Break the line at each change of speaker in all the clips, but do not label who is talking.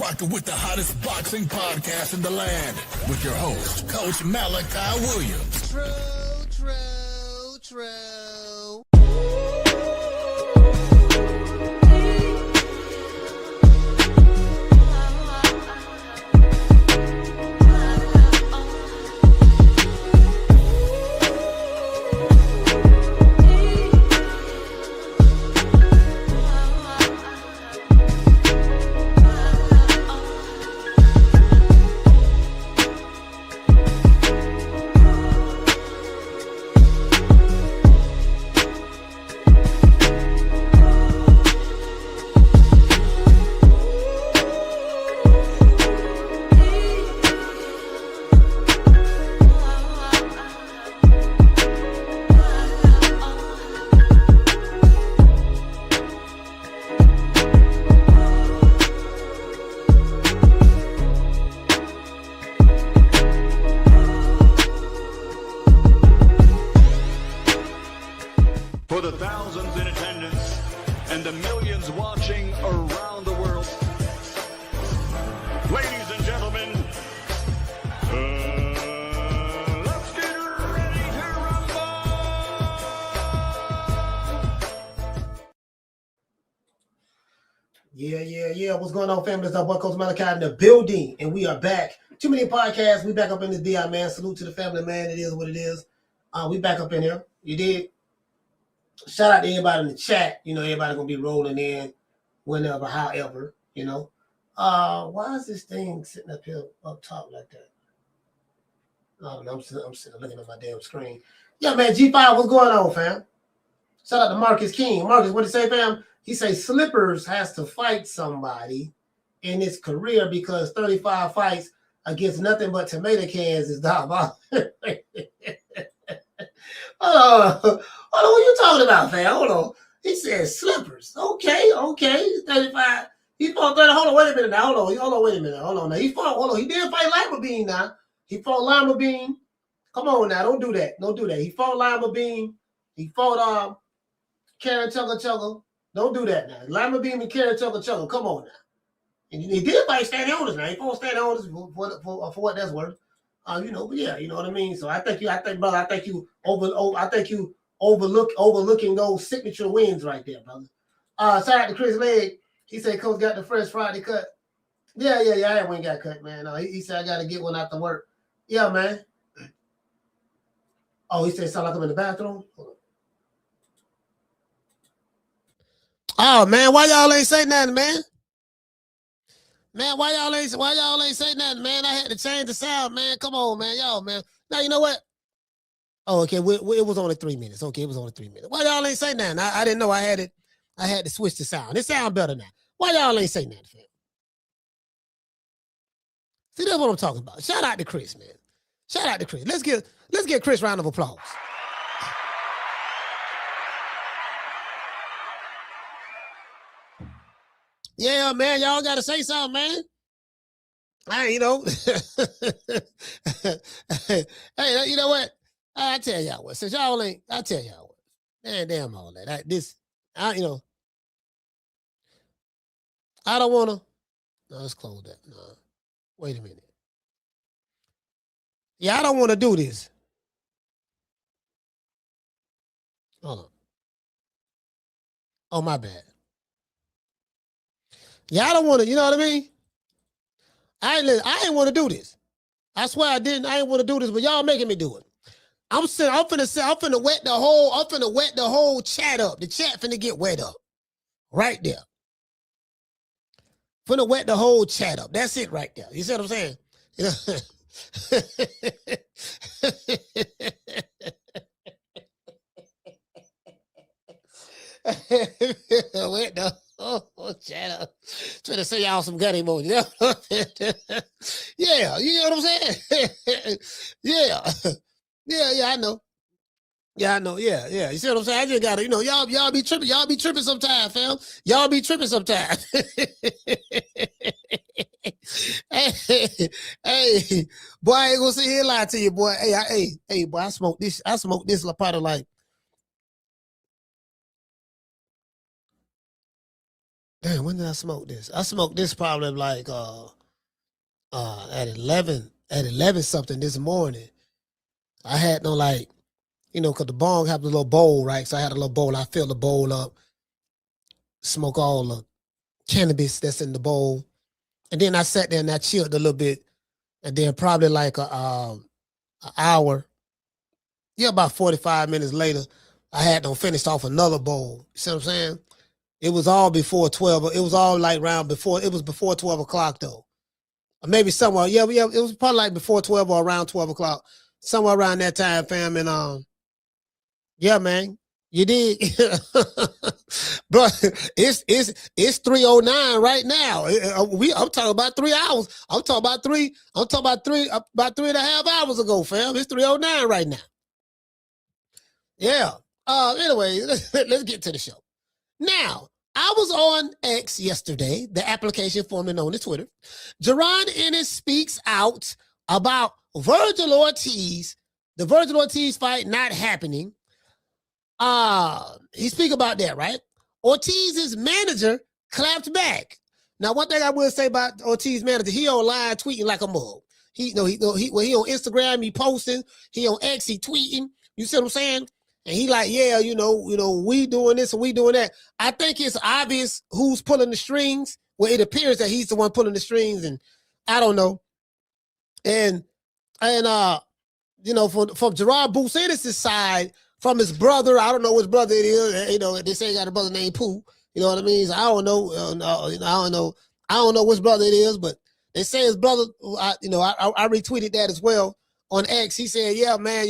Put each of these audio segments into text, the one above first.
rocking with the hottest boxing podcast in the land with your host, Coach Malachi Williams.
True.
For the thousands in attendance and the millions watching around the world, ladies and gentlemen, let's get ready to rumble!
Yeah. What's going on, family? It's our boy, Coach Malachi in the building, and we are back. Too many podcasts. We back up in the DI, man. Salute to the family, man. It is what it is. We back up in here. You did. Shout out to everybody in the chat. You know, everybody gonna be rolling in whenever, however, you know. Why is this thing sitting up here up top like that? I'm sitting looking at my damn screen. Yeah, man, G5, what's going on, fam? Shout out to Marcus King. Marcus, what did he say, fam? He say Slippers has to fight somebody in his career because 35 fights against nothing but tomato cans is diabolical. Hold on, what you talking about, fam? Hold on. He said Slippers. Okay. 35. He fought 30. Hold on, wait a minute now. Hold on, wait a minute. Hold on now. He did fight Lima Bean now. He fought Lima Bean. Come on now, don't do that. He fought Lima Bean. He fought Karen Chugga. Don't do that now. Lima Bean and Karen Chugga. Come on now. And he did fight Stanley Otis now. He fought Stanley Otis for what that's worth. But yeah, you know what I mean. So I think you overlooking those signature wins right there, brother. Shout out to Chris Legg. He said Coach got the fresh Friday cut. Yeah. I ain't got cut, man. He said I got to get one after work. Yeah, man. Oh, he said sound like I'm in the bathroom. Oh man, why y'all ain't say nothing, man? Man, why y'all ain't say nothing, man? I had to change the sound, man. Come on, man. Y'all, man. Now, you know what? Oh, okay. It was only 3 minutes. Okay, it was only 3 minutes. Why y'all ain't say nothing? I didn't know I had to switch the sound. It sound better now. Why y'all ain't say nothing, fam? See, that's what I'm talking about. Shout out to Chris, man. Shout out to Chris. Let's give Chris a round of applause. Yeah, man, y'all got to say something, man. Hey, you know. Hey, you know what? I tell y'all what. Since y'all ain't, I tell y'all what. Man, damn all that. I don't want to. No, let's close that. No, wait a minute. Yeah, I don't want to do this. Hold on. Oh, my bad. Yeah, I don't want to, you know what I mean? I ain't want to do this. I swear I didn't. I ain't want to do this, but y'all making me do it. I'm finna wet the whole chat up. The chat finna get wet up. Right there. Finna wet the whole chat up. That's it right there. You see what I'm saying? You know? Wet the chat up. Trying to say y'all some gun emoji. Yeah, you know what I'm saying? Yeah. Yeah, I know. Yeah, I know. Yeah. You see what I'm saying? I just gotta, y'all be tripping. Y'all be tripping sometimes, fam. Y'all be tripping sometimes. Hey, boy, I ain't gonna sit here and lie to you, boy. Hey, boy, I smoked this part of like Damn, when did I smoke this? I smoked this probably like at 11 something this morning. I had no like, cause the bong had a little bowl, right? So I had a little bowl. I filled the bowl up, smoke all the cannabis that's in the bowl. And then I sat there and I chilled a little bit. And then probably like an hour, about 45 minutes later, I had them finished off another bowl. You see what I'm saying? It was all before 12. It was all like around before, it was before 12 o'clock though. Or maybe somewhere, it was probably like before 12 or around 12 o'clock. Somewhere around that time, fam. And yeah, man, you did. Bro, it's 3:09 right now. I'm talking about 3 hours. I'm talking about three and a half hours ago, fam. It's 3:09 right now. Yeah. Anyway, let's get to the show. Now, I was on X yesterday, the application formerly known as Twitter. Jaron Ennis speaks out about Vergil Ortiz, the Vergil Ortiz fight not happening. He speak about that, right? Ortiz's manager clapped back. Now, one thing I will say about Ortiz's manager, he online tweeting like a mug. He on Instagram, he posting. He on X, he tweeting. You see what I'm saying? And he like, yeah, we doing this and we doing that. I think it's obvious who's pulling the strings. Well, it appears that he's the one pulling the strings, and I don't know. And from Jaron Ennis' side, from his brother, I don't know which brother it is. They say he got a brother named Pooh. You know what I mean? So I don't know. I don't know which brother it is, but they say his brother. I retweeted that as well on X. He said, "Yeah, man,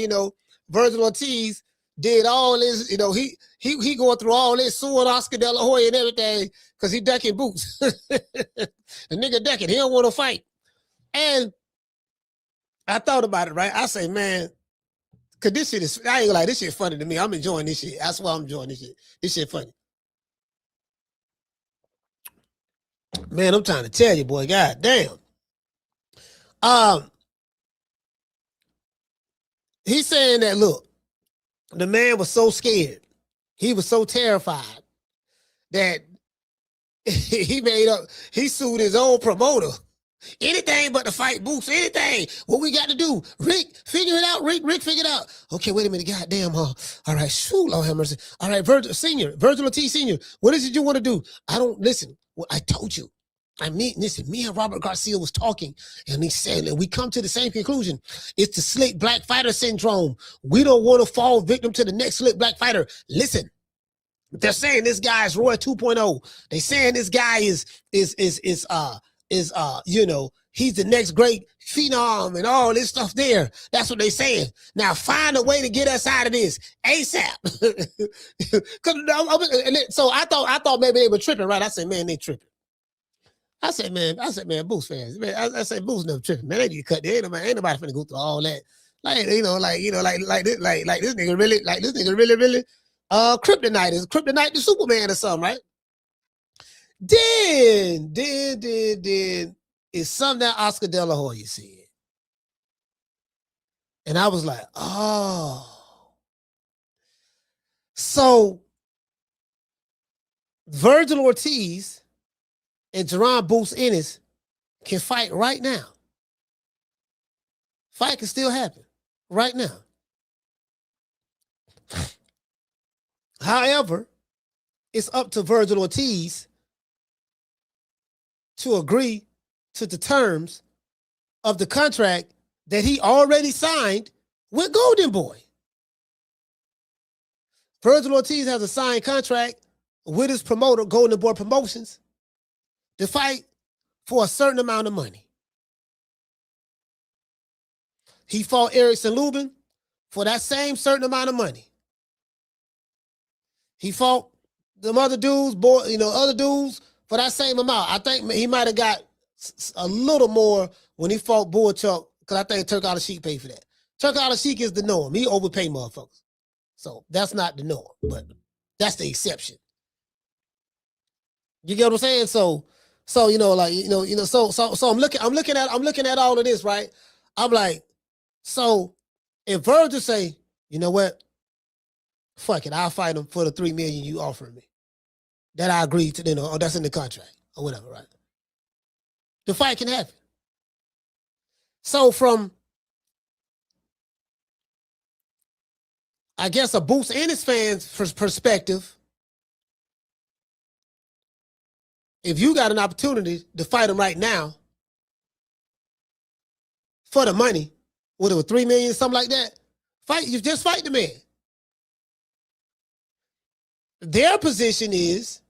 Vergil Ortiz did all this. He going through all this, suing Oscar De La Hoya and everything because he ducking boots. The nigga ducking. He don't want to fight." And I thought about it, right? I say, man. Cause this shit is, I ain't gonna lie, this shit funny to me. I'm enjoying this shit. That's why I'm enjoying this shit. This shit funny. Man, I'm trying to tell you, boy, god damn. He's saying that, look, the man was so scared. He was so terrified that he sued his own promoter. Anything but the fight boots, anything. What we got to do? Rick, figure it out. Rick, figure it out. Okay, wait a minute. Goddamn, all right, shoot, Lord have mercy. All right, Vergil Ortiz Sr., what is it you want to do? I don't, listen, well, I told you. Me and Robert Garcia was talking, and he said that we come to the same conclusion. It's the slick black fighter syndrome. We don't want to fall victim to the next slick black fighter. Listen, they're saying this guy is Roy 2.0. They saying this guy is he's the next great phenom and all this stuff there. That's what they saying. Now find a way to get us out of this ASAP. So I thought maybe they were tripping, right? I said, man, they tripping. I said, man, Boost fans, man. I said, Boost never tripping, man. They need to cut there. Ain't nobody finna go through all that. Like this nigga really kryptonite is kryptonite the Superman or something, right? Then is something that Oscar De La Hoya said. And I was like, oh. So Vergil Ortiz and Jaron Ennis can fight right now. Fight can still happen right now. However, it's up to Vergil Ortiz to agree to the terms of the contract that he already signed with Golden Boy. Vergil Ortiz has a signed contract with his promoter, Golden Boy Promotions, to fight for a certain amount of money. He fought Erickson Lubin for that same certain amount of money. He fought them other dudes, other dudes for that same amount. I think he might have got a little more when he fought Boychuk, because I think Turk Al-Sheikh paid for that. Turk Al-Sheikh is the norm. He overpaid motherfuckers. So that's not the norm, but that's the exception. You get what I'm saying? So I'm looking at all of this, right? I'm like, so if Vergil say, you know what? Fuck it, I'll fight him for the $3 million you offering me. that I agreed to, or that's in the contract or whatever, right? The fight can happen. So from, I guess, a Boots Ennis fan's perspective, if you got an opportunity to fight him right now for the money, what it was, $3 million, something like that, you just fight the man. Their position is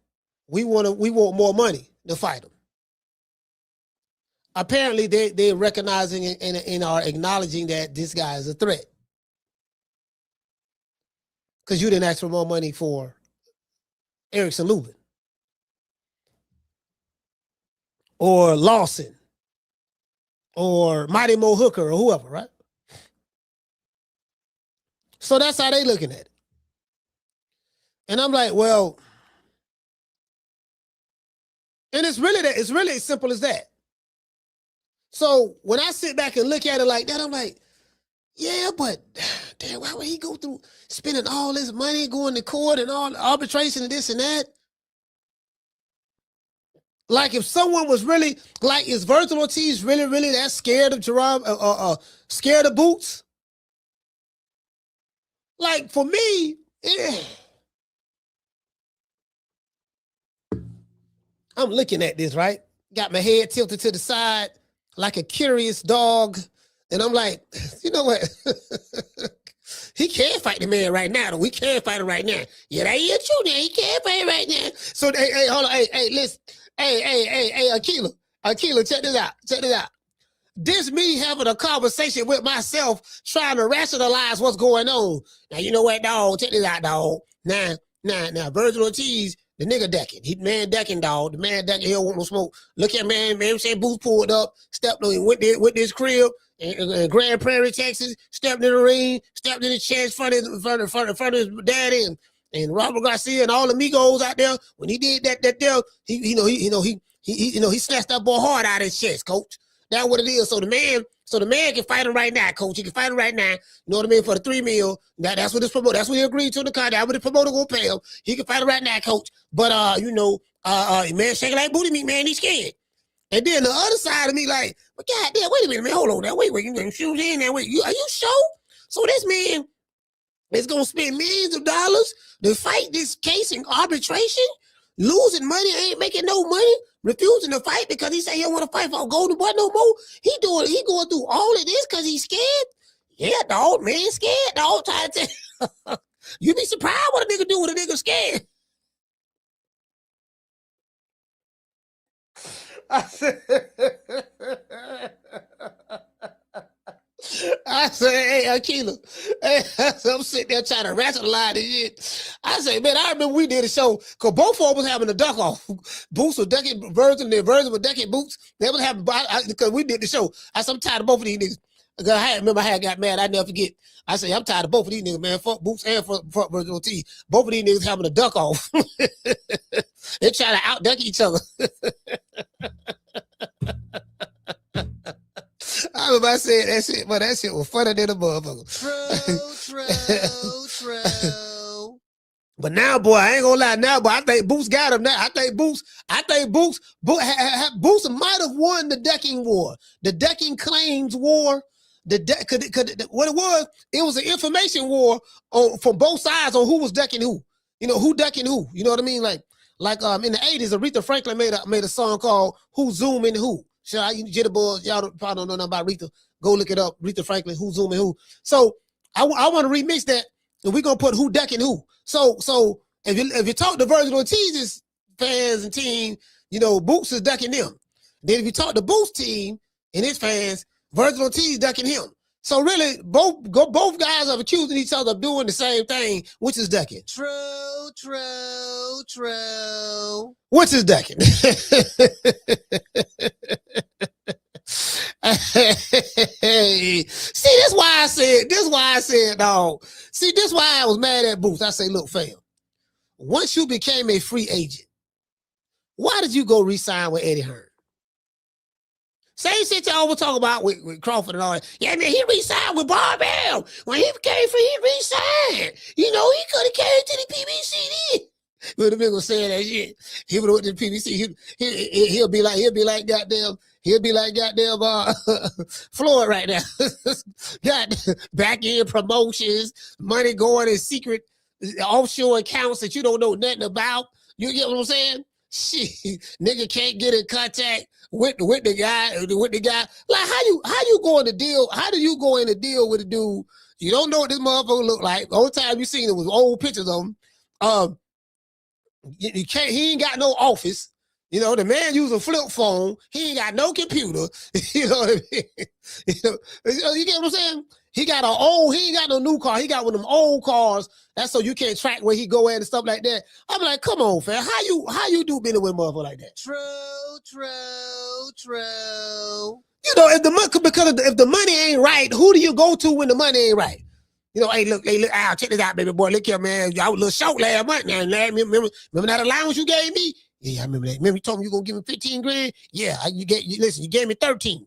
we want more money to fight him. Apparently, they're recognizing and are acknowledging that this guy is a threat. Because you didn't ask for more money for Erickson Lubin or Lawson or Mighty Mo Hooker or whoever, right? So that's how they looking at it. And I'm like, well, and it's really as simple as that. So when I sit back and look at it like that, I'm like, yeah, but damn, why would he go through spending all this money, going to court and all arbitration and this and that? Like if someone was really, like, is Vergil Ortiz really that scared of Jaron, scared of Boots? Like for me, I'm looking at this, right? Got my head tilted to the side like a curious dog. And I'm like, you know what? He can't fight the man right now. Though. We can't fight him right now. Yeah, that is true. Now he can't fight him right now. So, hey, hold on. Hey, listen. Hey, Akila, check this out. This me having a conversation with myself, trying to rationalize what's going on. Now, you know what, dog? Check this out, dog. Now, Vergil Ortiz, the nigga decking. He man decking, dog. The man decking, he don't want no smoke. Look at man say Boots pulled up, stepped on him, went this crib in Grand Prairie, Texas, stepped in the ring, stepped in the chest in front of his daddy and Robert Garcia and all the Migos out there. When he did that deal, he snatched that boy hard out of his chest, coach. That's what it is. So the man can fight him right now, coach. He can fight him right now. You know what I mean? For the $3 million. That's what this promoter. That's what he agreed to in the contract. That's what the promoter gonna pay him. He can fight him right now, coach. But man, shaking like booty meat, man. He's scared. And then the other side of me, like, but goddamn, wait a minute, man. Hold on, now. Wait, you shoot in there. Wait, are you sure? So this man is gonna spend millions of dollars to fight this case in arbitration, losing money, ain't making no money. Refusing to fight because he said he don't want to fight for a golden boy no more. He going through all of this because he's scared. Yeah, dog, man, scared. Dog, trying to tell you be surprised what a nigga do when a nigga scared. I said, hey, Akila. Hey, I'm sitting there trying to rationalize this shit. I said, man, I remember we did a show because both of them was having a duck off. Boots was ducking Vergil, and Vergil was ducking Boots. They was having, because we did the show. I said, I'm tired of both of these niggas. I remember I had got mad. I never forget. I said, I'm tired of both of these niggas, man. Fuck Boots and fuck Vergil Ortiz. Both of these niggas having a duck off. They trying to outduck each other. I remember I said that shit, but that shit was funner than a motherfucker. True. But now, boy, I ain't gonna lie. Now, boy, I think Boots got him now. I think Boots might have won the decking war, the decking claims war. What it was an information war from both sides on who was decking who. You know, who decking who. You know what I mean? Like in the 80s, Aretha Franklin made a song called "Who Zooming Who." Should I jitterbugs? Y'all probably don't know nothing about Aretha. Go look it up. Aretha Franklin, Who Zooming Who. So I want to remix that, and we're gonna put who decking who. So if you talk to Vergil Ortiz's fans and team, you know Boots is ducking them. Then if you talk to Boots team and his fans, Vergil Ortiz ducking him. So really, both guys are accusing each other of doing the same thing, which is ducking. True. Which is ducking. Hey, see, this why I said, dog. See, this why I was mad at Boots. I say, look, fam, once you became a free agent, why did you go re-sign with Eddie Hearn? Same shit y'all were talking about with Crawford and all that. Yeah, man, he re-signed with Barbell. When he became free, he re-signed. You know, he could have came to the PBC then. Would have been gonna say that shit. He would have went to the PBC. He'll be like goddamn Floyd right now. Got back end promotions, money going in secret offshore accounts that you don't know nothing about. You get what I'm saying? Shit, nigga can't get in contact with the guy. Like how you going to deal? How do you go in to deal with a dude? You don't know what this motherfucker look like. The only time you seen it was old pictures of him. You can't. He ain't got no office. You know, the man use a flip phone. He ain't got no computer. You know what I mean? You get what I'm saying? He ain't got no new car. He got one of them old cars. That's so you can't track where he go at and stuff like that. I'm like, come on, fam. How you do business with a motherfucker like that? True. You know, if the money ain't right, who do you go to when the money ain't right? You know, hey, look, check this out, baby boy. Look here, man. Y'all was a little short last month. Now, remember that allowance you gave me? Yeah, I remember that. Remember you told me you gonna give me 15 grand? Yeah, you gave me 13.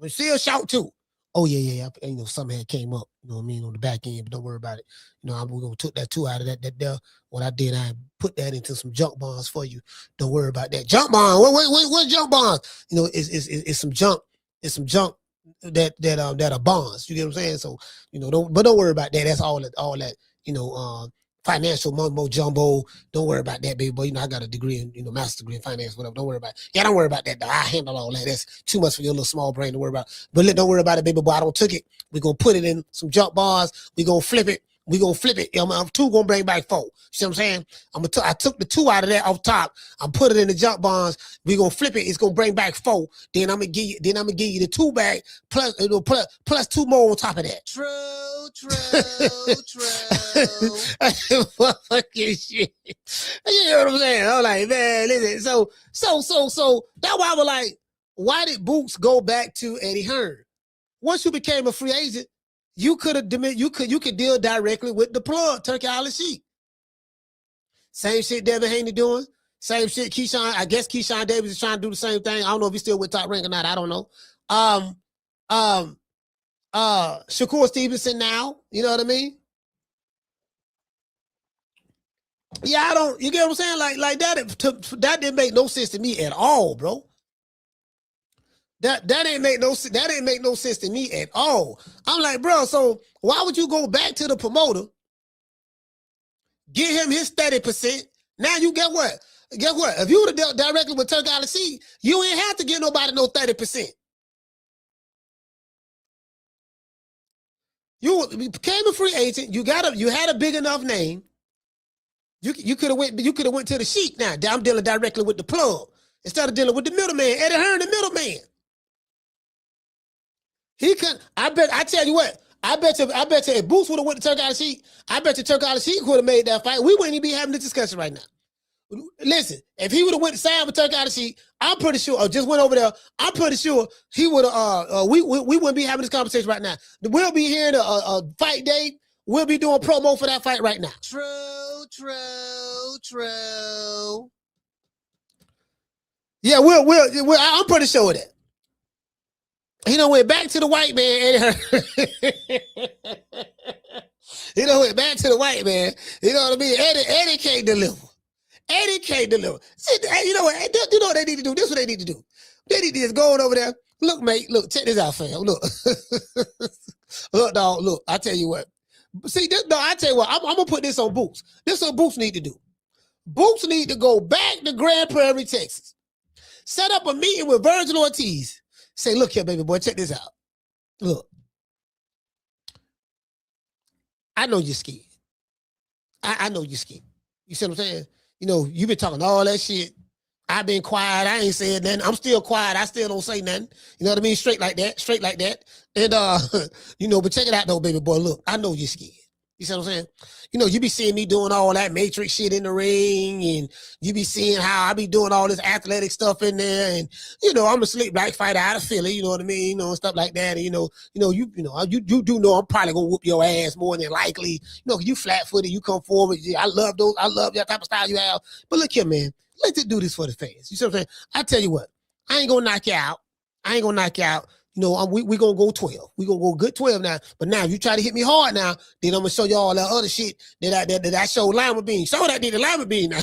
I'm still short too. Oh yeah. You know, something had came up. You know what I mean on the back end, but don't worry about it. You know, we're gonna took that 2 out of that there. What I did, I put that into some junk bonds for you. Don't worry about that. Junk bond. What junk bonds? You know, it's some junk. It's some junk that are bonds. You get what I'm saying? So, you know, don't worry about that. That's all that, you know, financial mumbo jumbo. Don't worry about that, baby boy. You know, I got a degree in, you know, master degree in finance, whatever. Don't worry about it. Yeah, don't worry about that. Though. I handle all that. That's too much for your little small brain to worry about. But don't worry about it, baby boy. I don't took it. We're gonna put it in some junk bonds. We're gonna flip it. I'm 2 gonna bring back 4. You see what I'm saying? I took the 2 out of that off top. I'm put it in the junk bonds. We're gonna flip it. It's gonna bring back 4. Then I'm gonna give you the 2 back plus 2 more on top of that. True. Fucking shit. You know what I'm saying? I'm like, man, listen. So that's why I was like, why did Boots go back to Eddie Hearn? Once you became a free agent, you could deal directly with the plug, Turkey Island Sheik. Same shit Devin Haney doing. Same shit Keyshawn. I guess Keyshawn Davis is trying to do the same thing. I don't know if he's still with Top Rank or not. I don't know. Shakur Stevenson now. You know what I mean? Yeah, I don't. You get what I'm saying? Like that didn't make no sense to me at all, bro. That ain't make no sense to me at all. I'm like, bro, so why would you go back to the promoter, get him his 30%? Now you get what? Guess what? If you would have dealt directly with Turk Island Sheik, you ain't have to give nobody no 30%. You became a free agent. You had a big enough name. You could have went to the Sheik. Now I'm dealing directly with the plug instead of dealing with the middleman. Eddie Hearn, the middleman. He could. I tell you what. I bet you if Boots would have went to Turk Island Sheik, I bet you Turk Island Sheik would have made that fight. We wouldn't even be having this discussion right now. Listen, if he would have went to sign with Turk Island Sheik, I'm pretty sure, or just went over there, I'm pretty sure he would have. We wouldn't be having this conversation right now. We'll be hearing a fight date. We'll be doing promo for that fight right now. True. Yeah, I'm pretty sure of that. He done went back to the white man. He done went back to the white man. You know what I mean? Eddie can't deliver. Eddie can't deliver. See, you know what? You know what they need to do? This is what they need to do. They need to just go on over there. Look, mate. Look, check this out, fam. Look. Look, dog. Look, I tell you what. See, I tell you what. I'm going to put this on Boots. This is what Boots need to do. Boots need to go back to Grand Prairie, Texas. Set up a meeting with Vergil Ortiz. Say, look here, baby boy, check this out. Look. I know you're scared. I know you're scared. You see what I'm saying? You know, you've been talking all that shit. I've been quiet. I ain't said nothing. I'm still quiet. I still don't say nothing. You know what I mean? Straight like that. And, you know, but check it out, though, baby boy. Look, I know you're scared. You see what I'm saying? You know, you be seeing me doing all that Matrix shit in the ring, and you be seeing how I be doing all this athletic stuff in there, and you know, I'm a slick black fighter out of Philly, you know what I mean? You know, and stuff like that. And you do know I'm probably gonna whoop your ass more than likely. You know, you flat footed, you come forward. I love that type of style you have. But look here, man, let's just do this for the fans. You see what I'm saying? I tell you what, I ain't gonna knock you out. You know, we gonna go 12. We gonna go good 12 now. But now you try to hit me hard now, then I'm gonna show you all that other shit that I showed lima bean. Show that did the lima bean now.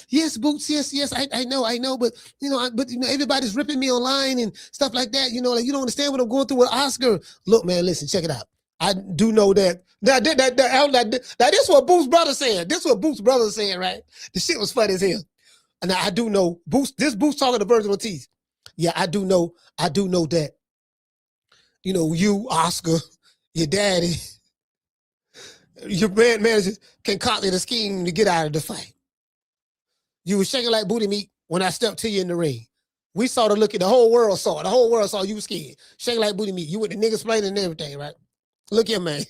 Yes, Boots. Yes. I know. But you know, everybody's ripping me online and stuff like that. You know, like you don't understand what I'm going through with Oscar. Look, man, listen, check it out. I do know that. That this is what Boots' brother saying. This is what Boots' brother saying, right? The shit was funny as hell. And I do know Boots. This Boots talking to Vergil Ortiz. Yeah, I do know that. You know, you, Oscar, your daddy, your manager concocted a scheme to get out of the fight. You were shaking like booty meat when I stepped to you in the ring. We saw the look at the whole world saw it. The whole world saw you scared. Shaking like booty meat. You with the niggas playing and everything, right? Look here, man.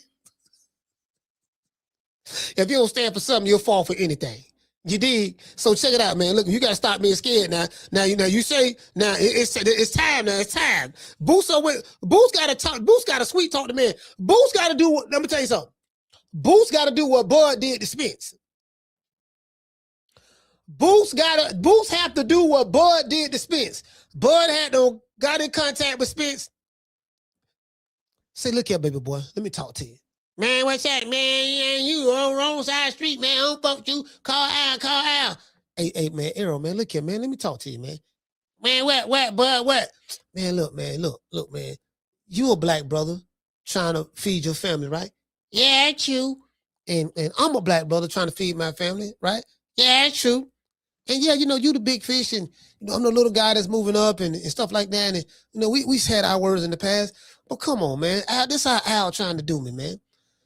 If you don't stand for something, you'll fall for anything. You dig? So check it out, man. Look, you gotta stop being scared now. Now you say now it's time now. It's time. Boots gotta talk. Boots gotta sweet talk to man. Boots gotta do what. Let me tell you something. Boots gotta do what Bud did to Spence. Boots have to do what Bud did to Spence. Bud got in contact with Spence. Say, look here, baby boy. Let me talk to you. Man, what's that, man? You on wrong side of the street, man. I don't fuck you. Call Al. Hey, man, Arrow, man, look here, man. Let me talk to you, man. Man, what, Bud, what? Man, look, man. You a black brother trying to feed your family, right? Yeah, true. And I'm a black brother trying to feed my family, right? Yeah, true. And yeah, you know, you the big fish, and you know, I'm the little guy that's moving up and stuff like that. And you know, we've had our words in the past. But come on, man. This how Al trying to do me, man.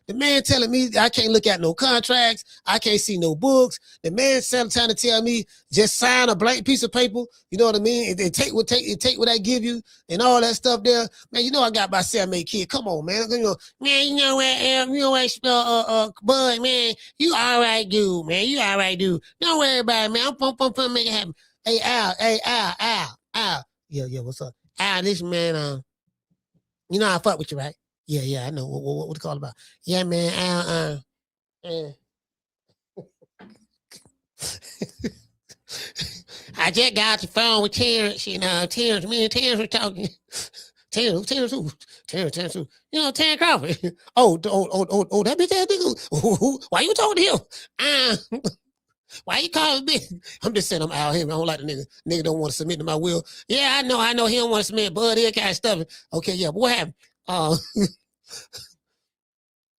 The man telling me I can't look at no contracts. I can't see no books. The man trying to tell me just sign a blank piece of paper. You know what I mean? And take what I give you and all that stuff there. Man, you know I got about 7, 8 kids. Come on, man. You know what, Bud, man, you all right, dude, man. You all right, dude. Don't worry about it, man. I'm make it happen. Hey, Al. Yeah, what's up? Al, this man, you know I fuck with you, right? Yeah, I know. What the call about? Yeah, man. I just got the phone with Terrence. You know, me and Terrence were talking. Terrence who? Terrence who? You know, Terrence Crawford. Oh, that bitch ass nigga. Why you talking to him? Why you calling me? I'm just saying I'm out here. I don't like the nigga. Nigga don't want to submit to my will. Yeah, I know he don't want to submit. Bud, he kind of stuff. Okay, yeah, but what happened?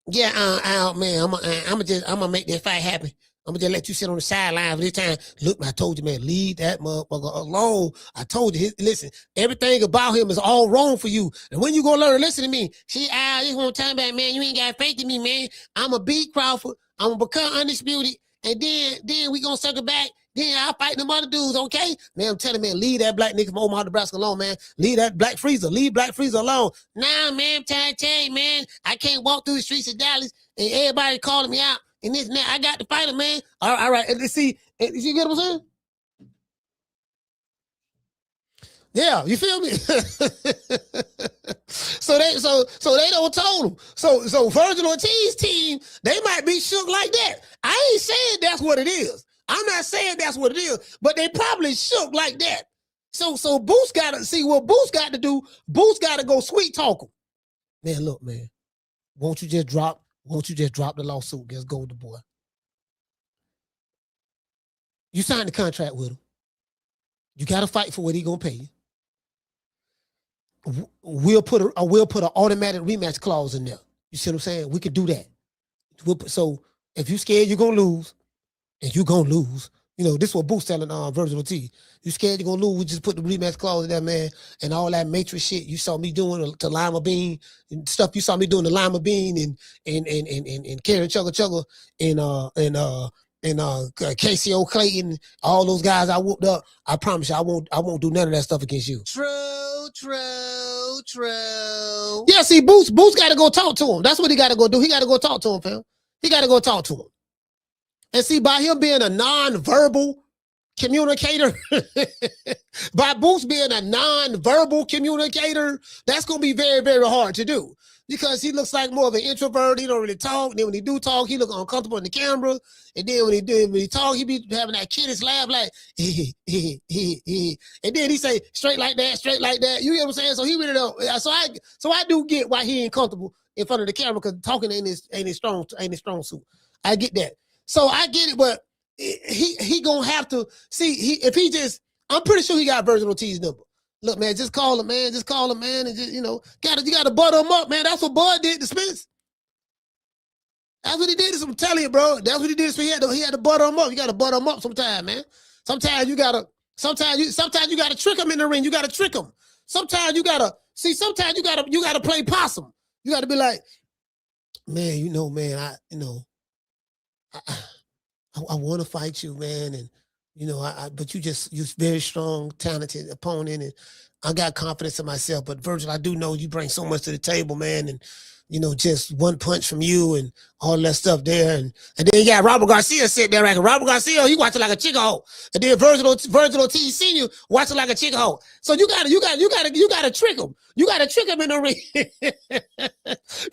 Yeah, man, I'm gonna make that fight happen. I'm gonna just let you sit on the sideline for this time. Look, I told you, man, leave that motherfucker alone. I told you, listen, everything about him is all wrong for you. And when you gonna learn, listen to me. See, this one time back, man, you ain't got faith in me, man. I'm gonna beat Crawford. I'm gonna become undisputed, and then we gonna circle back. Then I'll fight them other dudes, okay? Man, I'm telling you, man, leave that black nigga from Omaha, Nebraska alone, man. Leave that black freezer. Leave Black Freezer alone. Nah, man, I'm trying to tell you, man, I can't walk through the streets of Dallas and everybody calling me out and this and that. I got to fight him, man. All right. Let's see. You get what I'm saying? Yeah, you feel me? So they don't told him. So Vergil Ortiz team, they might be shook like that. I ain't saying that's what it is. I'm not saying that's what it is, but they probably shook like that. So Boots gotta see what Boots got to do. Boots gotta go sweet talk him. Man, look, man. Won't you just drop the lawsuit against Golden Boy? You signed the contract with him. You gotta fight for what he gonna pay you. We'll put an automatic rematch clause in there. You see what I'm saying? We could do that. So if you scared you're gonna lose, and you're gonna lose, you know, this is what Boots telling Vergil Ortiz. You scared you're gonna lose, we just put the rematch clause in there, man, and all that matrix shit you saw me doing to Lima Bean and stuff you saw me doing to Lima Bean and Karen Chugga and KCO Clayton, all those guys I whooped up. I promise you, I won't do none of that stuff against you. True. Yeah, see, Boots got to go talk to him. That's what he got to go do. He got to go talk to him, fam. He got to go talk to him. And see, by him being a non-verbal communicator, by Boots being a non-verbal communicator, that's going to be very, very hard to do. because he looks like more of an introvert. He don't really talk. Then when he do talk, he look uncomfortable in the camera. And then when he talk, he be having that kiddish laugh like, and then he say straight like that, straight like that. You get what I'm saying? So he really don't. So I do get why he ain't comfortable in front of the camera, because talking ain't his strong suit. I get that. So I get it, but he gonna have to see I'm pretty sure he got Vergil Ortiz number. Look, man, just call him, man. Just call him, man, and just, you gotta butter him up, man. That's what Bud did to Spence. That's what he did. I'm telling you, bro. That's what he did. So he had to butter him up. You gotta butter him up sometime, man. Sometimes you gotta trick him in the ring. You gotta trick him. Sometimes you gotta play possum. You gotta be like, man, man, I want to fight you, man, and but you're very strong, talented opponent, and I got confidence in myself. But Vergil, I do know you bring so much to the table, man, and just one punch from you and all that stuff there, and then you got Robert Garcia sitting there, right? Robert Garcia, he watching like a chicken hole, and then Vergil Ortiz Senior watching like a chicken hole. So you gotta trick him. You gotta trick him in the ring.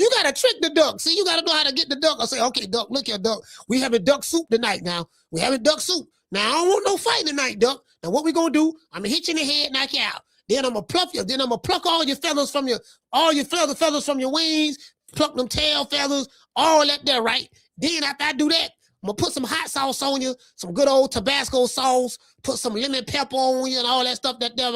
You gotta trick the duck. See, you gotta know how to get the duck. I say, okay, duck, look here, duck. We having duck soup tonight now. We having duck soup. Now I don't want no fight tonight, duck. Now what we gonna do? I'm gonna hit you in the head, knock you out. Then I'm gonna pluck you. Then I'm gonna pluck all your feathers from your wings, pluck them tail feathers, all that there, right? Then after I do that, I'm gonna put some hot sauce on you, some good old Tabasco sauce, put some lemon pepper on you and all that stuff that there,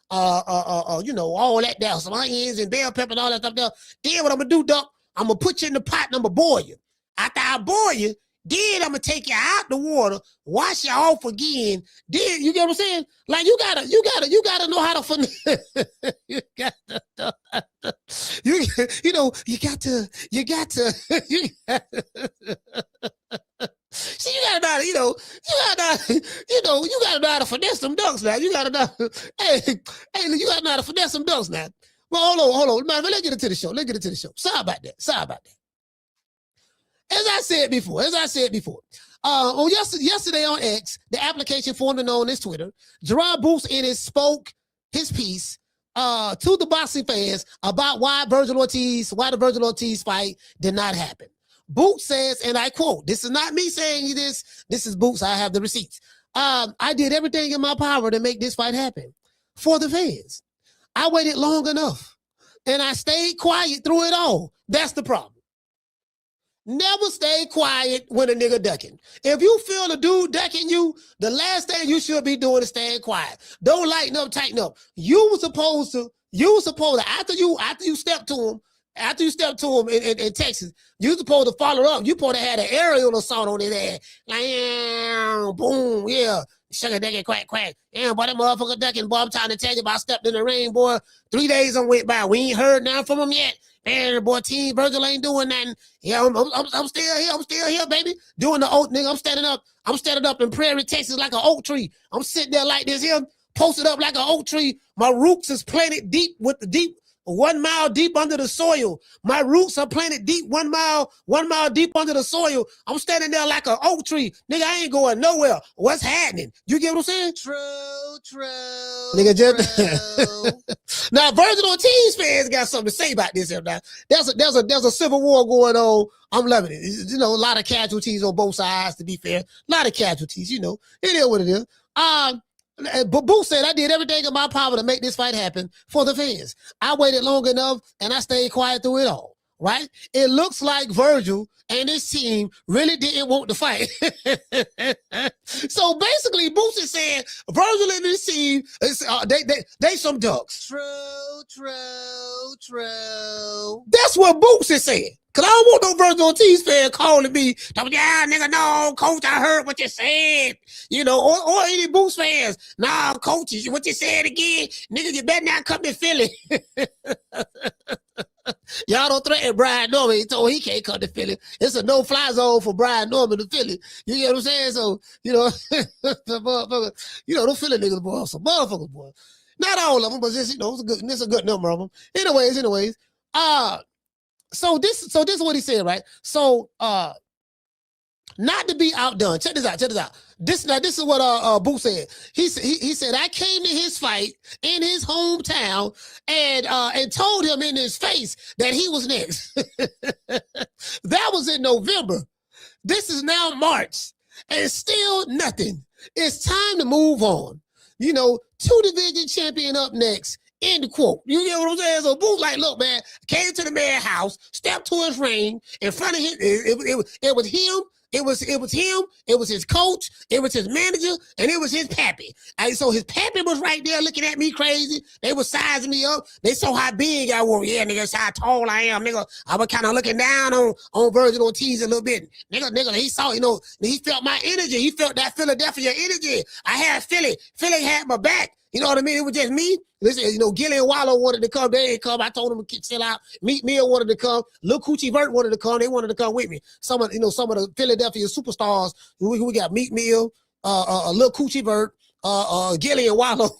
all that there, some onions and bell pepper and all that stuff there. Then what I'm gonna do, duck, I'm gonna put you in the pot and I'm gonna boil you. After I boil you, then I'm gonna take you out the water, wash you off again. Then you get what I'm saying? Like you gotta know how to you see, you gotta know how to finesse them ducks now. You gotta know, you gotta know how to finesse them ducks now. Well, hold on. Man, let's get into the show. Sorry about that. As I said before, on yesterday on X, the application formerly known as Twitter, Jaron Ennis spoke his piece to the boxing fans about why the Vergil Ortiz fight did not happen. Boots says, and I quote, this is not me saying this is Boots, I have the receipts. I did everything in my power to make this fight happen for the fans. I waited long enough, and I stayed quiet through it all. That's the problem. Never stay quiet when a nigga ducking. If you feel a dude ducking you, the last thing you should be doing is staying quiet. Don't lighten up, tighten up. You were supposed to, after you step to him in Texas, you supposed to follow up. You supposed to have an aerial assault on his ass. Like, boom, yeah. Sugar ducking, quack, quack. Yeah, boy, that motherfucker ducking, boy, I'm trying to tell you about stepped in the ring, boy. 3 days on went by. We ain't heard nothing from him yet. Man, boy, Team Vergil ain't doing nothing. Yeah, I'm still here, baby. Doing the oak, nigga. I'm standing up in Prairie, Texas like an oak tree. I'm sitting there like this here, posted up like an oak tree. My roots is planted deep 1 mile deep under the soil. My roots are planted deep 1 mile deep under the soil. I'm standing there like an oak tree. Nigga, I ain't going nowhere. What's happening? You get what I'm saying? True. Nigga, just now Vergil Ortiz fans got something to say about this here now. There's a civil war going on. I'm loving it. A lot of casualties on both sides, to be fair. A lot of casualties, it is what it is. But Boo said, I did everything in my power to make this fight happen for the fans. I waited long enough and I stayed quiet through it all, right? It looks like Vergil and his team really didn't want to fight. So basically, Boots is saying Vergil and his team, they some ducks. True. That's what Boots is saying. Because I don't want no Vergil Ortiz fan calling me, yeah, nigga, no, coach, I heard what you said. Or any Boots fans. Nah, coach, what you said again? Nigga, you better not come to Philly. Y'all don't threaten Brian Norman. He told he can't come to Philly. It's a no-fly zone for Brian Norman to Philly. You get what I'm saying? So, the motherfucker, them Philly niggas, boy, some motherfuckers, boy. Not all of them, but just, it's a good number of them. Anyways. So this is what he said, right? So not to be outdone. Check this out. This is what Boo said. He said I came to his fight in his hometown and told him in his face that he was next. That was in November. This is now March, and still nothing. It's time to move on. 2 division champion up next. End quote. You get what I'm saying? So Boo's like, look, man, came to the man's house, stepped to his ring in front of him. It was him. It was him. It was his coach. It was his manager, and it was his pappy. And so his pappy was right there looking at me crazy. They was sizing me up. They saw how big I was. Yeah, nigga, that's how tall I am, nigga. I was kind of looking down on Vergil Ortiz a little bit. Nigga, he saw, he felt my energy. He felt that Philadelphia energy. I had Philly. Philly had my back. You know what I mean? It was just me. Listen, Gilly and Wallow wanted to come. They didn't come. I told them to chill out. Meat Mill wanted to come. Lil Coochie Vert wanted to come. They wanted to come with me. Some of the Philadelphia superstars. We got Meat Mill, Lil Coochie Vert, Gilly and Wallow.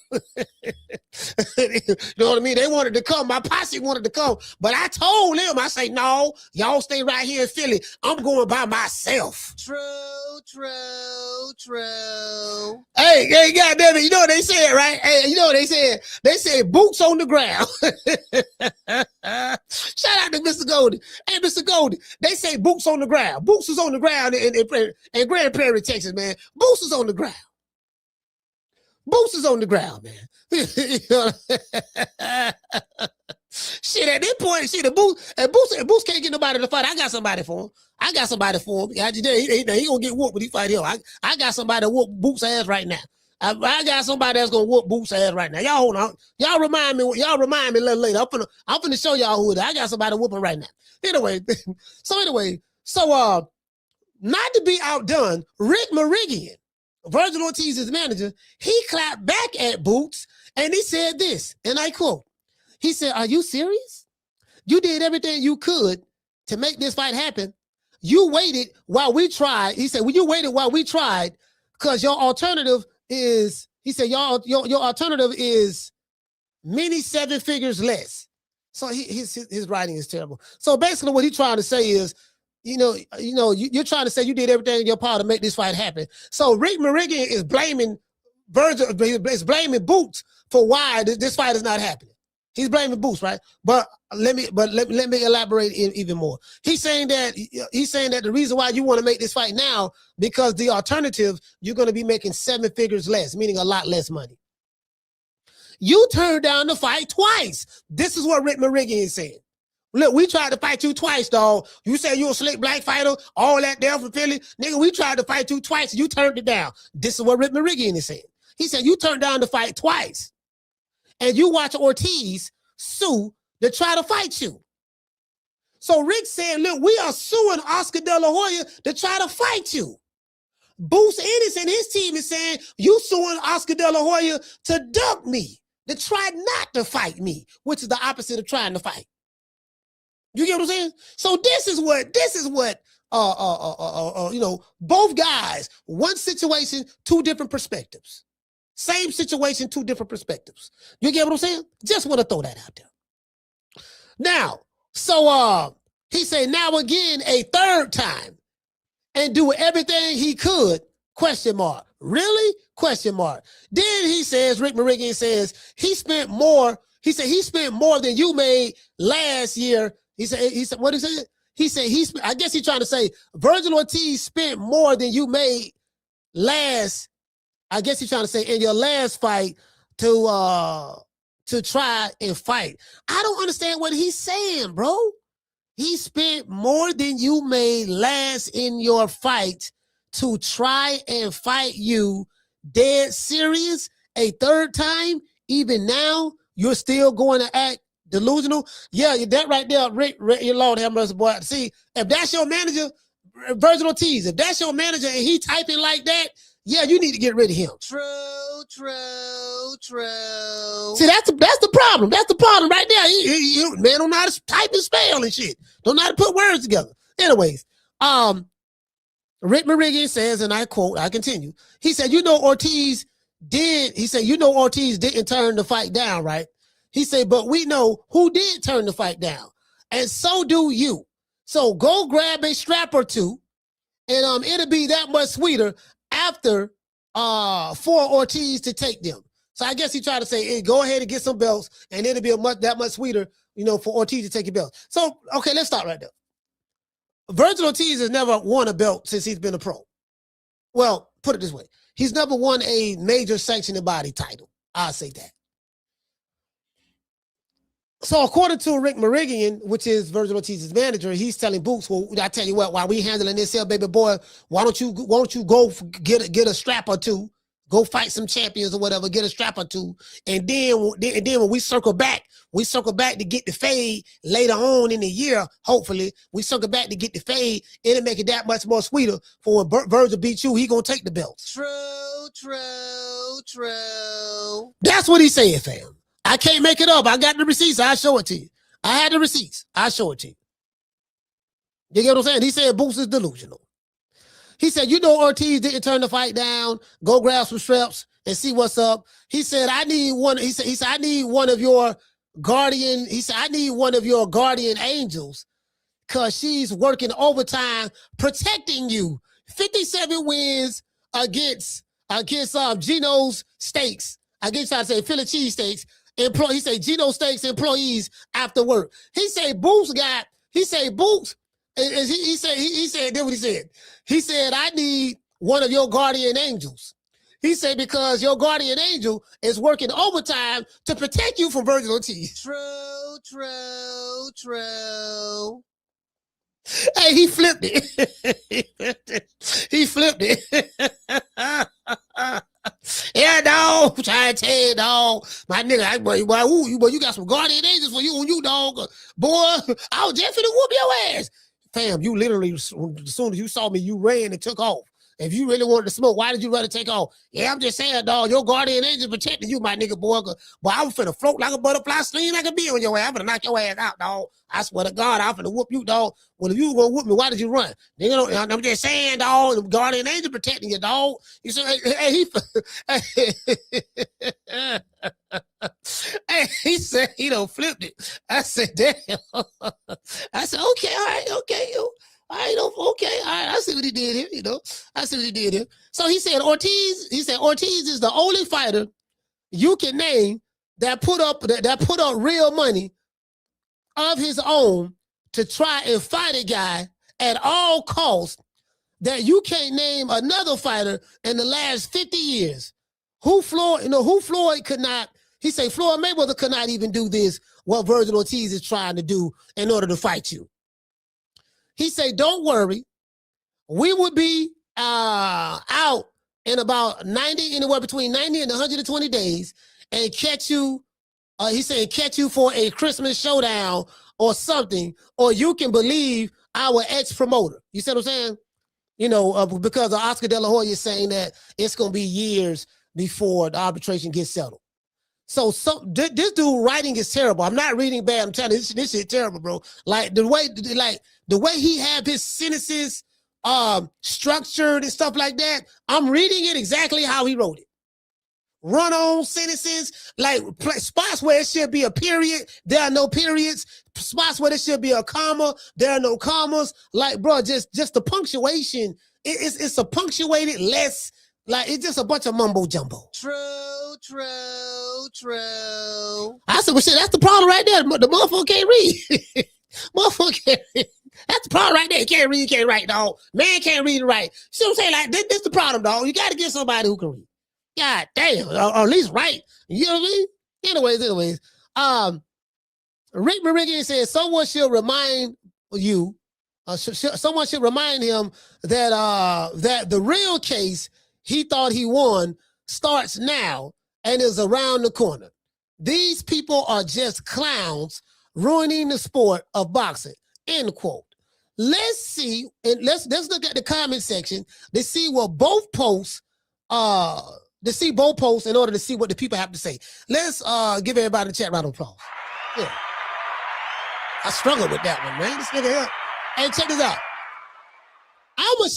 You know what I mean? They wanted to come. My posse wanted to come. But I told them, I say, no, y'all stay right here in Philly. I'm going by myself. True. Hey, goddamn it. You know what they said, right? Hey, you know what they said? They said boots on the ground. Shout out to Mr. Goldie. Hey, Mr. Goldie, they say boots on the ground. Boots is on the ground in Grand Prairie, Texas, man. Boots is on the ground. Boots is on the ground, man. Shit, at this point, the Boots can't get nobody to fight. I got somebody for him. He gonna get whooped when he fight him. I got somebody to whoop Boots' ass right now. I got somebody that's gonna whoop Boots' ass right now. Y'all hold on. Y'all remind me a little later. I'm finna show y'all who it is. I got somebody whooping right now. Anyway, so not to be outdone, Rick Mirigian, Vergil Ortiz's manager, he clapped back at Boots and he said this, and I quote, he said, "Are you serious? You did everything you could to make this fight happen. You waited while we tried." He said, "Well, you waited while we tried because your alternative is," he said, your alternative is many 7 figures less." So his writing is terrible. So basically what he's trying to say is, you're trying to say you did everything in your power to make this fight happen. So Rick Mirigian is blaming is blaming Boots for why this fight is not happening. He's blaming Boots, right? But let me elaborate even more. He's saying that the reason why you want to make this fight now, because the alternative, you're going to be making 7 figures less, meaning a lot less money. You turned down the fight twice. This is what Rick Mirigian is saying. Look, we tried to fight you twice, dog. You said you a slick black fighter, all that there from Philly. Nigga, we tried to fight you twice. You turned it down. This is what Rick Mirigian is saying. He said you turned down the fight twice. And you watch Ortiz sue to try to fight you. So Rick said, look, we are suing Oscar De La Hoya to try to fight you. Bruce Ennis and his team is saying, you suing Oscar De La Hoya to duck me, to try not to fight me, which is the opposite of trying to fight. You get what I'm saying? So this is what both guys, one situation, 2 different perspectives. Same situation, 2 different perspectives. You get what I'm saying? Just want to throw that out there. Now, so he said now again a 3rd time and do everything he could, ? Really? ? Then he says, Rick Mirigian says, he spent more than you made last year. He said, what did he say? He said, I guess he's trying to say Vergil Ortiz spent more than you made I guess he's trying to say in your last fight to try and fight. I don't understand what he's saying, bro. He spent more than you made last in your fight to try and fight you. Dead serious? A 3rd time? Even now, you're still going to act delusional? Yeah, that right there, Rick, your Lord have mercy, boy. See, if that's your manager, Vergil Ortiz, if that's your manager and he typing like that, yeah, you need to get rid of him. True. See, that's the problem. That's the problem right there. Man don't know how to type and spell and shit. Don't know how to put words together. Anyways, Rick Mirigian says, and I quote, I continue. He said, Ortiz didn't turn the fight down, right? He said, but we know who did turn the fight down. And so do you. So go grab a strap or 2 And it'll be that much sweeter after for Ortiz to take them. So I guess he tried to say, hey, go ahead and get some belts, and it'll be that much sweeter, for Ortiz to take your belt. So, okay, let's stop right there. Vergil Ortiz has never won a belt since he's been a pro. Well, put it this way. He's never won a major sanctioned body title. I'll say that. So according to Rick Mirigian, which is Vergil Ortiz's manager, he's telling Boots, well, I tell you what, while we handling this here, baby boy, why don't you go get a strap or two, go fight some champions or whatever, get a strap or two, and then when we circle back to get the fade later on in the year, hopefully, we circle back to get the fade, it'll make it that much more sweeter for when Vergil beat you, he gonna take the belt. True. That's what he said, fam. I can't make it up. I got the receipts. I'll show it to you. I had the receipts. I'll show it to you. You get what I'm saying? He said Boots is delusional. He said, Ortiz didn't turn the fight down. Go grab some straps and see what's up. He said, I need one. He said, I need one of your guardian. He said, I need one of your guardian angels because she's working overtime protecting you. 57 wins against Geno's Steaks. I guess I'd say Philly cheesesteaks. He said Geno Steaks employees after work. He said Boots, and he said, that's what he said. He said, I need one of your guardian angels. He said, because your guardian angel is working overtime to protect you from Vergil Ortiz. True. Hey, he flipped it. He flipped it. Yeah, dog. Try to tell you, dog. My nigga, boy, you got some guardian angels for you, dog. Boy, I was just finna whoop your ass. Fam, you literally, as soon as you saw me, you ran and took off. If you really wanted to smoke, why did you run and take off? Yeah, I'm just saying, dog, your guardian angel protecting you, my nigga, boy. Boy, I was finna float like a butterfly, sling like a bee on your ass. I'm finna knock your ass out, dog. I swear to God, I'm finna whoop you, dog. Well, if you were gonna whoop me, why did you run? Nigga, I'm just saying, dog, the guardian angel protecting you, dog. You said, he said he done flipped it. I said, damn. I said, okay, all right, okay, okay, all right, I see what he did here, I see what he did here. So he said Ortiz is the only fighter you can name that put up real money of his own to try and fight a guy at all costs that you can't name another fighter in the last 50 years. Who Floyd could not, he said Floyd Mayweather could not even do this, what Vergil Ortiz is trying to do in order to fight you. He said, don't worry. We would be out in about anywhere between 90 and 120 days and catch you. He said, catch you for a Christmas showdown or something, or you can believe our ex-promoter. You see what I'm saying? Because of Oscar De La Hoya is saying that it's going to be years before the arbitration gets settled. So this dude writing is terrible. I'm not reading bad. I'm telling you, this shit terrible, bro. Like the way he had his sentences structured and stuff like that, I'm reading it exactly how he wrote it. Run-on sentences, like spots where it should be a period, there are no periods. Spots where there should be a comma, there are no commas. Like, bro, just the punctuation. It's a punctuated less. Like, it's just a bunch of mumbo jumbo. True. I said, well, shit, that's the problem right there. The motherfucker can't read. Motherfucker can't read. That's the problem right there. He can't read, he can't write, dog. Man can't read and write. See what I'm saying? Like, this the problem, dog. You got to get somebody who can read. God damn, or at least write. You know what I mean? Anyways. Rick Mirigian says someone should remind you, someone should remind him that the real case he thought he won starts now and is around the corner. These people are just clowns ruining the sport of boxing. End quote. Let's see, and let's look at the comment section to see what both posts in order to see what the people have to say. Let's give everybody a chat round of applause. Yeah. I struggled with that one, man. This nigga here. Hey, check this out. I'm gonna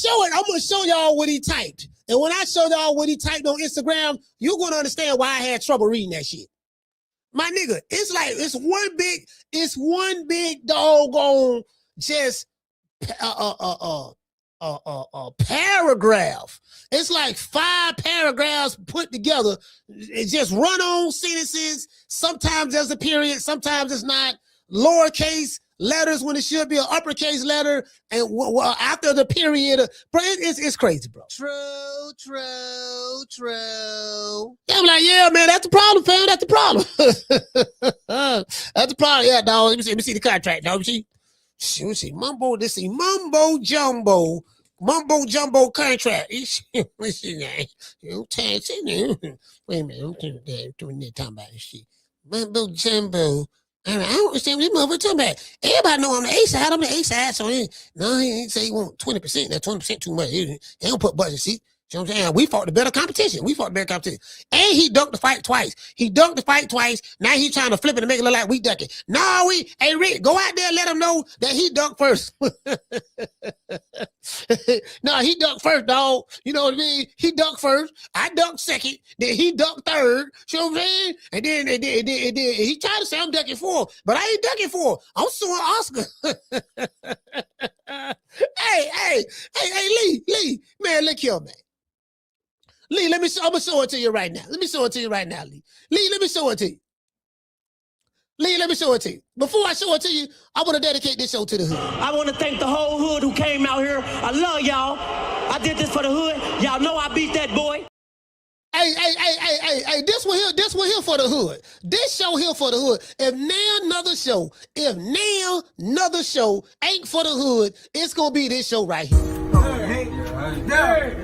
show y'all what he typed. And when I show y'all what he typed on Instagram, you're gonna understand why I had trouble reading that shit. My nigga, it's like it's one big doggone just paragraph. It's like 5 paragraphs put together. It's just run-on sentences. Sometimes there's a period. Sometimes it's not. Lowercase letters when it should be an uppercase letter. And after the period, bro, it's crazy, bro. True. Yeah, I'm like, yeah, man, that's the problem, fam. That's the problem. That's the problem. Yeah, dog. Let me see the contract, dog. Let me see. Mumbo jumbo contract. Wait a minute, I'm talking about this shit. Mumbo jumbo. I don't understand what this motherfucker talking about. Everybody know I'm the A side. I'm the A side. So he ain't say he want 20%. That's 20% too much. He don't put budget. See? You know what I'm saying? We fought the better competition. And he ducked the fight twice. Now he trying to flip it and make it look like we ducking. No, hey, Rick, go out there and let him know that he ducked first. No, he ducked first, dog. You know what I mean? He ducked first. I ducked second. Then he ducked third. You know what I'm saying? And then he tried to say I'm ducking fourth, but I ain't ducking fourth. I'm suing Oscar. Hey, Lee, man, look here, man. Lee, I'm going to show it to you right now. Lee. Lee, let me show it to you. Before I show it to you, I want to dedicate this show to the hood.
I want to thank the whole hood who came out here. I love y'all. I did this for the hood. Y'all know I beat that boy.
Hey, this one here for the hood. This show here for the hood. If another show ain't for the hood, it's going to be this show right here.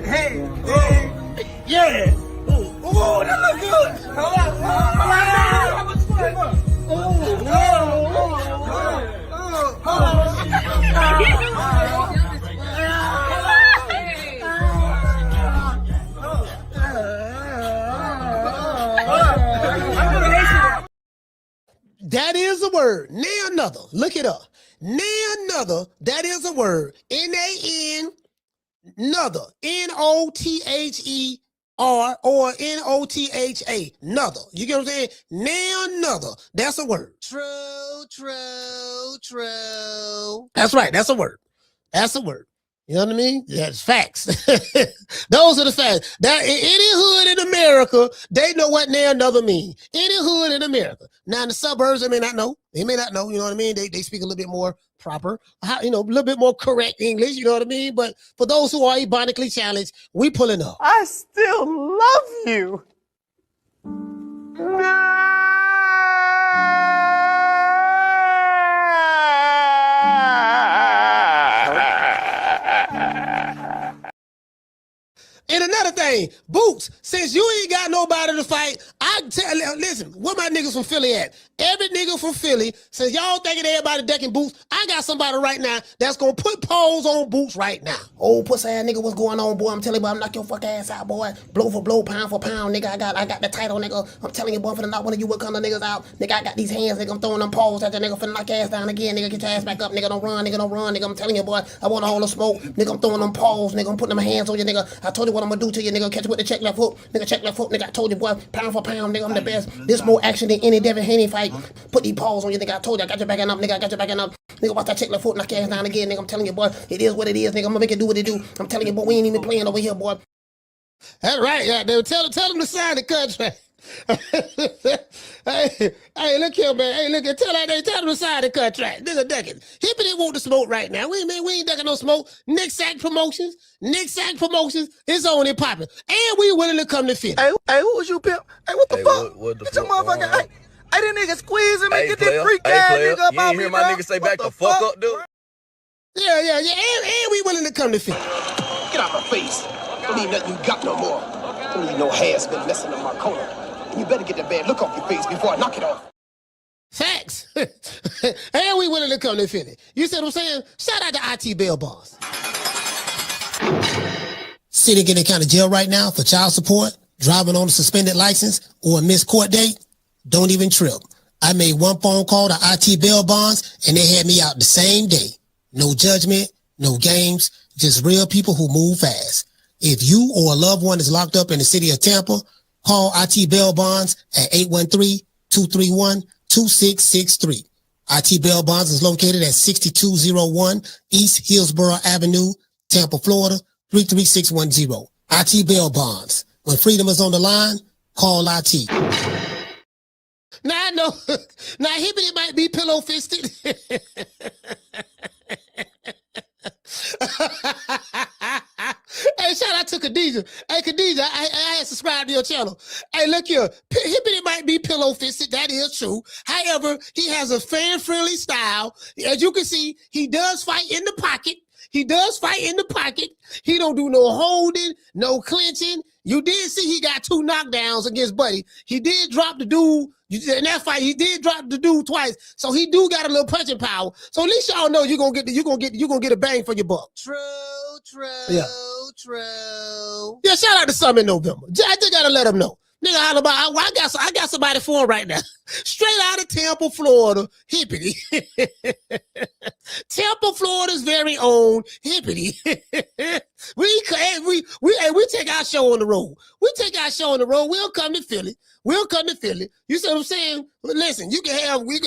Hey. Yeah. Oh, that look good. That is a word. Nay another. Look it up. Nay another. That is a word. N-A-N. Another. N-O-T-H-E. or N-O-T-H-A. Another. You get what I'm saying? Now another. That's a word. True. That's right. That's a word. You know what I mean? That's facts. Those are the facts. That any hood in America, they know what now another mean. Any hood in America. Now in the suburbs, they may not know. You know what I mean? They speak a little bit more proper, a little bit more correct English, you know what I mean? But for those who are ebonically challenged, we pulling up.
I still love you.
And another thing, Boots, since you ain't got nobody to fight, listen, where my niggas from Philly at? Every nigga from Philly, since y'all thinking everybody decking Boots, I got somebody right now that's gonna put paws on Boots right now. Oh, pussy ass nigga, what's going on, boy? I'm telling you, boy, I'm knock your fuck ass out, boy. Blow for blow, pound for pound, nigga. I got the title, nigga. I'm telling you, boy, finna knock one of you what kind of niggas out. Nigga, I got these hands, nigga. I'm throwing them paws at that nigga, finna knock your ass down again, nigga. Get your ass back up, nigga. Don't run, nigga. I'm telling you, boy, I want all the smoke. Nigga, I'm throwing them paws, nigga. I'm putting them hands on you, nigga. I told you what I'm gonna do to you, nigga. Catch you with the check left hook, nigga. I told you, boy, pound for pound, nigga. I'm the best. This more action than any Devin Haney fight. Put these paws on you, nigga. I told you, I got you backing up, nigga. Nigga, watch that check left foot, knock your ass down again, nigga. I'm telling you, boy, it is what it is, nigga. I'm gonna make it do what it do. I'm telling you, boy, we ain't even playing over here, boy. That's right, yeah. They tell them to sign the contract. hey, look here, man. Hey, look, tell them to sign the contract. Nigga ducking. Hippity want the smoke right now. We ain't ducking no smoke. Nick Sack Promotions is on and popping. And we willing to come to fit.
Hey, who was you, pimp? Hey, what the fuck?
What the
Get your
fuck?
motherfucking, hey, that nigga squeezing me. Get
player.
that freak ass nigga up
You
out
ain't hear my nigga say back the fuck up, dude?
Yeah. And we willing to come to fit.
Get out my face. Don't need nothing you got no more. Don't need no hair's been messing up my corner. And you better get that bad look off your face before I knock it off.
Facts. And we willing to come to fit. You see what I'm saying? Shout out to IT Bail Bonds. Sitting in the county jail right now for child support, driving on a suspended license, or a missed court date? Don't even trip. I made one phone call to IT Bail Bonds and they had me out the same day. No judgment, no games, just real people who move fast. If you or a loved one is locked up in the city of Tampa, call IT Bail Bonds at 813-231-2663. IT Bail Bonds is located at 6201 East Hillsborough Avenue, Tampa, Florida, 33610. IT bail bonds. When freedom is on the line, call IT. Now I know, now Hibbity might be pillow fisted. Hey, shout out to Khadijah. Hey, Khadijah, I had subscribed to your channel. Hey, look here. Hibbity might be pillow fisted. That is true. However, he has a fan-friendly style. As you can see, he does fight in the pocket. He does fight in the pocket. He don't do no holding, no clinching. You did see he got 2 knockdowns against Buddy. He did drop the dude in that fight. He did drop the dude twice, so he do got a little punching power. So at least y'all know you're gonna get a bang for your buck. True. Yeah. True. Yeah. Shout out to some in November. I just gotta let him know. Nigga, I got somebody for him right now. Straight out of Tampa, Florida, Hippity. Tampa, Florida's very own Hippity. we take our show on the road. We take our show on the road. We'll come to Philly. You see what I'm saying? Listen, we can have Willie,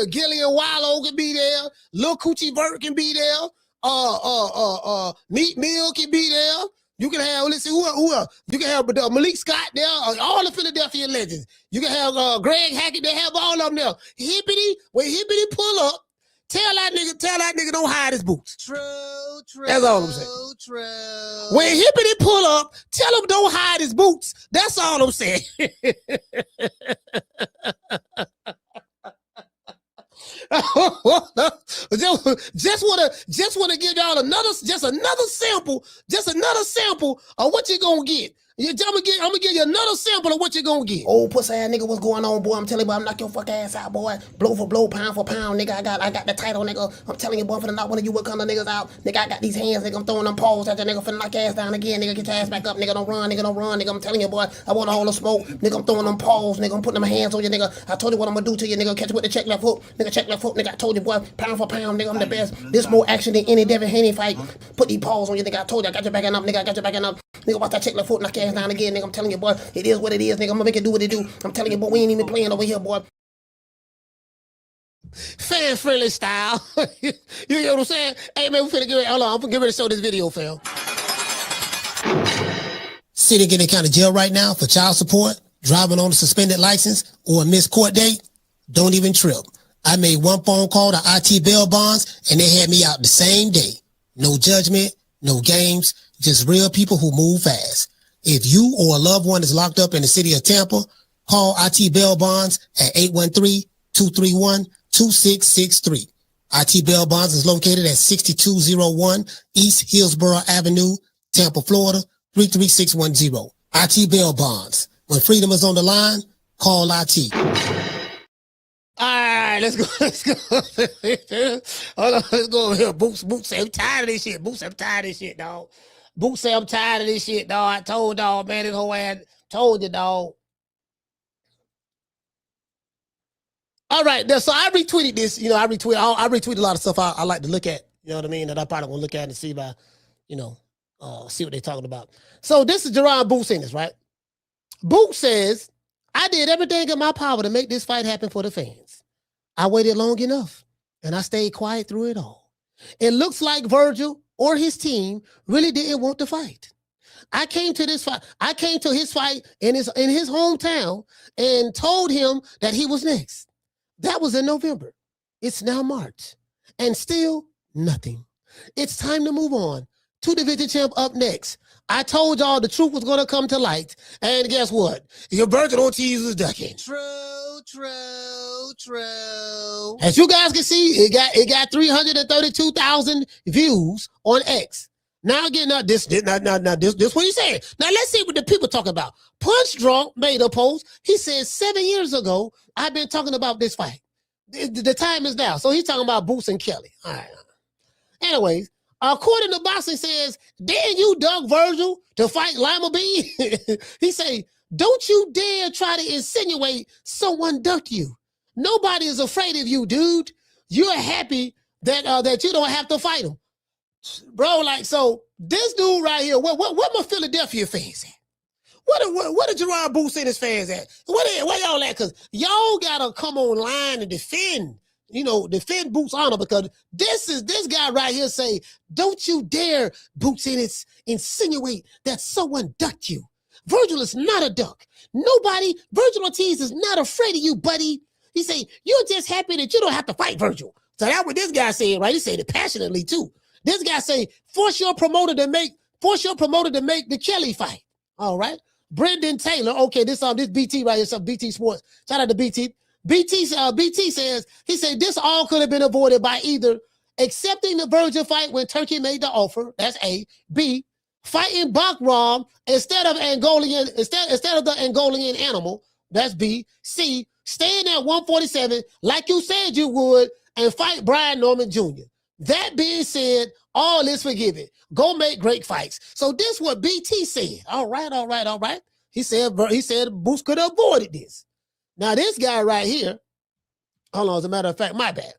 Gillian Wallow can be there. Lil Coochie Vert can be there. Meat Mill can be there. You can have, let's see, who else? You can have Malik Scott there, all the Philadelphia legends. You can have Greg Hackett, they have all of them there. Hibbity, when Hibbity pull up, tell that nigga don't hide his boots. True. That's all I'm saying. True. When Hibbity pull up, tell him don't hide his boots. That's all I'm saying. just wanna give y'all another sample of what you're gonna get. I'm gonna give you another sample of what you're gonna get. Oh, pussy ass nigga, what's going on, boy? I'm telling you, boy, I'm knock your fuck ass out, boy. Blow for blow, pound for pound, nigga. I got the title, nigga. I'm telling you, boy, finna knock one of you what kind of niggas out. Nigga, I got these hands, nigga. I'm throwing them paws at that nigga, finna knock your ass down again, nigga. Get your ass back up, nigga. Don't run, nigga. I'm telling you, boy, I want all the smoke, nigga. I'm throwing them paws, nigga. I'm putting them hands on you, nigga. I told you what I'm gonna do to you, nigga. Catch you with the check left hook, nigga. I told you, boy, pound for pound, nigga. I'm the best. This more action than any Devin Haney fight. Put these paws on you, nigga. I told you, I got you backing up, nigga. Nigga, watch that check left foot, knock your ass down again, nigga. I'm telling you, boy, it is what it is, nigga. I'm gonna make it do what it do. I'm telling you, boy, we ain't even playing over here, boy. Fan-friendly style. You know what I'm saying? Hey, man, we finna get ready. Hold on, I'm finna get ready to show this video, fam. Sitting in the county jail right now for child support, driving on a suspended license, or a missed court date? Don't even trip. I made one phone call to IT bail bonds, and they had me out the same day. No judgment, no games, just real people who move fast. If you or a loved one is locked up in the city of Tampa, call IT bail bonds at 813-231-2663. IT bail bonds is located at 6201 East Hillsborough Avenue, Tampa, Florida, 33610. IT bail bonds. When freedom is on the line, call IT. All right, let's go. Hold on, let's go over here. Boots say I'm tired of this shit. Dog. Boots say I'm tired of this shit, dog. I told dog, man, this whole ass told you, dog. All right, so I retweeted this. I retweet a lot of stuff I like to look at. You know what I mean? That I probably want to look at and see if I, see what they're talking about. So this is Jaron Boots in this, right? Boots says, I did everything in my power to make this fight happen for the fans. I waited long enough, and I stayed quiet through it all. It looks like Vergil or his team really didn't want to fight. I came to his fight in his hometown and told him that he was next. That was in November. It's now March, and still nothing. It's time to move on. To division champ up next. I told y'all the truth was going to come to light, and guess what? Your Vergil Ortiz is ducking. True. As you guys can see, it got 332,000 views on X. Now again, this what he said. Now let's see what the people talk about. Punch Drunk made a post. He said 7 years ago, I've been talking about this fight. The time is now. So he's talking about Boots and Kelly. All right. Anyways, according to Boxing says, didn't you dunk Vergil to fight Lima B? He say, don't you dare try to insinuate someone dunked you. Nobody is afraid of you, dude. You're happy that you don't have to fight him. Bro, so this dude right here, what my Philadelphia fans at? What are Jaron Boots and his fans at? Where y'all at? Because y'all got to come online and defend defend Boots' honor, because this guy right here say, don't you dare, Boots Ennis, insinuate that someone ducked you. Vergil is not a duck. Vergil Ortiz is not afraid of you, buddy. He say, you're just happy that you don't have to fight Vergil. So that's what this guy said, right? He said it passionately too. This guy say, force your promoter to make the Kelly fight. All right. Brendan Taylor. Okay, this BT right here, some BT Sports. Shout out to BT. BT says, he said this all could have been avoided by either accepting the Vergil fight when Turkey made the offer. That's A. B. Fighting Bakram instead of the Angolian animal. That's B. C. Staying at 147 like you said you would and fight Brian Norman Jr. That being said, all is forgiven. Go make great fights. So this is what BT said. All right. He said Boots could have avoided this. Now this guy right here, hold on, as a matter of fact, my bad,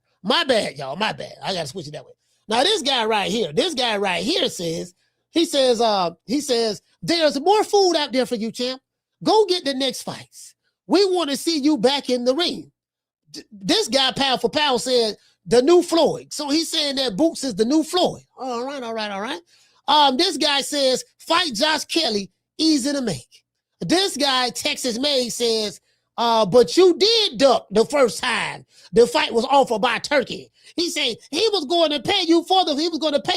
y'all, my bad. I gotta switch it that way. Now this guy right here says, he says, there's more food out there for you, champ. Go get the next fights. We want to see you back in the ring. This guy, pound for pound, said the new Floyd. So he's saying that Boots is the new Floyd. All right. This guy says, fight Josh Kelly, easy to make. This guy, Texas Made, says, but you did duck the first time the fight was offered by Turkey. He said he was going to pay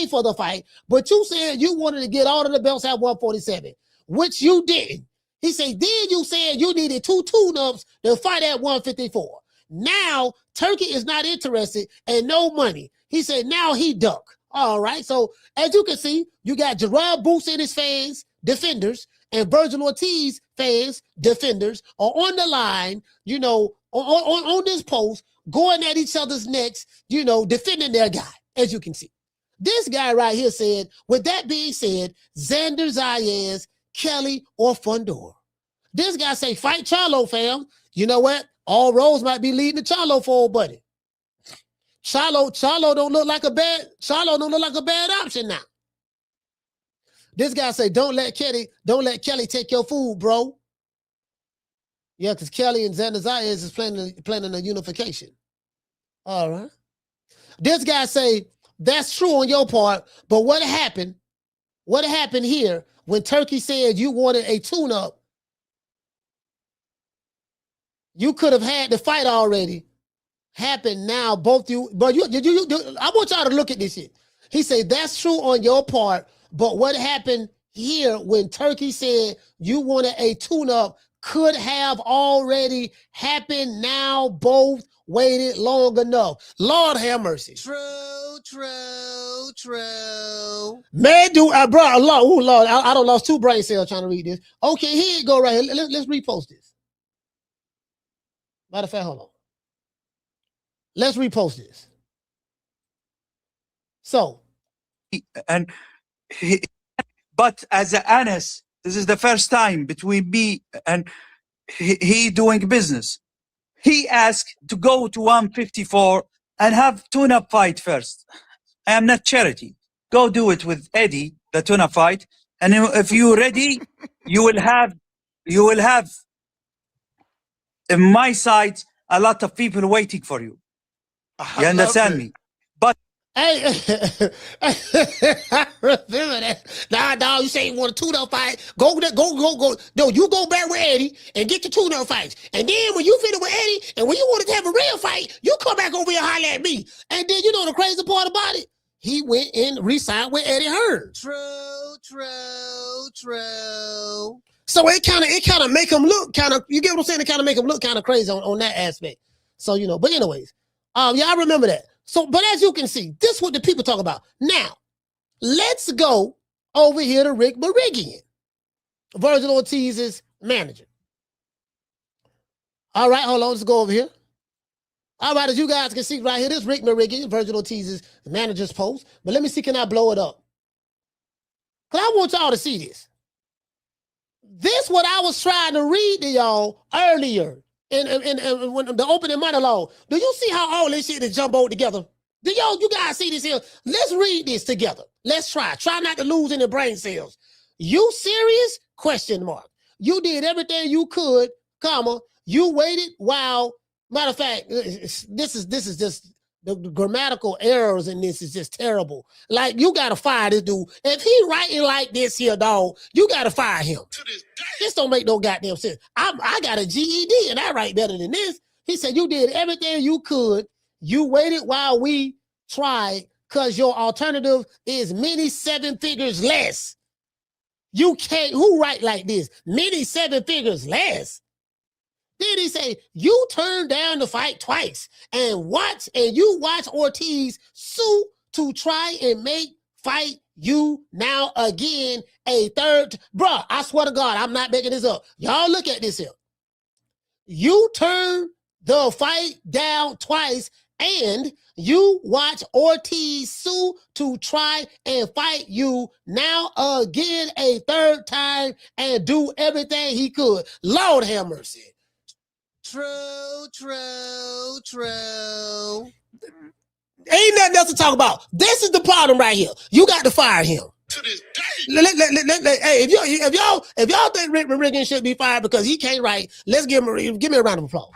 for the fight, but you said you wanted to get all of the belts at 147, which you didn't. He said, then you said you needed 2 tune-ups to fight at 154. Now, Turkey is not interested and no money. He said, now he duck. All right. So as you can see, you got Gerard Boots and his fans, defenders, and Vergil Ortiz fans, defenders, are on the line, on this post, going at each other's necks, defending their guy, as you can see. This guy right here said, with that being said, Xander Zayas, Kelly, or Fundora. This guy say, fight Charlo, fam. You know what? All roads might be leading to Charlo for old buddy. Charlo don't look like a bad option now. This guy say, don't let Kelly take your food, bro. Yeah, because Kelly and Xander Zayas is planning a unification. All right. This guy say, that's true on your part, but what happened here when Turkey said you wanted a tune-up? You could have had the fight already happen now, both you, but I want y'all to look at this shit. He said, that's true on your part, but what happened here when Turkey said you wanted a tune-up could have already happened now, both waited long enough. Lord have mercy. True. Man, bro, Lord, I don't lost 2 brain cells trying to read this. Okay, here you go right here. Let's repost this. Matter of fact, hold on. Let's repost this. So.
But as a Ennis, this is the first time between me and he doing business. He asked to go to 154 and have tune-up fight first. I am not charity. Go do it with Eddie, the tune-up fight. And if you're ready, you will have in my side a lot of people waiting for you. You understand me? But
hey, I remember that. Nah, dog, you say you want a tune-up fight. Go. No, you go back with Eddie and get the tune-up fights. And then when you finish with Eddie and when you want to have a real fight, you come back over here and holler at me. And then you know the crazy part about it? He went and re-signed with Eddie Hearn. True. So it kind of make him look you get what I'm saying? It kind of make him look kind of crazy on that aspect. So, but anyways, yeah, I remember that. So, but as you can see, this is what the people talk about. Now, let's go over here to Rick Mirigian, Vergil Ortiz's manager. All right, hold on, let's go over here. All right, as you guys can see right here, this Rick Mirigian, Vergil Ortiz's manager's post. But let me see, can I blow it up? Because I want y'all to see this. This what I was trying to read to y'all earlier in when the opening monologue. Do you see how all this shit is jumbled together? Do you guys see this here? Let's read this together. Let's try. Try not to lose any brain cells. You serious? Question mark. You did everything you could, comma. You waited while Matter of fact, this is just the grammatical errors in this is just terrible. Like, you gotta fire this dude. If he writing like this here, dog, you gotta fire him. This don't make no goddamn sense. I got a GED and I write better than this. He said, you did everything you could. You waited while we tried because your alternative is many 7 figures less. You can't, who write like this? Many 7 figures less. Then he say, you turned down the fight twice and you watch Ortiz sue to try and fight you now again a third. Bruh, I swear to God, I'm not making this up. Y'all look at this here. You turned the fight down twice and you watch Ortiz sue to try and fight you now again a third time and do everything he could. Lord have mercy. True. Ain't nothing else to talk about. This is the problem right here. You got to fire him. To this day. Hey, if y'all think Rick Mirigian should be fired because he can't write, let's give me a round of applause.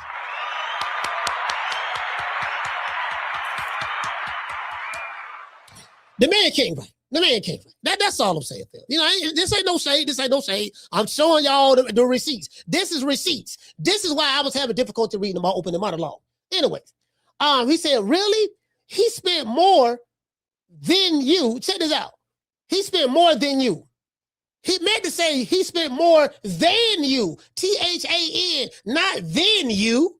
The man can't write. The man can't write. That's all I'm saying, Phil. You know, this ain't no shade. This ain't no shade. I'm showing y'all the receipts. This is receipts. This is why I was having difficulty reading my opening monologue. Anyways, he said, really? He spent more than you. Check this out. He spent more than you. He meant to say he spent more than you. THAN, not than you.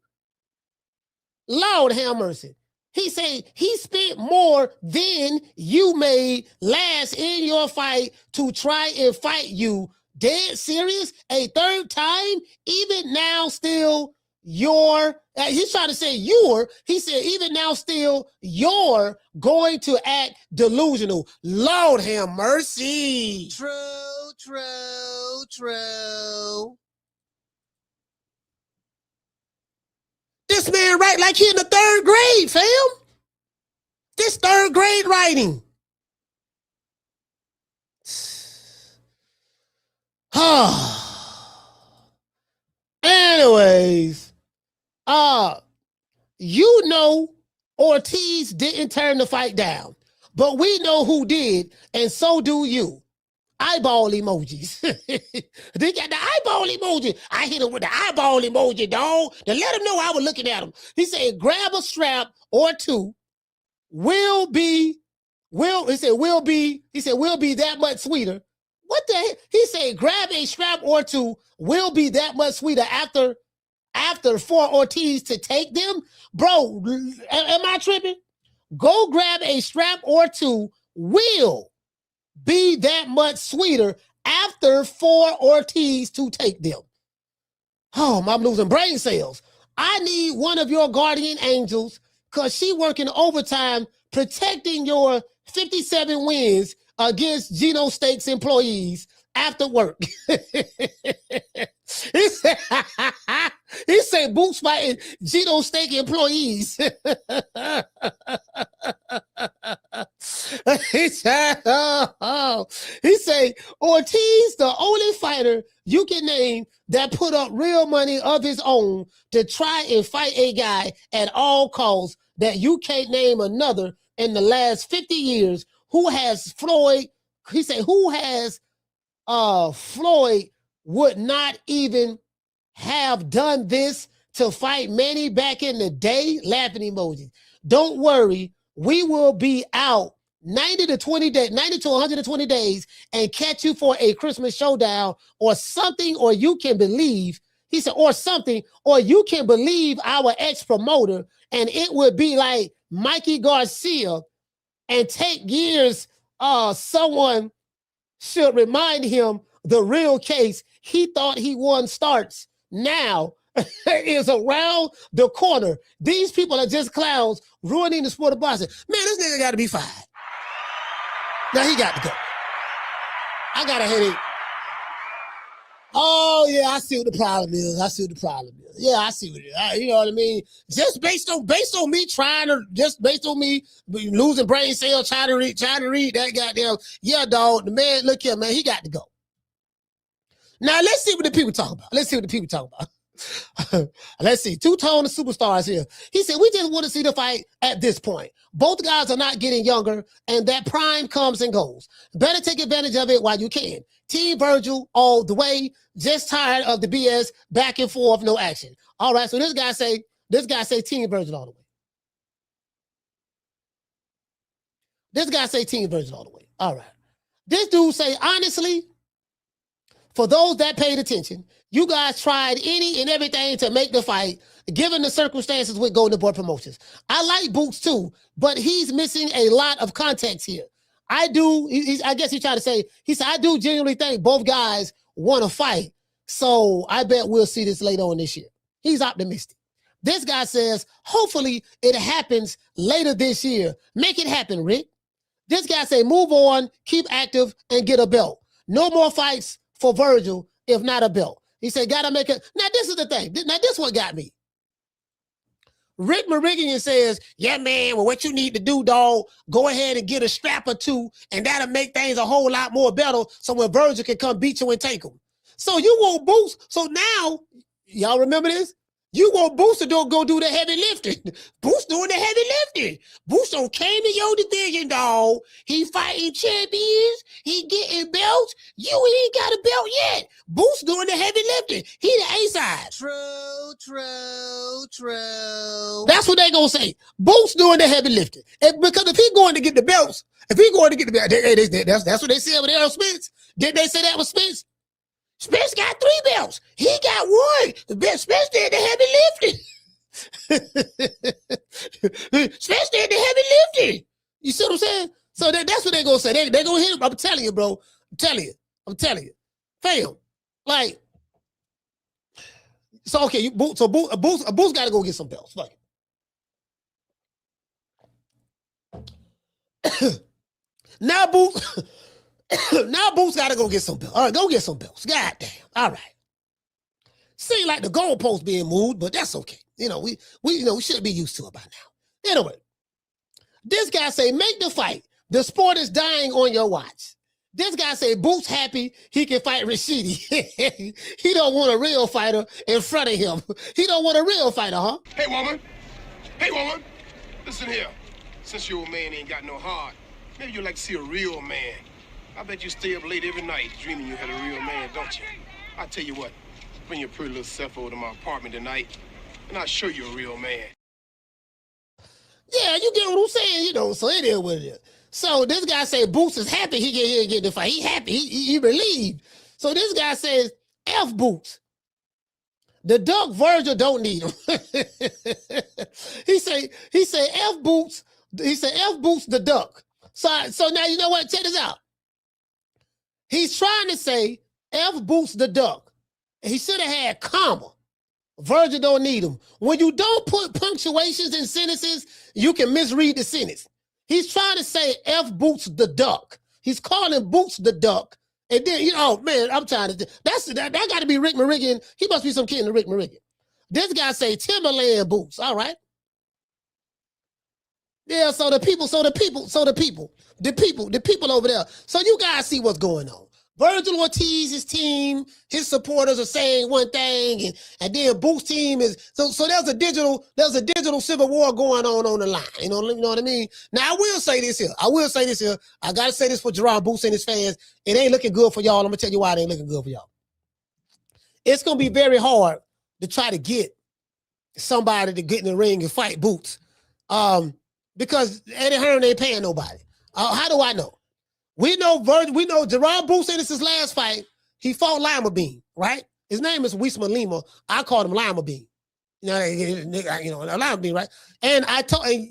Lord have mercy. He said he spent more than you made last in your fight to try and fight you. Dead serious? A third time? Even now still he's trying to say he said even now still you're going to act delusional. Lord have mercy. True. This man write like he in the 3rd grade, fam. This 3rd grade writing. Anyways, you know Ortiz didn't turn the fight down, but we know who did, and so do you. Eyeball emojis. They got the eyeball emoji. I hit him with the eyeball emoji, dog, to let him know I was looking at him. He said, grab a strap or two. Will be that much sweeter. What the heck? He said, grab a strap or two will be that much sweeter after for Ortiz to take them. Bro, am I tripping? Go grab a strap or two will be that much sweeter after for Ortiz to take them. Oh, I'm losing brain cells. I need one of your guardian angels because she working overtime protecting your 57 wins against Geno Steaks employees after work. He said boots fighting Geno Steak employees. He said Ortiz, the only fighter you can name that put up real money of his own to try and fight a guy at all costs, that you can't name another in the last 50 years who has Floyd. He said, who has Floyd would not even have done this to fight Manny back in the day? Laughing emojis. Don't worry, we will be out 90 to 120 days and catch you for a Christmas showdown or something, or you can believe, he said, or something, or you can believe our ex-promoter, and it would be like Mikey Garcia and take years. Someone should remind him the real case he thought he won starts now is around the corner. These people are just clowns ruining the sport of boxing. Man, this nigga got to be fired. Now he got to go. I got a headache. Oh, yeah, I see what the problem is. Yeah, I see what it is. You know what I mean? Just based on me losing brain cells, trying to read that goddamn, yeah, dog, the man, look here, man, he got to go. Now, let's see what the people talk about. Let's see. Two-tone superstars here. He said, we just want to see the fight at this point. Both guys are not getting younger, and that prime comes and goes. Better take advantage of it while you can. Team Vergil all the way. Just tired of the BS, back and forth, no action. All right, so this guy say Team Vergil all the way. This guy say Team Vergil all the way. All right. This dude say, honestly, for those that paid attention, you guys tried any and everything to make the fight, given the circumstances with Golden Boy Promotions. I like Boots too, but he's missing a lot of context here. I guess he's trying to say, he said, I do genuinely think both guys want to fight. So I bet we'll see this later on this year. He's optimistic. This guy says, hopefully it happens later this year. Make it happen, Rick. This guy say, move on, keep active, and get a belt. No more fights for Vergil, if not a belt. He said, gotta make it. Now, this is the thing. Now, this what got me. Rick Mirigian says, yeah, man, well, what you need to do, dog, go ahead and get a strap or two, and that'll make things a whole lot more better so when Vergil can come beat you and take him. So you want Boots. So now, y'all remember this? You want Boots to go do the heavy lifting. Boots doing the heavy lifting. Boots don't came to your division, dog. He fighting champions. He getting belts. You ain't got a belt yet. Boots doing the heavy lifting. He the A-side. True. That's what they gonna say. Boots doing the heavy lifting. Because if he going to get the belts, that's what they said with Errol Spence. Did they say that was Spence? Spence got 3 belts. He got 1. Spence did the heavy lifting. Spence did the heavy lifting. You see what I'm saying? So that's what they're going to say. They're going to hit him. I'm telling you, bro. I'm telling you. Fam, like, so, okay, Boots got to go get some belts. Fuck it. Now, Boots... Now Boots got to go get some belts. All right, go get some belts. God damn. All right. Seem like the goalpost being moved, but that's okay. You know, we should be used to it by now. Anyway, this guy say, make the fight. The sport is dying on your watch. This guy say, Boots happy he can fight Rashidi. He don't want a real fighter in front of him. He don't want a real fighter, huh?
Hey, woman. Listen here. Since your old man ain't got no heart, maybe you'd like to see a real man. I bet you stay up late every night dreaming you had a real man, don't you? I tell you what, bring your pretty little self over to my apartment tonight, and I'll show you a real man.
Yeah, you get what I'm saying, you know, so it is what it is. So this guy say Boots is happy he get here and get the fight. He happy, he relieved. So this guy says, F Boots. The duck Vergil don't need him. He say F Boots, F Boots the duck. So now you know what? Check this out. He's trying to say F Boots the duck. He should have had comma. Vergil don't need him. When you don't put punctuations in sentences, you can misread the sentence. He's trying to say F Boots the duck. He's calling Boots the duck. And then, you know, man, I'm trying to, that got to be Rick Mirigian. He must be some kid in Rick Mirigian. This guy say Timberland Boots. All right. Yeah, so the people over there. So you guys see what's going on. Vergil Ortiz's team, his supporters are saying one thing, and then Boots' team is so there's a digital civil war going on the line. You know what I mean? Now I will say this here. I gotta say this for Jaron Boots and his fans. It ain't looking good for y'all. I'm gonna tell you why it ain't looking good for y'all. It's gonna be very hard to try to get somebody to get in the ring and fight Boots. Because Eddie Hearn ain't paying nobody. How do I know? We know Jaron Boots in his last fight, he fought Lima Bean, right? His name is Wisma Lima. I called him Lima Bean. Lima Bean, right? And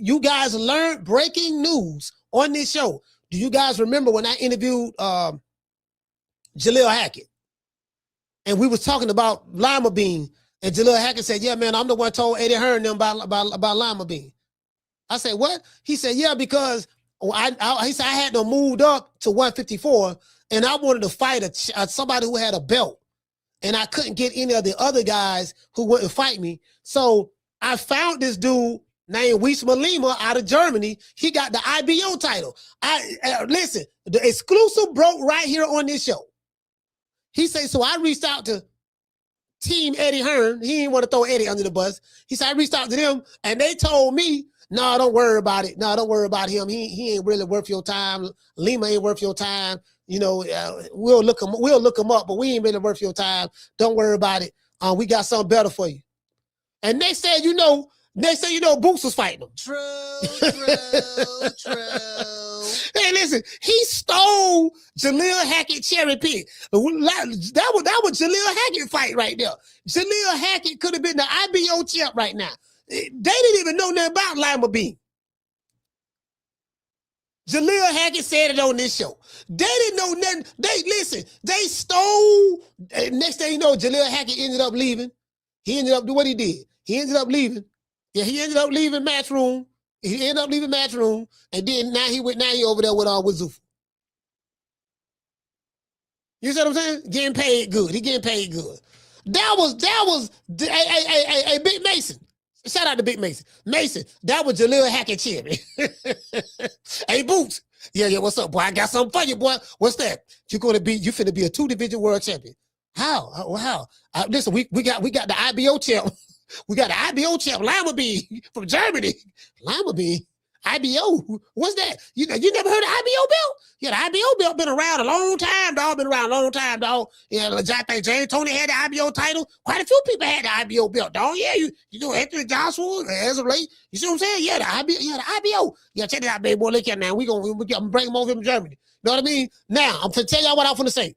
you guys learned breaking news on this show. Do you guys remember when I interviewed Jaleel Hackett? And we was talking about Lima Bean, and Jaleel Hackett said, yeah, man, I'm the one told Eddie Hearn them about Lima Bean. I said, what? He said, yeah, because he said I had to moved up to 154, and I wanted to fight somebody who had a belt, and I couldn't get any of the other guys who wouldn't fight me. So I found this dude named Wisma Lima out of Germany. He got the IBO title. Listen, the exclusive broke right here on this show. He said, so I reached out to Team Eddie Hearn. He didn't want to throw Eddie under the bus. He said, I reached out to them and they told me, no, don't worry about it. No, don't worry about him. He ain't really worth your time. Lima ain't worth your time. You know, we'll look him up, but we ain't really worth your time. Don't worry about it. We got something better for you. And they said, Boots was fighting him. True. Hey, listen, he stole Jaleel Hackett cherry pick. That was Jaleel Hackett fight right there. Jaleel Hackett could have been the IBO champ right now. They didn't even know nothing about Lima Bean. Jaleel Hackett said it on this show. They didn't know nothing. They stole. Next thing you know, Jaleel Hackett ended up leaving. He ended up doing what he did. He ended up leaving. Yeah, he ended up leaving Matchroom. And then now he over there with Zuffa. You see what I'm saying? Getting paid good. He getting paid good. That was hey, Big Mason. Shout out to Big Mason. Mason, that was Jaleel Hackett cherry. Hey, Boots. Yeah, what's up, boy? I got something for you, boy. What's that? You finna be a 2-division world champion. How? Listen, we got the IBO champ. We got the IBO champ, Lima Bean from Germany. Lima Bean, IBO. What's that? You never heard of IBO belt? Yeah, the IBO belt been around a long time, dog. Yeah, I think James Tony had the IBO title. Quite a few people had the IBO belt, dog. Yeah, you know Anthony Joshua as of late. You see what I'm saying? Yeah, the IBO. Yeah, check it out, baby boy. Look at now. We gonna bring him over from Germany. You know what I mean? Now I'm gonna tell y'all what I'm gonna say.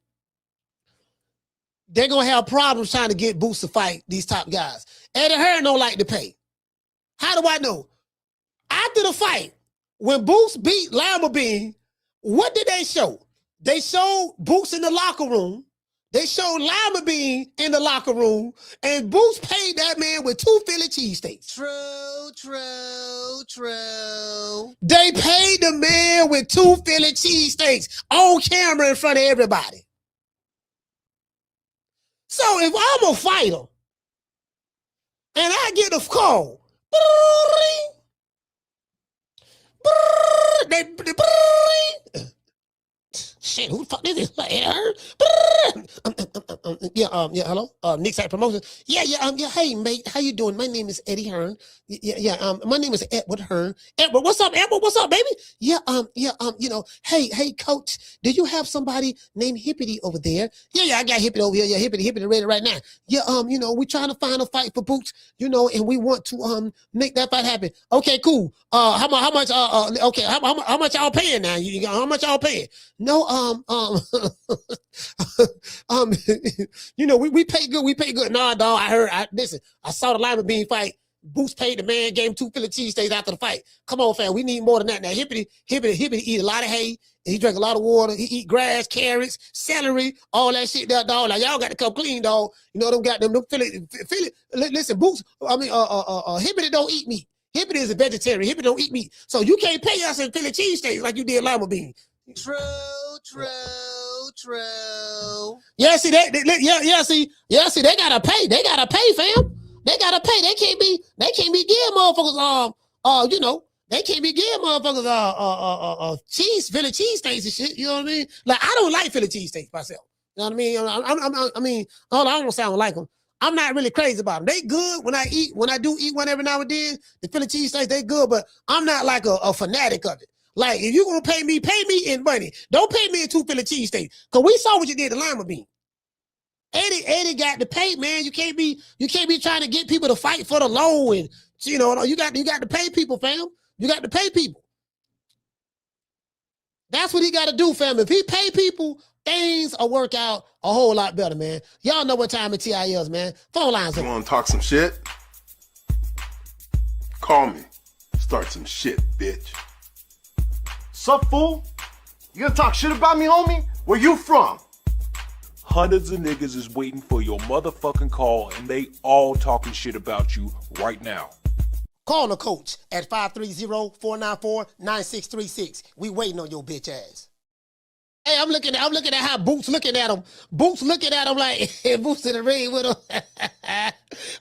They're going to have problems trying to get Boots to fight these top guys. Eddie Hearn don't like to pay. How do I know? After the fight, when Boots beat Lima Bean, what did they show? They showed Boots in the locker room. They showed Lima Bean in the locker room, and Boots paid that man with 2 Philly cheesesteaks. True. They paid the man with 2 Philly cheesesteaks on camera in front of everybody. So if I'm a fighter and I get a call, shit, who the fuck is this? Hello? Nick Side Promotion. Yeah, hey, mate, how you doing? My name is Eddie Hearn. My name is Edward Hearn. Edward, what's up, Edward? What's up, baby? Hey, coach, do you have somebody named Hippity over there? Yeah, I got Hippity over here. Yeah, Hippity ready right now. Yeah, we trying to find a fight for Boots, and we want to make that fight happen. Okay, cool. How much how much y'all paying now? How much y'all paying? No, we pay good. Nah, dog, listen, I saw the Lima Bean fight. Boots paid the man, gave him 2 Philly cheesesteaks after the fight. Come on, fam, we need more than that. Now, Hippity eat a lot of hay, and he drank a lot of water. He eat grass, carrots, celery, all that shit there, dog. Like, y'all got to come clean, dog. Them got them Philly. Listen, Boots, Hippity don't eat meat. Hippity is a vegetarian. Hippity don't eat meat. So you can't pay us in Philly cheesesteaks like you did Lima Bean. True. Yeah, see, they gotta pay. They gotta pay, fam. They gotta pay. They can't be getting motherfuckers they can't be getting motherfuckers Philly cheesesteaks and shit. You know what I mean? Like, I don't like Philly cheesesteaks myself. You know what I mean? I don't sound like them. I'm not really crazy about them. They good when I do eat one every now and then. The Philly cheesesteaks, they good, but I'm not like a fanatic of it. Like, if you're gonna pay me in money. Don't pay me in 2 Philly cheesesteaks. Cause we saw what you did to Lima Bean. Eddie got to pay, man. You can't be trying to get people to fight for the low, and you got to pay people, fam. You got to pay people. That's what he got to do, fam. If he pay people, things will work out a whole lot better, man. Y'all know what time it is, man. Phone lines.
You want to talk some shit? Call me. Start some shit, bitch.
Sup, fool? You gonna talk shit about me, homie? Where you from?
Hundreds of niggas is waiting for your motherfucking call, and they all talking shit about you right now.
Call the coach at 530-494-9636. We waiting on your bitch ass. Hey, I'm looking at how Boots looking at him. Boots looking at him like Boots in the ring with him.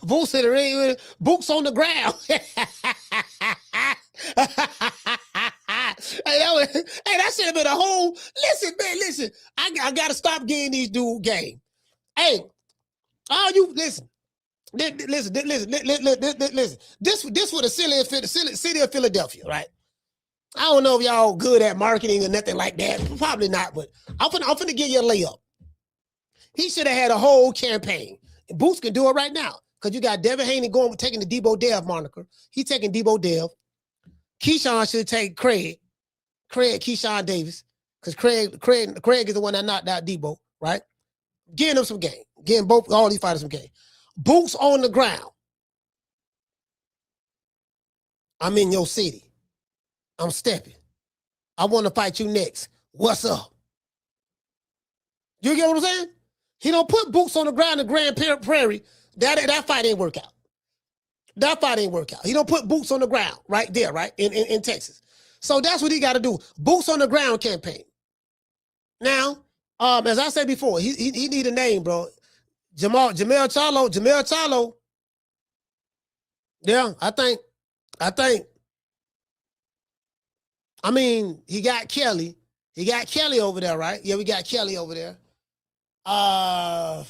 Boots in the ring with him. Boots on the ground. Hey, that should have been a whole. Listen, man, listen. I gotta stop getting these dude game. Hey, All you listen. Listen. This for the city of Philadelphia, right? I don't know if y'all good at marketing or nothing like that. Probably not, but I'm finna give you a layup. He should have had a whole campaign. Boots can do it right now because you got Devin Haney taking the Debo Dev moniker. He taking Debo Dev. Keyshawn should take Craig Keyshawn Davis, because Craig is the one that knocked out Debo, right? Getting them some game. Getting all these fighters some game. Boots on the ground. I'm in your city. I'm stepping. I want to fight you next. What's up? You get what I'm saying? He don't put boots on the ground in Grand Prairie. That fight ain't work out. That fight ain't work out. He don't put boots on the ground right there, right? In Texas. So that's what he got to do. Boots on the ground campaign. Now, as I said before, he need a name, bro. Jamel Charlo. Yeah, I mean, he got Kelly. He got Kelly over there, right? Yeah, we got Kelly over there. But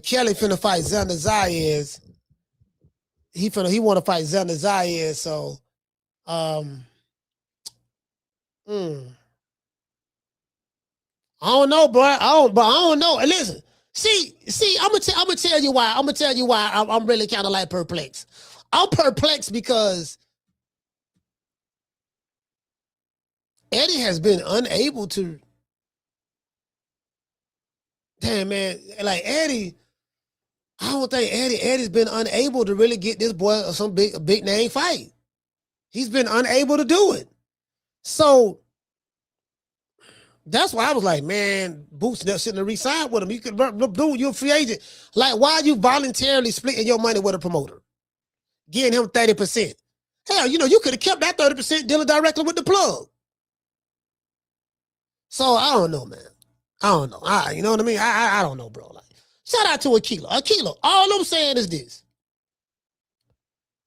Kelly finna fight Xander Zayas. He want to fight Xander Zayas, so I don't know, bro. I don't know. And listen, see, I'm gonna tell you why. I'm really kind of like perplexed. I'm perplexed because Eddie has been unable to. Damn, man, like Eddie. I don't think Eddie's been unable to really get this boy some big name fight. He's been unable to do it. So that's why I was like, man, Boots shouldn't have re-signed with him. You could do, you're a free agent. Like, why are you voluntarily splitting your money with a promoter? Getting him 30%. Hell, you could have kept that 30% dealing directly with the plug. So I don't know, man. I don't know. You know what I mean? I don't know, bro. Like, shout out to Aquila. All I'm saying is this.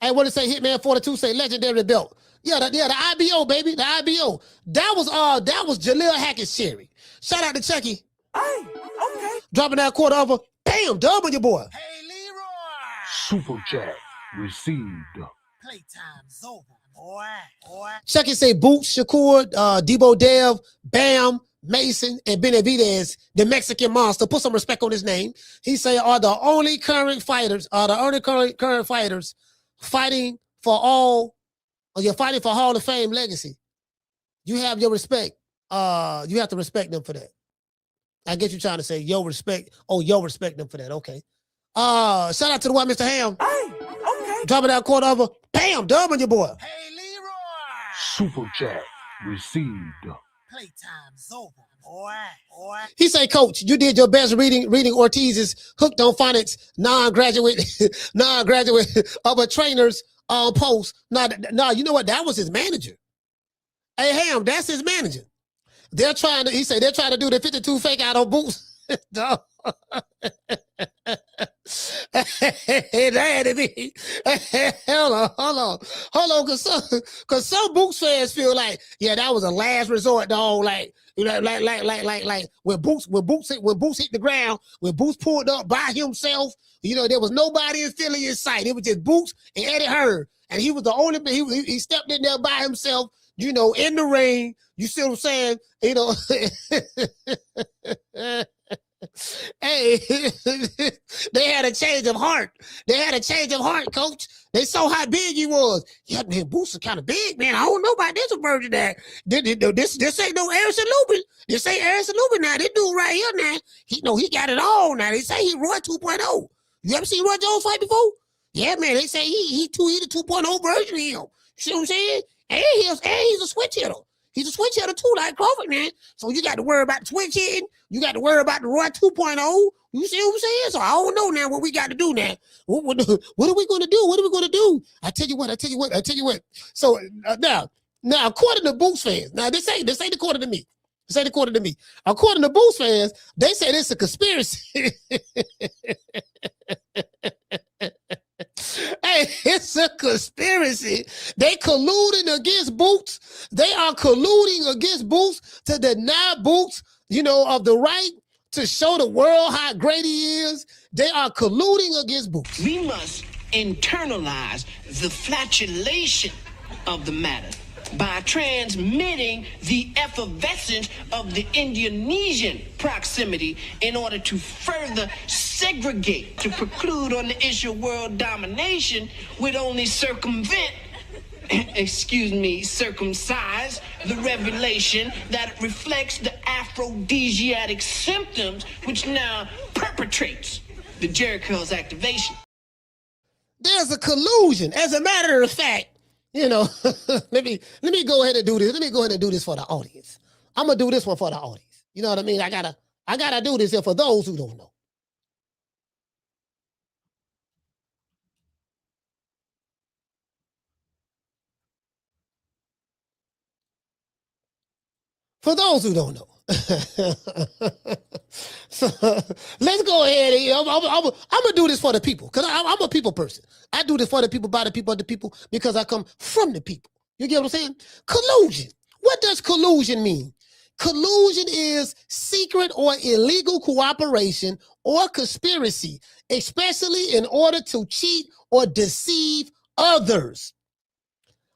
Hey, what did it say? Hitman 42 say legendary belt. Yeah, the IBO, baby. The IBO. That was Jaleel Hackett's cherry. Shout out to Chucky.
Hey, okay.
Dropping that quarter over. Bam, dub on your boy.
Hey, Leroy.
Super chat received.
Playtime's over, boy.
Chucky say Boots, Shakur, Debo Dev, Bam, Mason, and Benavidez, the Mexican monster. Put some respect on his name. He say are the only current fighters fighting for all. Or you're fighting for Hall of Fame legacy. You have your respect. You have to respect them for that. I get you trying to say yo respect. Oh, yo respect them for that. Okay. Shout out to the one, Mr. Ham.
Hey, okay.
Dropping that quarter over. Bam, dub on your boy.
Hey, Leroy.
Super chat received.
Playtime's over, boy.
He say, Coach, you did your best reading Ortiz's Hooked on Phonics non-graduate of a trainer's post. No, you know what? That was his manager. Hey, Ham, that's his manager. They're trying to do the 52 fake out on Boots. That had to be. Hold on, cause some Boots fans feel like, yeah, that was a last resort, dog. Like when Boots hit the ground, when Boots pulled up by himself, there was nobody in Philly in sight. It was just Boots and Eddie Hearn, and he was the only. He stepped in there by himself, in the rain. You see what I'm saying? Hey, they had a change of heart. Coach. They saw how big he was. Yeah, man, Boots is kind of big, man. I don't know about this version that. This ain't no Harrison Lubin. This ain't Harrison Lubin now. This dude right here now. He got it all now. They say he Roy 2.0. You ever seen Roy Jones fight before? Yeah, man. They say he the 2.0 version of him. You see what I'm saying? And he's a switch hitter. He's a switch hitter too, like Crawford, man. So you got to worry about the switch hitting. You got to worry about the Roy 2.0. You see what I'm saying? So I don't know now what we got to do now. What are we going to do? I tell you what. So now, according to Boots fans, now this ain't according to me. According to Boots fans, they say this is a conspiracy. Hey, it's a conspiracy. They colluding against Boots. They are colluding against Boots to deny Boots, of the right to show the world how great he is. They are colluding against Boots.
We must internalize the flatulation of the matter by transmitting the effervescence of the Indonesian proximity in order to further segregate, to preclude on the issue of world domination would only circumvent, circumcise the revelation that reflects the aphrodisiac symptoms which now perpetrates the Jericho's activation.
There's a collusion. As a matter of fact, you know, let me go ahead and do this. Let me go ahead and do this for the audience. I'm gonna do this one for the audience. You know what I mean? I gotta do this here for those who don't know. For those who don't know. So let's go ahead. I'm gonna do this for the people because I'm a people person. I do this for the people, by the people, of the people, because I come from the people. You get what I'm saying? Collusion. What does collusion mean? Collusion is secret or illegal cooperation or conspiracy, especially in order to cheat or deceive others.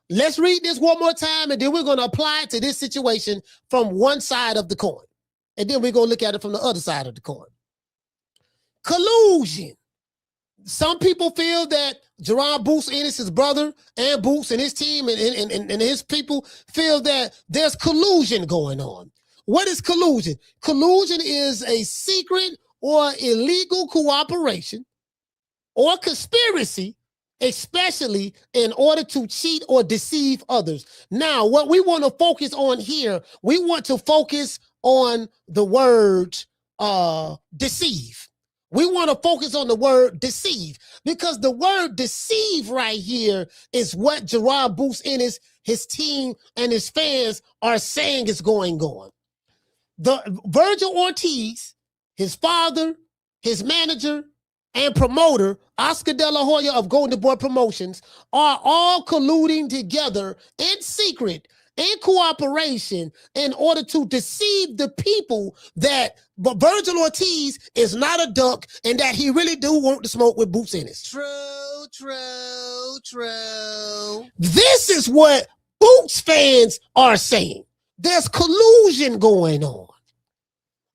Let's read this one more time, and then we're going to apply it to this situation from one side of the coin. And then we're going to look at it from the other side of the coin. Collusion. Some people feel that Jaron Boots Ennis, his brother, and Boots and his team and his people feel that there's collusion going on. What is collusion? Collusion is a secret or illegal cooperation or conspiracy, especially in order to cheat or deceive others. Now, what we want to focus on here, we want to focus on the word deceive. We want to focus on the word deceive because the word deceive right here is what Jaron Boots Ennis, his team, and his fans are saying is going on. The Vergil Ortiz, his father, his manager, and promoter, Oscar De La Hoya of Golden Boy Promotions, are all colluding together in secret, in cooperation, in order to deceive the people that Vergil Ortiz is not a duck and that he really do want to smoke with Boots Ennis. True. This is what Boots fans are saying. There's collusion going on.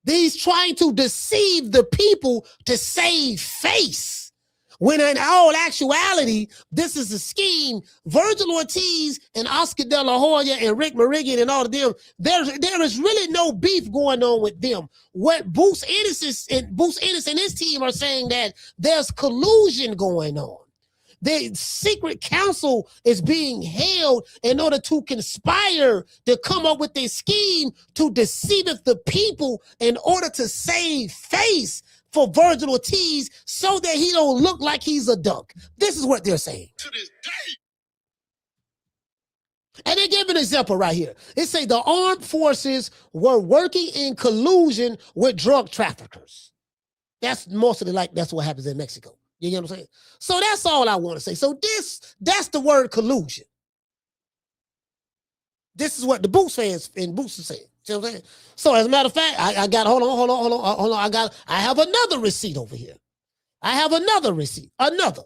He's trying to deceive the people to save face. When in all actuality, this is a scheme. Vergil Ortiz and Oscar De La Hoya and Rick Mirigian and all of them, there is really no beef going on with them. What Boots Ennis and his team are saying that there's collusion going on. The secret council is being held in order to conspire to come up with a scheme to deceive the people in order to save face for Vergil Ortiz so that he don't look like he's a duck. This is what they're saying. To this day. And they give an example right here. It say the armed forces were working in collusion with drug traffickers. That's mostly like that's what happens in Mexico. You get what I'm saying? So that's all I want to say. So that's the word collusion. This is what the Boots fans and Boots are saying. See what I'm saying? So as a matter of fact, I got, hold on. I have another receipt over here. I have another receipt. Another.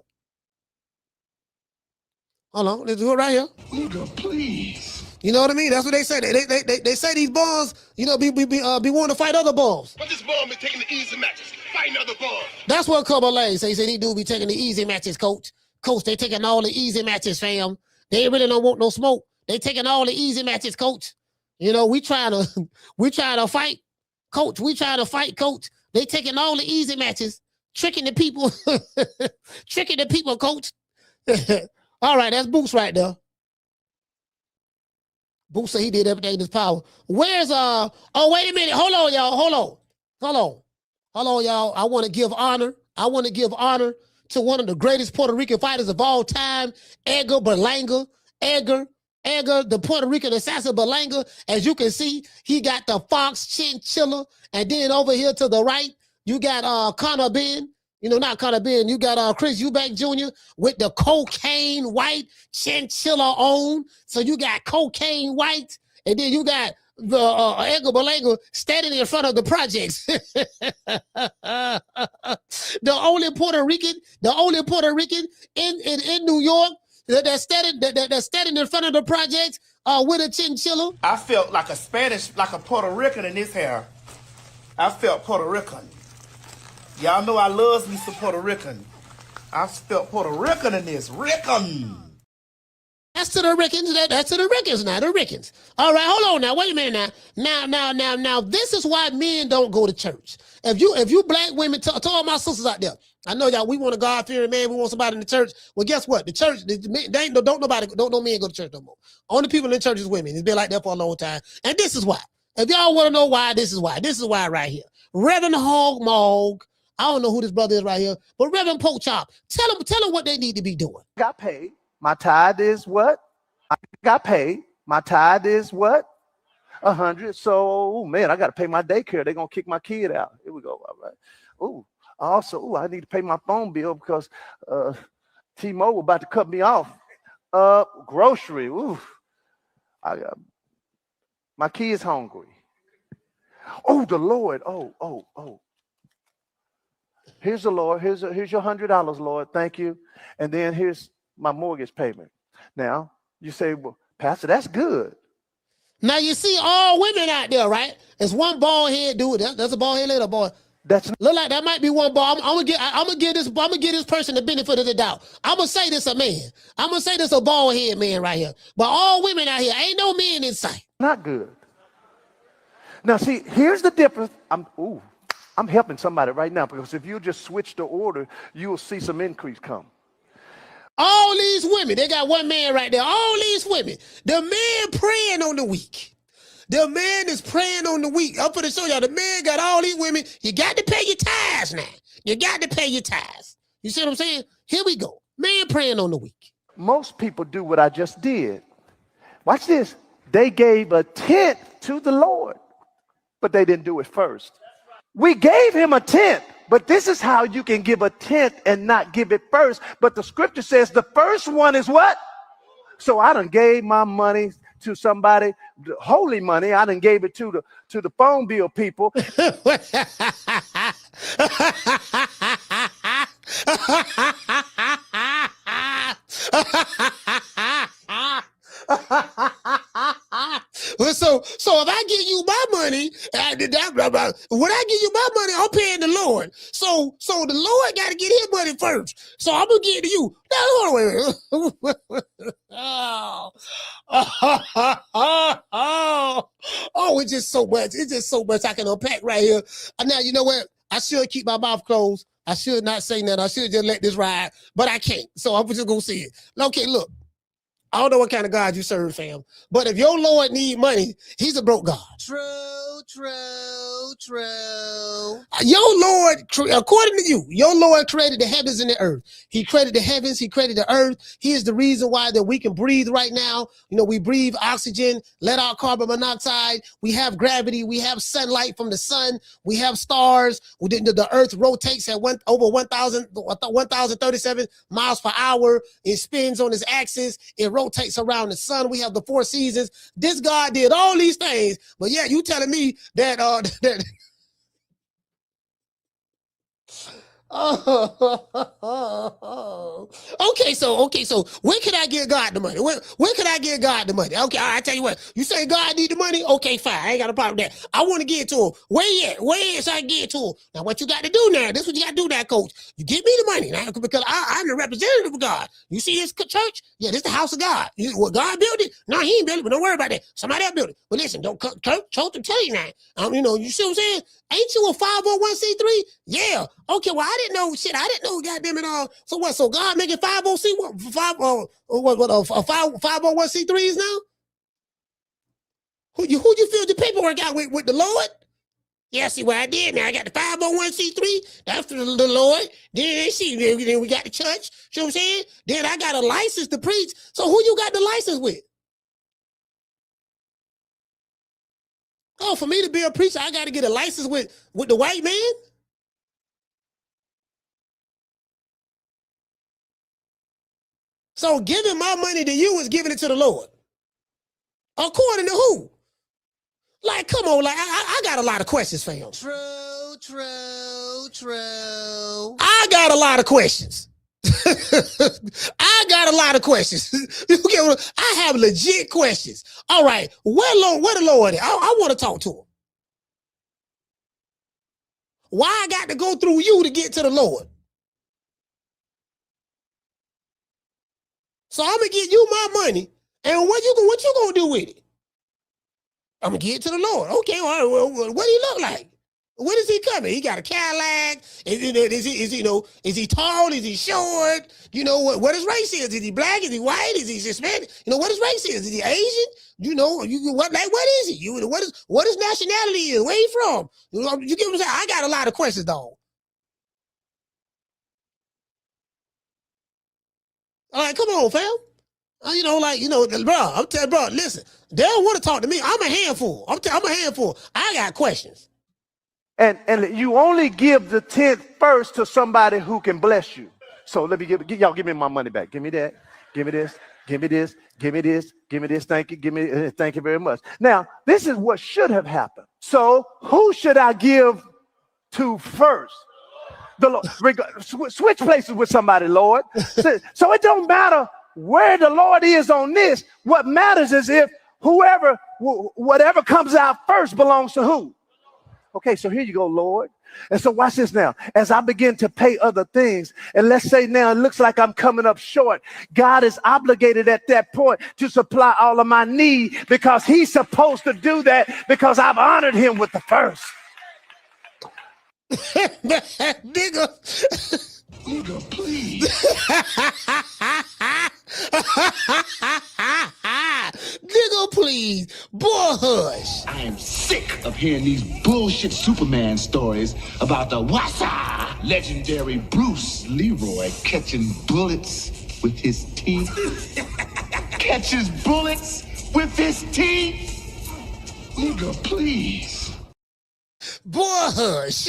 Hold on, let's do it right here. Nigga, please. You know what I mean? That's what they say. They say these bums, you know, be wanting to fight other bums.
But this bum is taking the easy matches, fighting other bums.
That's what Cobble Lane say. He said he do be taking the easy matches, coach. Coach, they taking all the easy matches, fam. They really don't want no smoke. They taking all the easy matches, coach. You know, we trying to fight, coach. We trying to fight, coach. They taking all the easy matches, tricking the people, coach. All right, that's Boots right there. Boots said he did everything in his power. Where's oh, wait a minute. Hold on, y'all. Hold on, y'all. I want to give honor. To one of the greatest Puerto Rican fighters of all time, Edgar Berlanga. Edgar, the Puerto Rican assassin Berlanga. As you can see, he got the Fox Chinchilla. And then over here to the right, you got Conor Ben. You know, not Conor Ben. You got Chris Eubank Jr. with the cocaine white chinchilla on. So you got cocaine white. And then you got the Edgar Berlanga standing in front of the projects. the only Puerto Rican in New York that's standing in front of the projects with a chinchilla.
I felt like a Spanish, like a Puerto Rican in this hair. I felt Puerto Rican. Y'all know I love me some Puerto Rican. I felt Puerto Rican in this. Rican.
That's to the Rickens. That's to the Rickens now. The Rickens. All right, hold on now. Wait a minute now. Now. This is why men don't go to church. If you black women, to all my sisters out there, I know y'all. We want a God-fearing man. We want somebody in the church. Well, guess what? The church, don't no men go to church no more. Only people in the church is women. It's been like that for a long time. And this is why. If y'all want to know why, this is why. This is why right here. Reverend Hog Mog. I don't know who this brother is right here, but Reverend Poke Chop. Tell them what they need to be doing.
Got paid. My tithe is what? I got paid. My tithe is what? 100. So, man, I got to pay my daycare. They're going to kick my kid out. Here we go. All right. Ooh, also, I need to pay my phone bill because T-Mobile about to cut me off. Grocery. Ooh, my kid's hungry. Oh, the Lord. Oh. Here's the Lord. Here's your $100, Lord. Thank you. And then here's my mortgage payment. Now, you say, well, Pastor, that's good.
Now, you see all women out there, right? It's one bald head dude. That's a bald head little boy. Look like that might be one ball. I'm gonna give this person the benefit of the doubt. I'm gonna say this a man. I'm gonna say this a bald head man right here. But all women out here, ain't no men in sight.
Not good. Now, see, here's the difference. I'm helping somebody right now because if you just switch the order, you will see some increase come.
All these women, they got one man right there. All these women, the man praying on the weak. The man is praying on the weak. I'm going to show y'all. The man got all these women. You got to pay your tithes now. You got to pay your tithes. You see what I'm saying? Here we go. Man praying on the weak.
Most people do what I just did. Watch this. They gave a tenth to the Lord, but they didn't do it first. We gave him a tenth, but this is how you can give a tenth and not give it first. But the scripture says the first one is what? So I done gave my money to somebody, the holy money. I done gave it to the phone bill people. So if I give you my money, when I give you my money, I'm paying the Lord. So the Lord got to get his money first. So I'm gonna give it to you. It's just so much. It's just so much I can unpack right here. Now you know what? I should keep my mouth closed. I should not say nothing. I should just let this ride, but I can't. So I'm just gonna see it. Okay, look. I don't know what kind of God you serve, fam. But if your Lord need money, he's a broke God. True. Your Lord, according to you, your Lord created the heavens and the earth. He created the heavens. He created the earth. He is the reason why that we can breathe right now. You know, we breathe oxygen, let out carbon monoxide. We have gravity. We have sunlight from the sun. We have stars. The earth rotates at over 1,037 miles per hour. It spins on its axis. It rotates around the sun. We have the 4 seasons. This God did all these things, but yeah, you telling me that Okay, so when can I give God the money? When can I give God the money? Okay, I tell you what, you say God need the money? Okay, fine, I ain't got a problem with that. I want to give it to him. Where so I can give it to him? Now, what you got to do now? This is what you got to do now, coach. You give me the money now, because I'm the representative of God. You see this church? Yeah, this is the house of God. God built it? No, he ain't built it, but don't worry about that. Somebody else built it. But listen, don't church will tell you now. You see what I'm saying? Ain't you a 501c3? Yeah. Okay, well, I didn't know. Shit, I didn't know, goddamn it all. So what? So God making 501c3s now? Who you filled the paperwork out with the Lord? Yeah, see what I did now. I got the 501c3. That's for the Lord. Then we got the church. See what I'm saying? Then I got a license to preach. So who you got the license with? Oh, for me to be a preacher, I got to get a license with the white man? So giving my money to you is giving it to the Lord. According to who? Like, come on, like I got a lot of questions, fam.
True.
I got a lot of questions. I got a lot of questions. I have legit questions. All right, where the Lord at? I want to talk to him. Why I got to go through you to get to the Lord? So I'm gonna get you my money, and what you gonna do with it? I'm gonna get to the Lord. Okay, well, what do he look like? What is he coming? He got a Cadillac. Is he tall? Is he short? You know what his race is? Is he black? Is he white? Is he Hispanic? You know what his race is? Is he Asian? You know, what is he? What his nationality is? Where he from? You get what I'm saying? I got a lot of questions, dog. All right, come on, fam. Bro, I'm telling bro, listen, they don't want to talk to me. I'm a handful. I'm a handful. I got questions.
And you only give the 10th first to somebody who can bless you. So let me give me my money back. Give me that. Give me this. Give me this. Give me this. Give me this. Thank you. Thank you very much. Now, this is what should have happened. So who should I give to first? The Lord. Switch places with somebody, Lord. So it don't matter where the Lord is on this. What matters is if whatever comes out first belongs to who? Okay, so here you go, Lord. And so watch this now. As I begin to pay other things, and let's say now it looks like I'm coming up short, God is obligated at that point to supply all of my need because he's supposed to do that because I've honored him with the first.
Nigga, please.
Nigga, please. Boy, hush.
I am sick of hearing these bullshit Superman stories about the Wassa legendary Bruce Leroy catching bullets with his teeth. Catches bullets with his teeth. Nigga, please.
Boy, hush.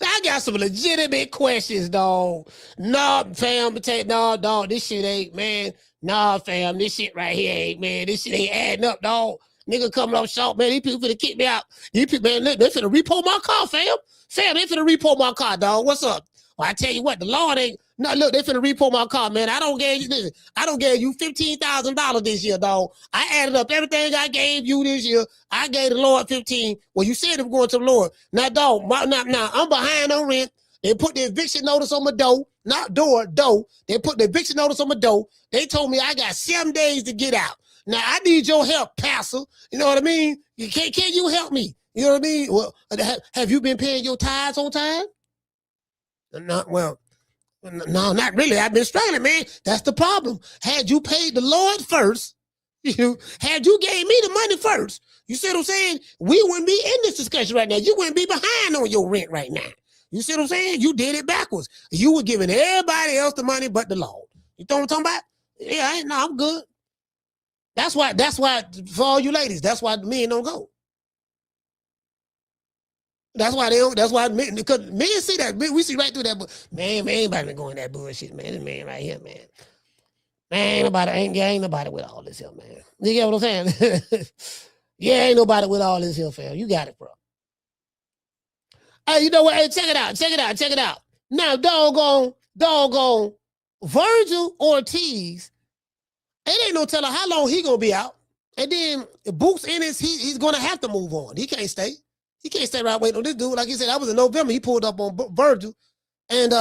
I got some legitimate questions, dog. Nah, fam, nah, dog, this shit ain't, man. Nah, fam, this shit right here ain't, man. This shit ain't adding up, dog. Nigga coming up short, man. These people finna kick me out. These people, man, they finna repo my car, fam. Fam, they finna repo my car, dog. What's up? Well, I tell you what, the Lord ain't. No, look, they finna repo my car, man. I don't give you $15,000 this year, dog. I added up everything I gave you this year. I gave the Lord 15. Well, you said it was going to the Lord. Now, dog, now I'm behind on rent. They put the eviction notice on my door, not door. They put the eviction notice on my door. They told me I got 7 days to get out. Now I need your help, Pastor. You know what I mean? Can you help me? You know what I mean? Well, have you been paying your tithes on time? No, not really. I've been struggling, man. That's the problem. Had you paid the Lord first, had you gave me the money first, you see what I'm saying? We wouldn't be in this discussion right now. You wouldn't be behind on your rent right now. You see what I'm saying? You did it backwards. You were giving everybody else the money but the Lord. You know what I'm talking about? Yeah, I'm good. That's why, for all you ladies, that's why men don't go. That's why because men see that. We see right through that. But man, ain't nobody going that bullshit, man. This man right here, man. Ain't nobody with all this here, man. You get what I'm saying? Yeah, ain't nobody with all this here, fam. You got it, bro. Hey, you know what? Hey, check it out. Now, doggone, Vergil Ortiz, it ain't no telling how long he gonna be out. And then Boots Ennis, he's gonna have to move on. He can't stay. He can't stay right waiting on this dude. Like he said, that was in November. He pulled up on Vergil. And,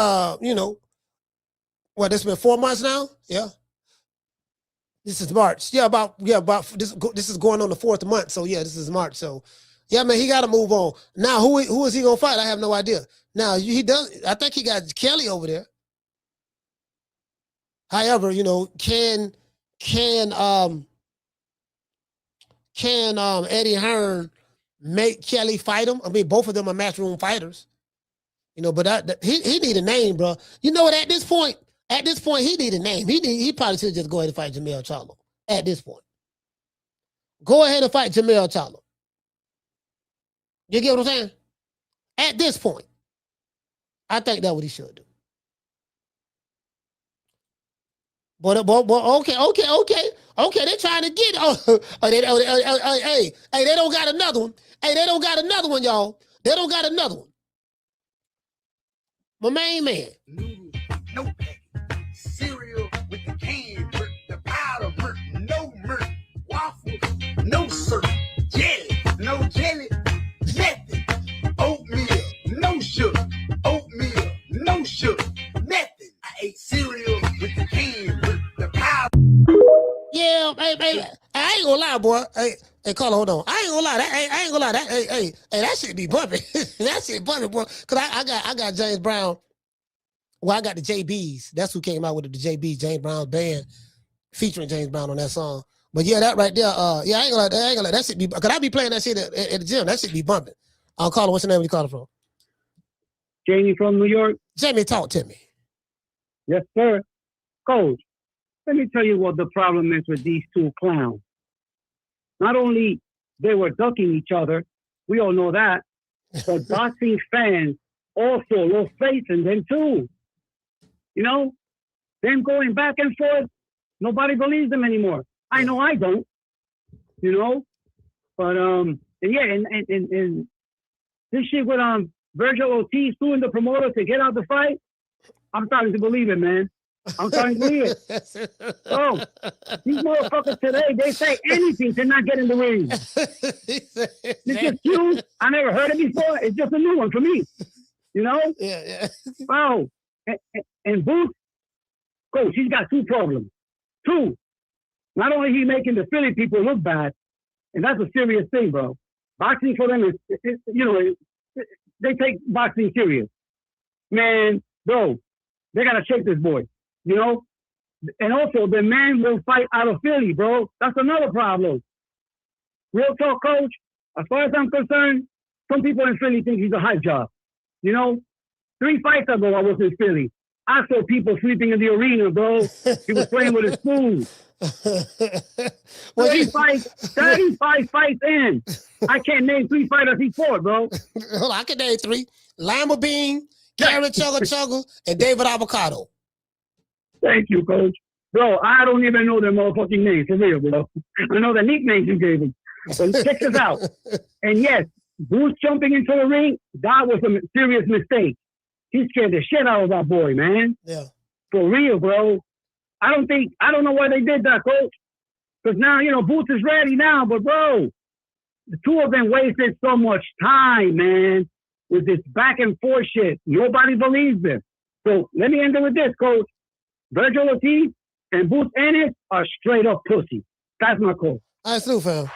this been 4 months now? Yeah. This is March. About this is going on the 4th month. So, yeah, this is March. So, yeah, man, he got to move on. Now, who is he going to fight? I have no idea. Now, he does. I think he got Kelly over there. However, can Eddie Hearn make Kelly fight him? I mean, both of them are matchroom fighters, but he need a name, bro. You know what? At this point, he need a name. He probably should just go ahead and fight Jamel Charlo. At this point, go ahead and fight Jamel Charlo. You get what I'm saying? At this point, I think that's what he should do. But okay. They're trying to get. They don't got another one. Hey, they don't got another one, y'all. They don't got another one. My main man.
No cereal with the cane, the powder, no milk, waffles, no syrup, jelly, no jelly, nothing. Oatmeal, no sugar. Oatmeal, no sugar, nothing. I ate cereal with the cane, the powder.
Yeah, hey, I ain't gonna lie, boy. Hey, Carla, hold on. I ain't gonna lie. I ain't gonna lie. Hey, that shit be bumping. That shit bumping, boy. Cause I got James Brown. Well, I got the JBs. That's who came out with it, the JBs, James Brown's band, featuring James Brown on that song. But yeah, that right there, yeah, I ain't gonna lie. That shit be, cause I be playing that shit at the gym. That shit be bumping. Carla, what's your name? Where you calling from?
Jamie from New York.
Jamie, talk to me.
Yes, sir. Coach, let me tell you what the problem is with these two clowns. Not only they were ducking each other, we all know that, but boxing fans also lost faith in them too. You know, them going back and forth, nobody believes them anymore. I know I don't, you know, but and this shit with Vergil Ortiz suing the promoter to get out the fight, I'm starting to believe it, man. I'm starting to believe it. Oh, these motherfuckers today, they say anything to not get in the ring. It's just new. I never heard it before. It's just a new one for me. You know?
Yeah.
Oh, and Booth, Coach, he's got two problems. Two, not only he making the Philly people look bad, and that's a serious thing, bro. Boxing for them is you know, they take boxing serious. Man, bro, they got to shake this boy, you know? And also, the man will fight out of Philly, bro. That's another problem. Real talk, Coach, as far as I'm concerned, some people in Philly think he's a hype job. You know, 3 fights ago, I was in Philly. I saw people sleeping in the arena, bro. He was playing with his food. 35 fights in. I can't name 3 fighters he fought, bro.
I can name 3. Lima Bean, Karen Chugga, and David Avocado.
Thank you, Coach. Bro, I don't even know their motherfucking names, for real, bro. I know the nicknames you gave them. So check this out. And yes, Bruce jumping into the ring, that was a serious mistake. He scared the shit out of that boy, man.
Yeah.
For real, bro. I don't know why they did that, Coach. Because now, you know, Boots is ready now, but bro, the two of them wasted so much time, man, with this back and forth shit. Nobody believes them. So let me end it with this, Coach. Vergil Ortiz and Boots Ennis are straight up pussy. That's my call.
That's true, fam.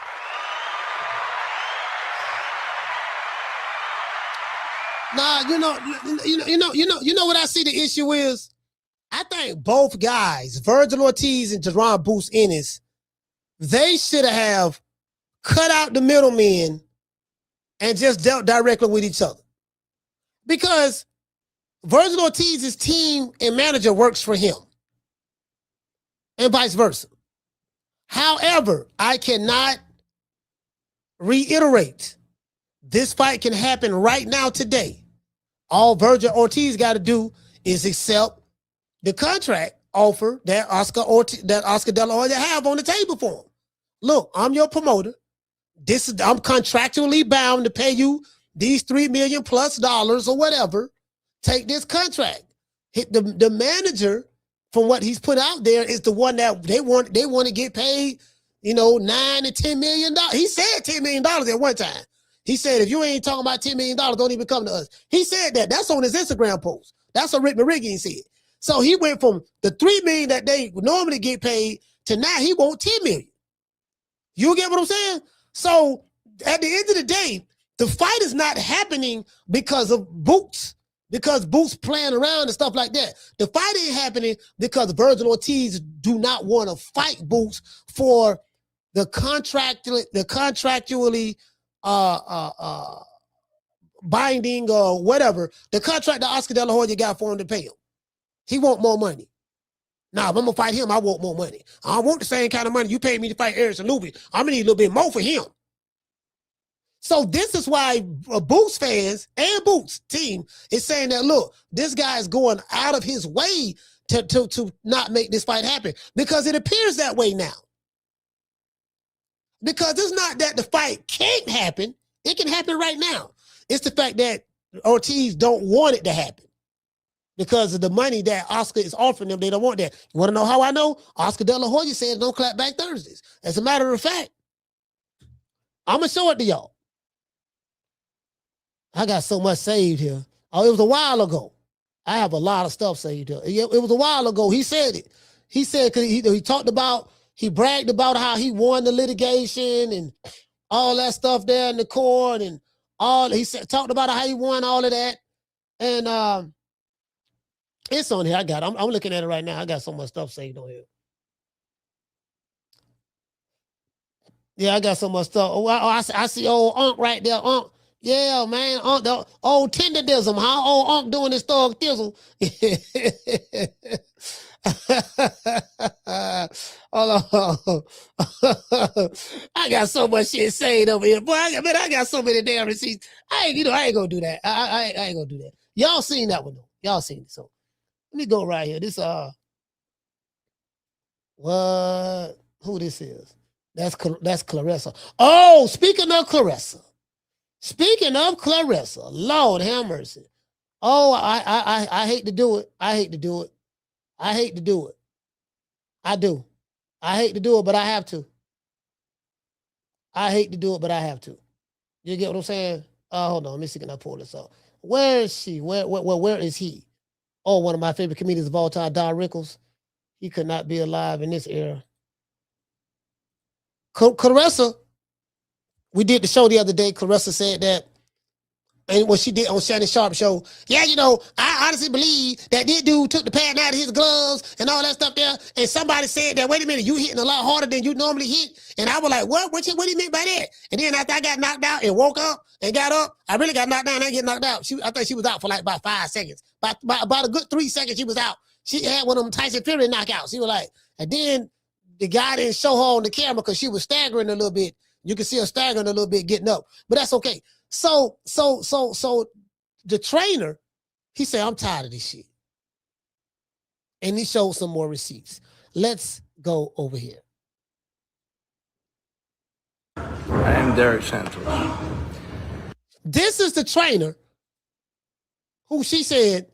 Nah, you know what I see the issue is? I think both guys, Vergil Ortiz and Jaron Boots Ennis, they should have cut out the middlemen and just dealt directly with each other. Because Vergil Ortiz's team and manager works for him. And vice versa. However, I cannot reiterate, this fight can happen right now today. All Vergil Ortiz got to do is accept the contract offer that Oscar De La Hoya have on the table for him. Look, I'm your promoter. I'm contractually bound to pay you these $3 million plus or whatever. Take this contract. The manager, from what he's put out there, is the one that they want to get paid, you know, $9 to $10 million. He said $10 million at one time. He said, if you ain't talking about $10 million, don't even come to us. He said that. That's on his Instagram post. That's what Rick Mirigian said. So he went from the $3 million that they normally get paid to now he want $10 million. You get what I'm saying? So at the end of the day, the fight is not happening because of Boots, because Boots playing around and stuff like that. The fight ain't happening because Vergil Ortiz do not want to fight Boots for the contractually binding or whatever, the contract that Oscar De La Hoya got for him to pay him. He want more money. Now, if I'm going to fight him, I want more money. I don't want the same kind of money you paid me to fight Harrison Lubin. I'm going to need a little bit more for him. So this is why Boots fans and Boots team is saying that, look, this guy is going out of his way to not make this fight happen, because it appears that way now. Because it's not that the fight can't happen. It can happen right now. It's the fact that Ortiz don't want it to happen because of the money that Oscar is offering them. They don't want that. You want to know how I know? Oscar De La Hoya said don't clap back Thursdays. As a matter of fact, I'm going to show it to y'all. I got so much saved here. Oh, it was a while ago. I have a lot of stuff saved here. It was a while ago. He said it. He said, because he talked about, he bragged about how he won the litigation and all that stuff there in the court and all. He said, talked about how he won all of that. And it's on here. I got it. I'm looking at it right now. I got so much stuff saved on here. Yeah, I got so much stuff. Oh, I see old Unc right there. Unc. Yeah, man. Unc, the old Tenderdism. How old Unc doing this thug thizzle? Hold on. I got so much shit saved over here. Boy, I got so many damn receipts. I ain't gonna do that. I ain't gonna do that. Y'all seen that one though. Y'all seen it. So let me go right here. This what? Who this is? That's Clarissa. Oh, speaking of Clarissa. Lord have mercy. Oh, I hate to do it. I do. I hate to do it, but I have to. You get what I'm saying? Hold on. Let me see. Can I pull this up? Where is she? Where is he? Oh, one of my favorite comedians of all time, Don Rickles. He could not be alive in this era. Clarissa, we did the show the other day. Clarissa said that, and what she did on Shannon Sharp's show, yeah, you know, I honestly believe that this dude took the pad out of his gloves and all that stuff there, and somebody said that, wait a minute, you hitting a lot harder than you normally hit, and I was like, what do you mean by that? And then after I got knocked out and woke up and got up, I really got knocked down. I didn't get knocked out. I think she was out for like about 5 seconds. About a good 3 seconds, she was out. She had one of them Tyson Fury knockouts. She was like, and then the guy didn't show her on the camera because she was staggering a little bit. You can see her staggering a little bit, getting up, but that's okay. So the trainer, he said, I'm tired of this shit. And he showed some more receipts. Let's go over here.
I am Derek Santos.
This is the trainer who she said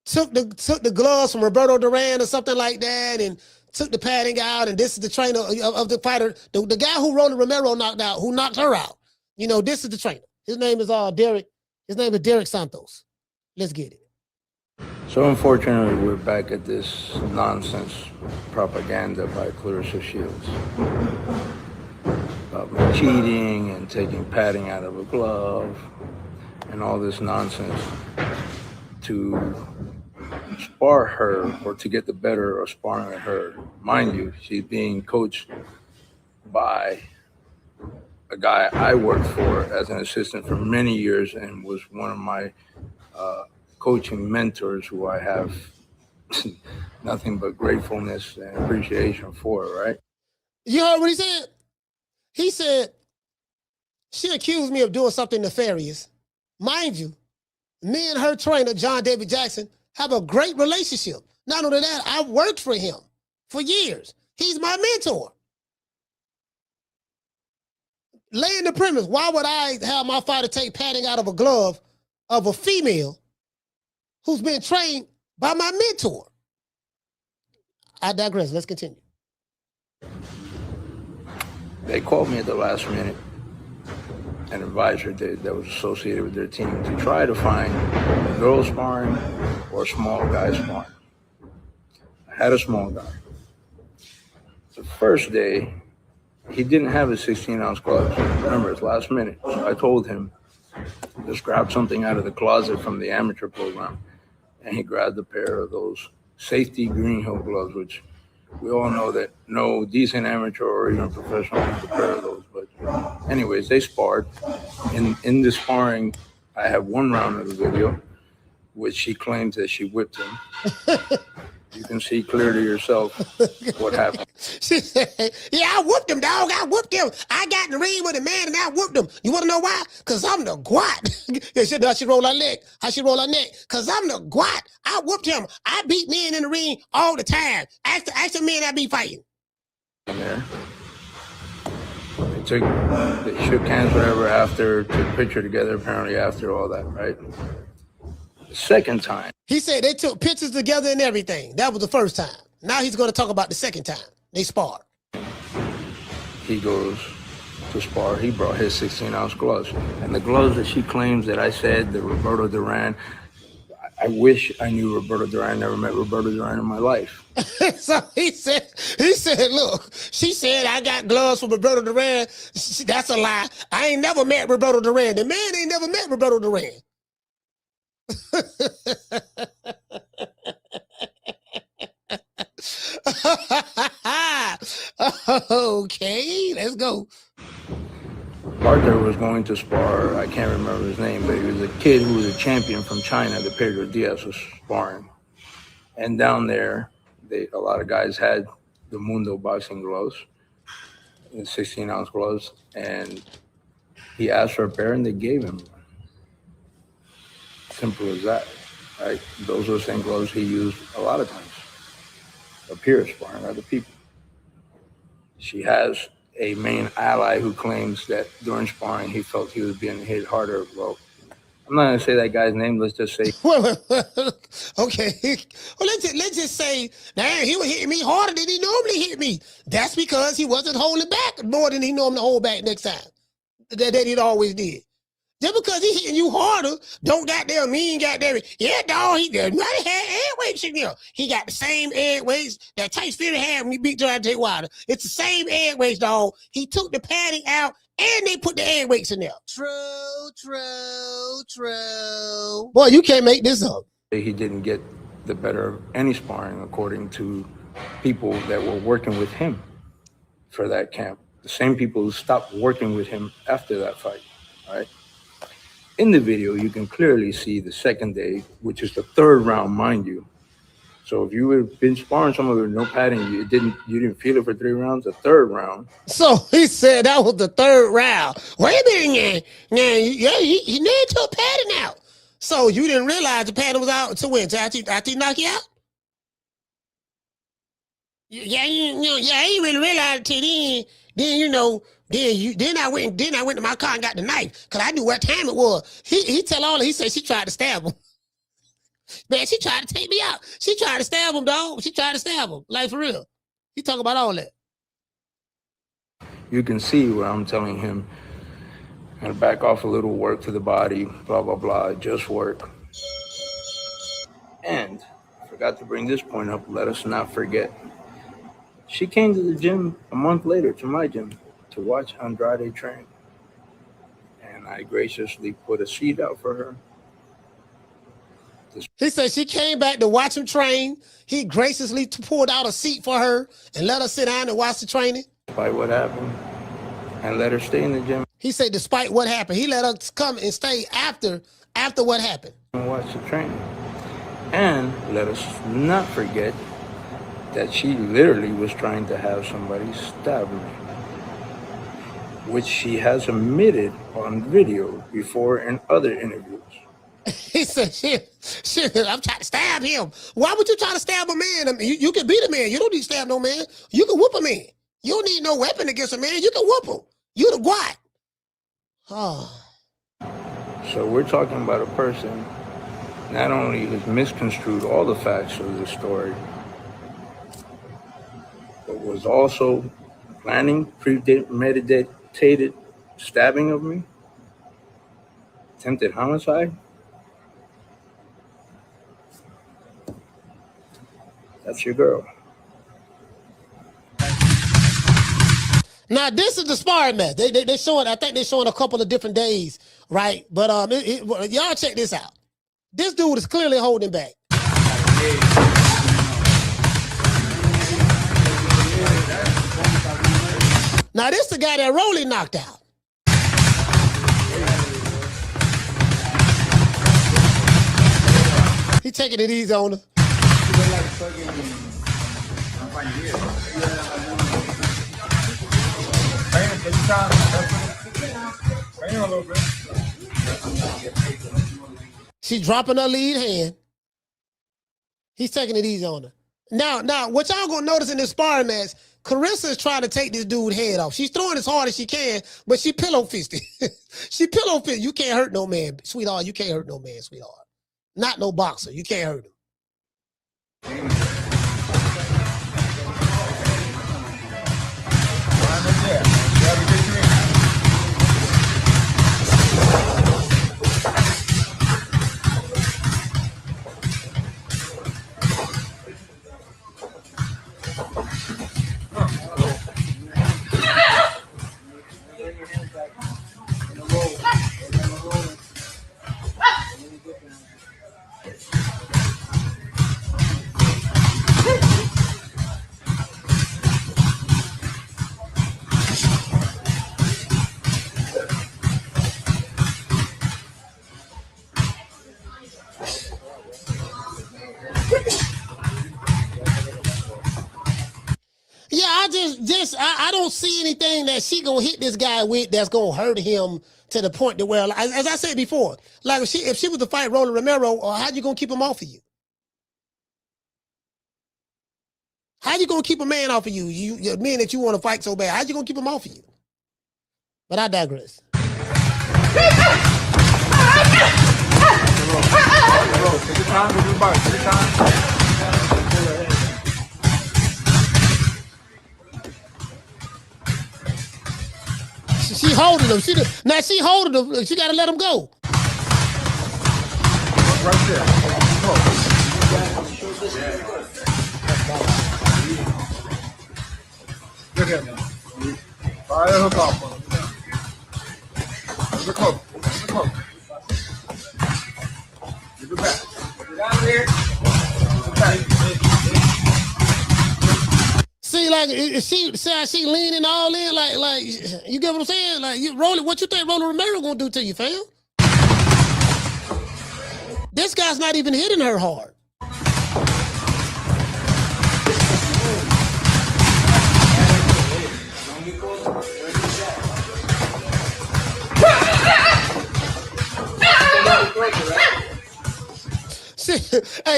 took the gloves from Roberto Duran or something like that and took the padding out, and this is the trainer of the fighter, the guy who Rolly Romero knocked out, who knocked her out. You know, this is the trainer. His name is Derek. His name is Derek Santos. Let's get it.
So unfortunately, we're back at this nonsense propaganda by Clarissa Shields about me cheating and taking padding out of a glove and all this nonsense to spar her or to get the better of sparring her. Mind you, she's being coached by a guy I worked for as an assistant for many years and was one of my coaching mentors who I have nothing but gratefulness and appreciation for, right?
You heard what he said? He said, she accused me of doing something nefarious. Mind you, me and her trainer, John David Jackson, have a great relationship. Not only that, I worked for him for years. He's my mentor. Laying the premise, why would I have my fighter take padding out of a glove of a female who's been trained by my mentor? I digress. Let's continue.
They called me at the last minute, an advisor that was associated with their team, to try to find girl sparring or small guy sparring. I had a small guy. The first day, he didn't have his 16-ounce gloves. Remember, it's last minute. So I told him, just grab something out of the closet from the amateur program. And he grabbed a pair of those safety Green Hill gloves, which we all know that no decent amateur or even professional has a pair of those. But anyways, they sparred. In the sparring, I have one round of the video, which she claims that she whipped him. You can see clearly yourself what happened.
She said, yeah, I whooped him, dog. I whooped him. I got in the ring with a man and I whooped him. You want to know why? Because I'm the gwat. Yeah, how she roll her neck? How she roll her neck? Because I'm the gwat. I whooped him. I beat men in the ring all the time. Ask the men I be fighting.
There. They shook hands, whatever, after, took a picture together, apparently, after all that, right? The second time.
He said they took pictures together and everything. That was the first time. Now he's going to talk about the second time. They sparred.
He goes to spar. He brought his 16-ounce gloves. And the gloves that she claims that I said, the Roberto Duran, I wish I knew Roberto Duran. Never met Roberto Duran in my life.
So he said, look, she said, I got gloves from Roberto Duran. That's a lie. I ain't never met Roberto Duran. The man ain't never met Roberto Duran. Okay, let's go.
Arthur was going to spar, I can't remember his name, but he was a kid who was a champion from China that Pedro Diaz was sparring. And down there, a lot of guys had the Mundo boxing gloves, the 16-ounce gloves, and he asked for a pair and they gave him one. Simple as that, right? Those are the same gloves he used a lot of times up here sparring other people. She has a main ally who claims that during sparring he felt he was being hit harder. Well, I'm not gonna say that guy's name. Let's just say.
Okay. Well, let's just say, man, he was hitting me harder than he normally hit me. That's because he wasn't holding back more than he normally hold back next time. That he'd always did. Just because he hitting you harder, don't goddamn mean goddamn. Yeah, dog, he had air weights in there. He got the same air weights that Tyson Fury had when he beat Deontay Wilder. It's the same air weights, dog. He took the padding out and they put the air weights in there. True. Boy, you can't make this up.
He didn't get the better of any sparring, according to people that were working with him for that camp. The same people who stopped working with him after that fight, right? In the video, you can clearly see the second day, which is the third round, mind you. So if you had been sparring someone with no padding, you didn't feel it for 3 rounds. The third round.
So he said that was the third round. Wait a minute, yeah, he never took padding out. So you didn't realize the padding was out until when? After he knocked you out? Yeah, I ain't really realized it till then. Then I went to my car and got the knife because I knew what time it was. He said she tried to stab him. Man, she tried to take me out. She tried to stab him, dog. She tried to stab him. Like, for real. He talk about all that.
You can see where I'm telling him, gotta back off a little, work to the body, blah, blah, blah, just work. And I forgot to bring this point up. Let us not forget. She came to the gym a month later, to my gym, to watch Andrade train. And I graciously put a seat out for her.
He said she came back to watch him train. He graciously pulled out a seat for her and let her sit down and watch the training.
Despite what happened, and let her stay in the gym.
He said despite what happened, he let her come and stay after what happened.
And watch the training. And let us not forget that she literally was trying to have somebody stab her, which she has admitted on video before in other interviews.
He said, shit, I'm trying to stab him. Why would you try to stab a man? I mean, you can beat a man. You don't need to stab no man. You can whoop a man. You don't need no weapon against a man. You can whoop him. You the gwat. Oh.
So we're talking about a person not only has misconstrued all the facts of the story, but was also planning premeditated stabbing of me, attempted homicide. That's your girl.
Now this is the sparring match. They showing. I think they're showing a couple of different days, right? But y'all check this out. This dude is clearly holding back. Now this the guy that Rolly knocked out. He taking it easy on her. She's dropping her lead hand. He's taking it easy on her. Now, what y'all gonna notice in this sparring match, Clarissa is trying to take this dude's head off. She's throwing as hard as she can, but she pillow fisted. She pillow fisted. You can't hurt no man, sweetheart. You can't hurt no man, sweetheart. Not no boxer. You can't hurt him. Yeah, I don't see anything that she gonna hit this guy with that's gonna hurt him to the point that where, as I said before, like if she was to fight Roland Romero, how you gonna keep him off of you? How you gonna keep a man off of you? You men that you want to fight so bad, how you gonna keep him off of you? But I digress. She holding him. She holding him. She got to let him go.
Right there. Look at him. Fire the hook off on him. Look close. Look close. Give it back. Get out of here.
See, like she leaning all in, like you get what I'm saying? Like you Roland, what you think Roland Romero gonna do to you, fam? This guy's not even hitting her hard.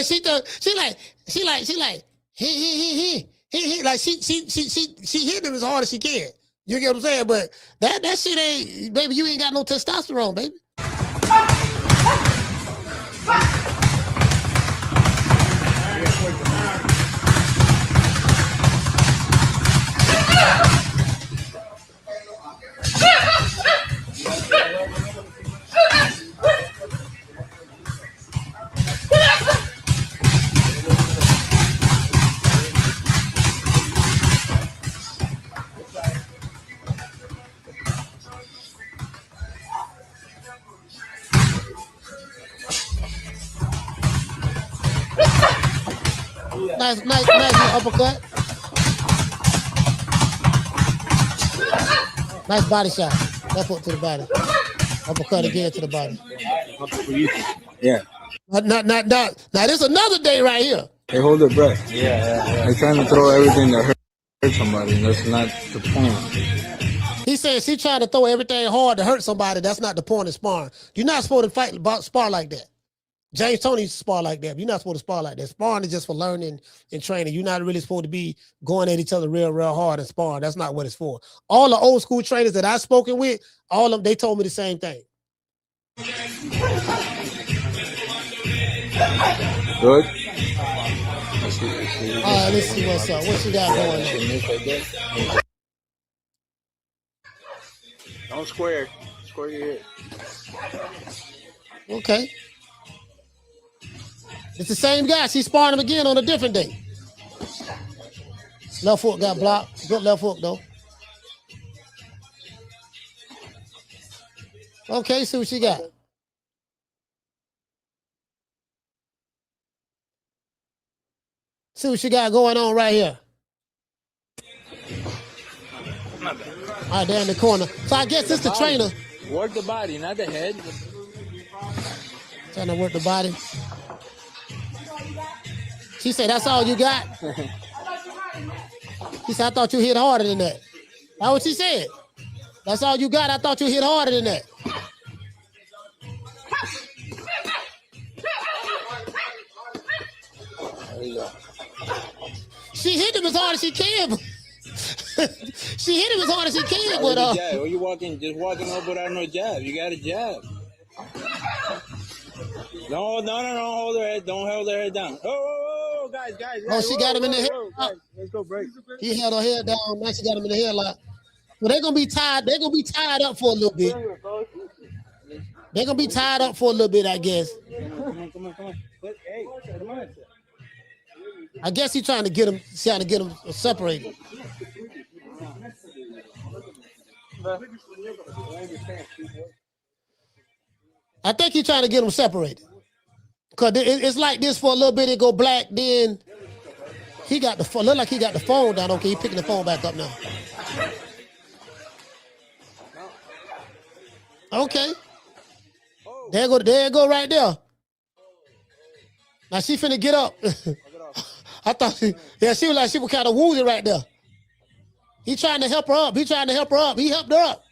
She like he like she hit him as hard as she can. You get what I'm saying? But that shit ain't, baby, you ain't got no testosterone, baby. Nice uppercut. Nice body shot. Left hook to the body. Uppercut again to the body.
Yeah.
Now this is another day right here.
They hold their breath. Yeah. They're trying to throw everything that hurt somebody. That's not the point.
He says she trying to throw everything hard to hurt somebody. That's not the point of sparring. You're not supposed to spar like that. James Toney used to spar like that. You're not supposed to spar like that. Sparring is just for learning and training. You're not really supposed to be going at each other real hard and sparring. That's not what it's for. All the old school trainers that I've spoken with, all of them, they told me the same thing.
Good.
All right, let's see what's up. What you got going on?
Don't square. Square your head.
Okay. It's the same guy. She's sparring him again on a different day. Left foot got blocked. Good left hook, though. Okay, see what she got. See what she got going on right here. All right, there in the corner. So I guess it's the trainer.
Work the body, not the head.
Trying to work the body. She said, that's all you got? She said, I thought you hit harder than that. That's what she said. That's all you got? I thought you hit harder than that.
There you go.
She hit him as hard as she can. She hit him as hard as she can. But,
Or you just walking up without no jab. You got a jab. No, hold her head. Don't hold her head down. Oh, guys.
Oh, she got him in the head.
Let's go break.
He held her head down. Now she got him in the headlock. But they're gonna be tied. They're gonna be tied up for a little bit. They're gonna be tied up for a little bit, I guess.
Come on. Hey, come on.
I guess he's trying to get him separated. I think he's trying to get them separated. Cause it's like this for a little bit. It go black. Then he got the phone. Look like he got the phone down. Okay, he's picking the phone back up now. Okay. There you go right there. Now she finna get up. I thought she was kind of wounded right there. He trying to help her up. He helped her up.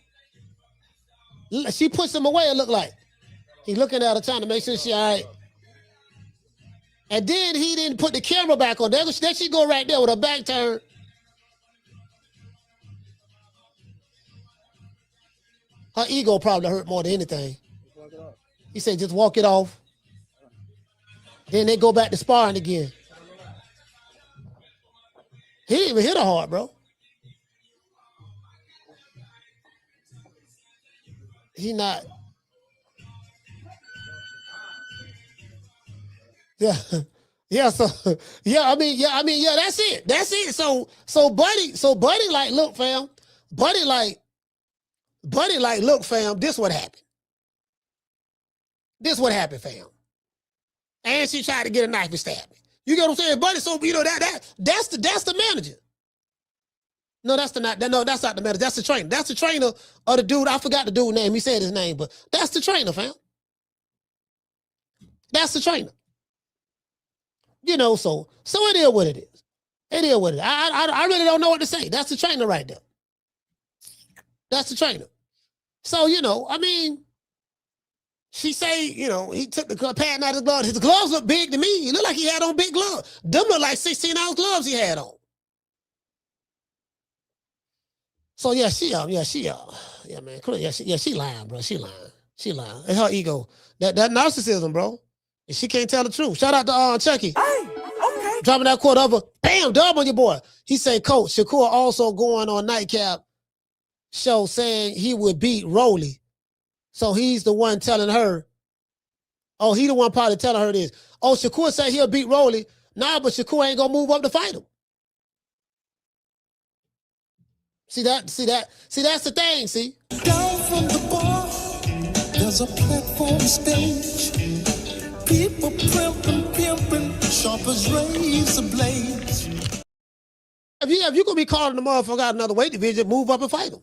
She pushed him away, it looked like. He looking at her trying to make sure she all right. And then he didn't put the camera back on. There she go right there with her back turned. Her ego probably hurt more than anything. He said, just walk it off. Then they go back to sparring again. He didn't even hit her hard, bro. He not. Yeah. That's it. So Buddy like, look, fam. Buddy like, look, fam, this what happened. This what happened, fam. And she tried to get a knife and stab me. You get what I'm saying, Buddy? So that's the manager. No, that's not the manager. That's the trainer. That's the trainer of the dude. I forgot the dude's name. He said his name, but that's the trainer, fam. That's the trainer. You know, so it is what it is. It is what it is. I really don't know what to say. That's the trainer right there. That's the trainer. So, you know, I mean, she say, you know, he took the pad out of his gloves. His gloves look big to me. He looked like he had on big gloves. Them look like 16-ounce gloves he had on. So yeah, she man, she lying, bro. She lying. It's her ego. That narcissism, bro. And she can't tell the truth. Shout out to Chucky. Hey, okay. Dropping that quote over. Bam, dub on your boy. He said, Coach, Shakur also going on Nightcap show saying he would beat Rolly. So he's the one telling her. Oh, he the one probably telling her this. Oh, Shakur said he'll beat Rolly. Nah, but Shakur ain't gonna move up to fight him. See, that's the thing, see?
Down from the bar, there's a platform stage. People pimping, sharp as razor blades.
If you gonna be calling the motherfucker out another weight division, move up and fight him.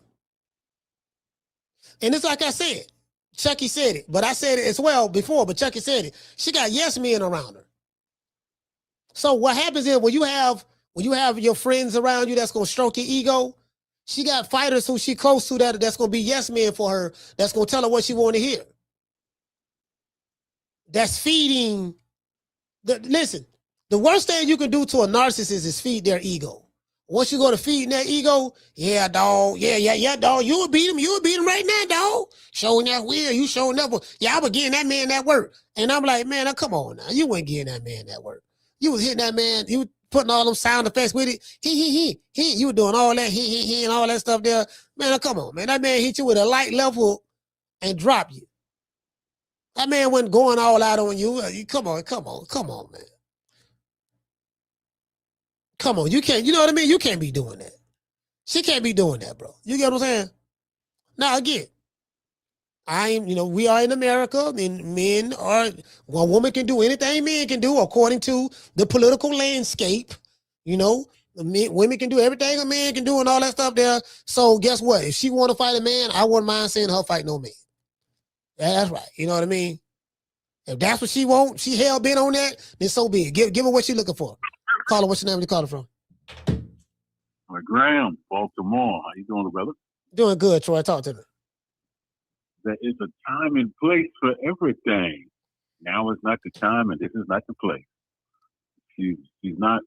And it's like I said, Chucky said it, but I said it as well before, but Chucky said it. She got yes men around her. So what happens is when you have your friends around you that's gonna stroke your ego, she got fighters who she close to that's gonna be yes men for her, that's gonna tell her what she want to hear. That's feeding. Listen, the worst thing you can do to a narcissist is feed their ego. Once you go to feeding their ego, yeah, dog, yeah, dog, you would beat him right now, dog. Showing that will, you showing up. Yeah, I was getting that man that work. And I'm like, man, now, come on now. You weren't getting that man that work. You was hitting that man, you putting all them sound effects with it. He. You were doing all that, he, and all that stuff there. Man, now, come on, man. That man hit you with a light left hook and drop you. That man wasn't going all out on you. Come on, man. Come on, you can't, you know what I mean? You can't be doing that. She can't be doing that, bro. You get what I'm saying? Now, again, we are in America. I mean, a woman can do anything men can do according to the political landscape. You know, women can do everything a man can do and all that stuff there. So guess what? If she want to fight a man, I wouldn't mind seeing her fight no man. That's right. You know what I mean? If that's what she want, she hell bent on that, then so be it. Give her what she looking for. Call her, what's your name? Where you calling from?
Graham, Baltimore. How you doing, brother?
Doing good, Troy. Talk to me.
There is a time and place for everything. Now is not the time, and this is not the place. She's not.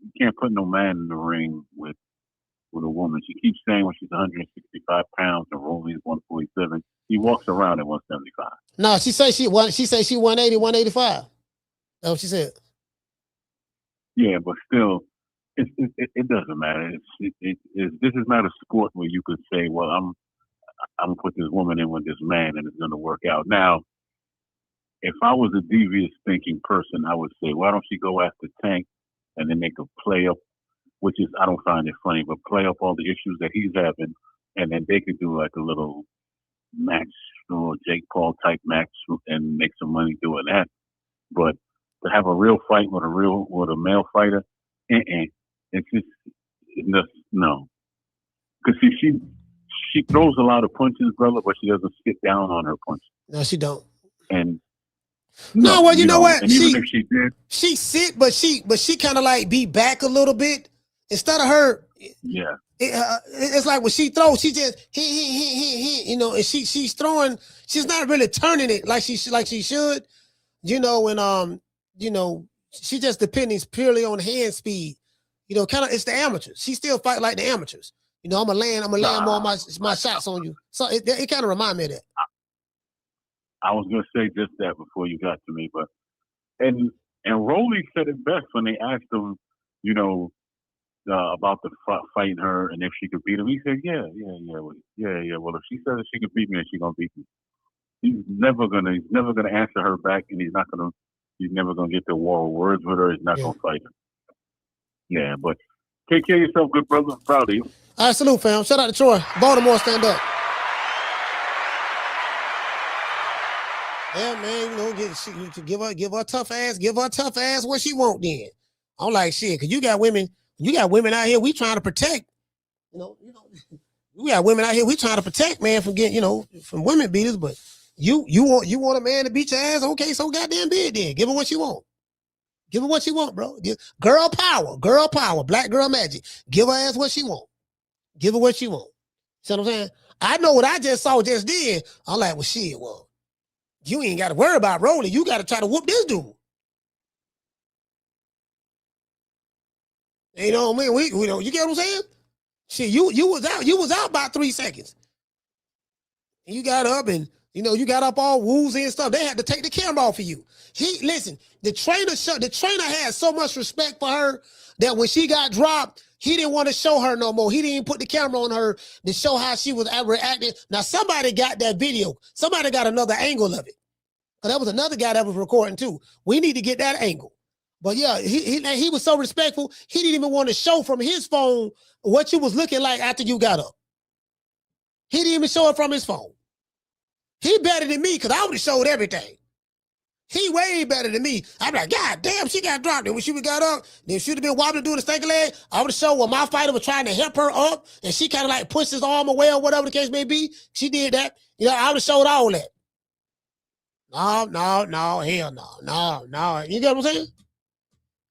You can't put no man in the ring with a woman. She keeps saying when she's 165 pounds and Rolling is 147. He walks around at 175.
No, she say she 180, 185. That's what she said.
Yeah, but still, it doesn't matter. This is not a sport where you could say, well, I'm gonna put this woman in with this man and it's gonna work out. Now, if I was a devious thinking person, I would say, why don't she go after Tank and then they could play up, which is, I don't find it funny, but play up all the issues that he's having, and then they could do like a little match or Jake Paul type match and make some money doing that. But to have a real fight with a male fighter, it's just no. Because she throws a lot of punches, brother, but she doesn't sit down on her punches.
No, she don't.
And
no, well, you know what?
And even if she did,
she sit, but she kind of like be back a little bit instead of her.
Yeah.
It's like when she throws, she just you know, and she's throwing. She's not really turning it like she should, you know. And you know, she just depending purely on hand speed. You know, kind of it's the amateurs. She still fight like the amateurs. You know, I'm gonna land more of my shots on you. So it kind of remind me of that.
I was gonna say just that before you got to me, but and Rolly said it best when they asked him, you know, about the fighting her and if she could beat him. He said, yeah. Well, if she says she could beat me, she's gonna beat me. He's never gonna answer her back, and he's never gonna get the war of words with her. He's not gonna fight her. Yeah, but take care of yourself, good brother. I'm proud of you.
All right, salute, fam. Shout out to Troy. Baltimore, stand up. Yeah, man, you know, give her a tough ass what she want then. I'm like, shit, because you got women out here we trying to protect. You know, we got women out here we trying to protect, man, from getting, you know, from women beaters, but you want a man to beat your ass? Okay, so goddamn be it then. Give her what you want. Give her what she want, bro. Girl power, black girl magic. Give her ass what she want. Give her what she want. See what I'm saying? I know what I just saw just then. I'm like, well, shit, well, you ain't got to worry about Rolling. You got to try to whoop this dude. You know what I mean? We know, you get what I'm saying? Shit, you was out by 3 seconds. And you got up and, you know, you got up all woozy and stuff. They had to take the camera off of you. Listen, the trainer had so much respect for her that when she got dropped, he didn't want to show her no more. He didn't even put the camera on her to show how she was reacting. Now, somebody got that video. Somebody got another angle of it. Because that was another guy that was recording too. We need to get that angle. But yeah, he was so respectful, he didn't even want to show from his phone what you was looking like after you got up. He didn't even show it from his phone. He better than me because I would have showed everything. He way better than me. I'm like, God damn, she got dropped. And when she got up, then she would have been wobbling doing the stanky leg. I would have showed when my fighter was trying to help her up and she kind of like pushed his arm away or whatever the case may be. She did that. You know, I would have showed all that. No, hell no. You get what I'm saying?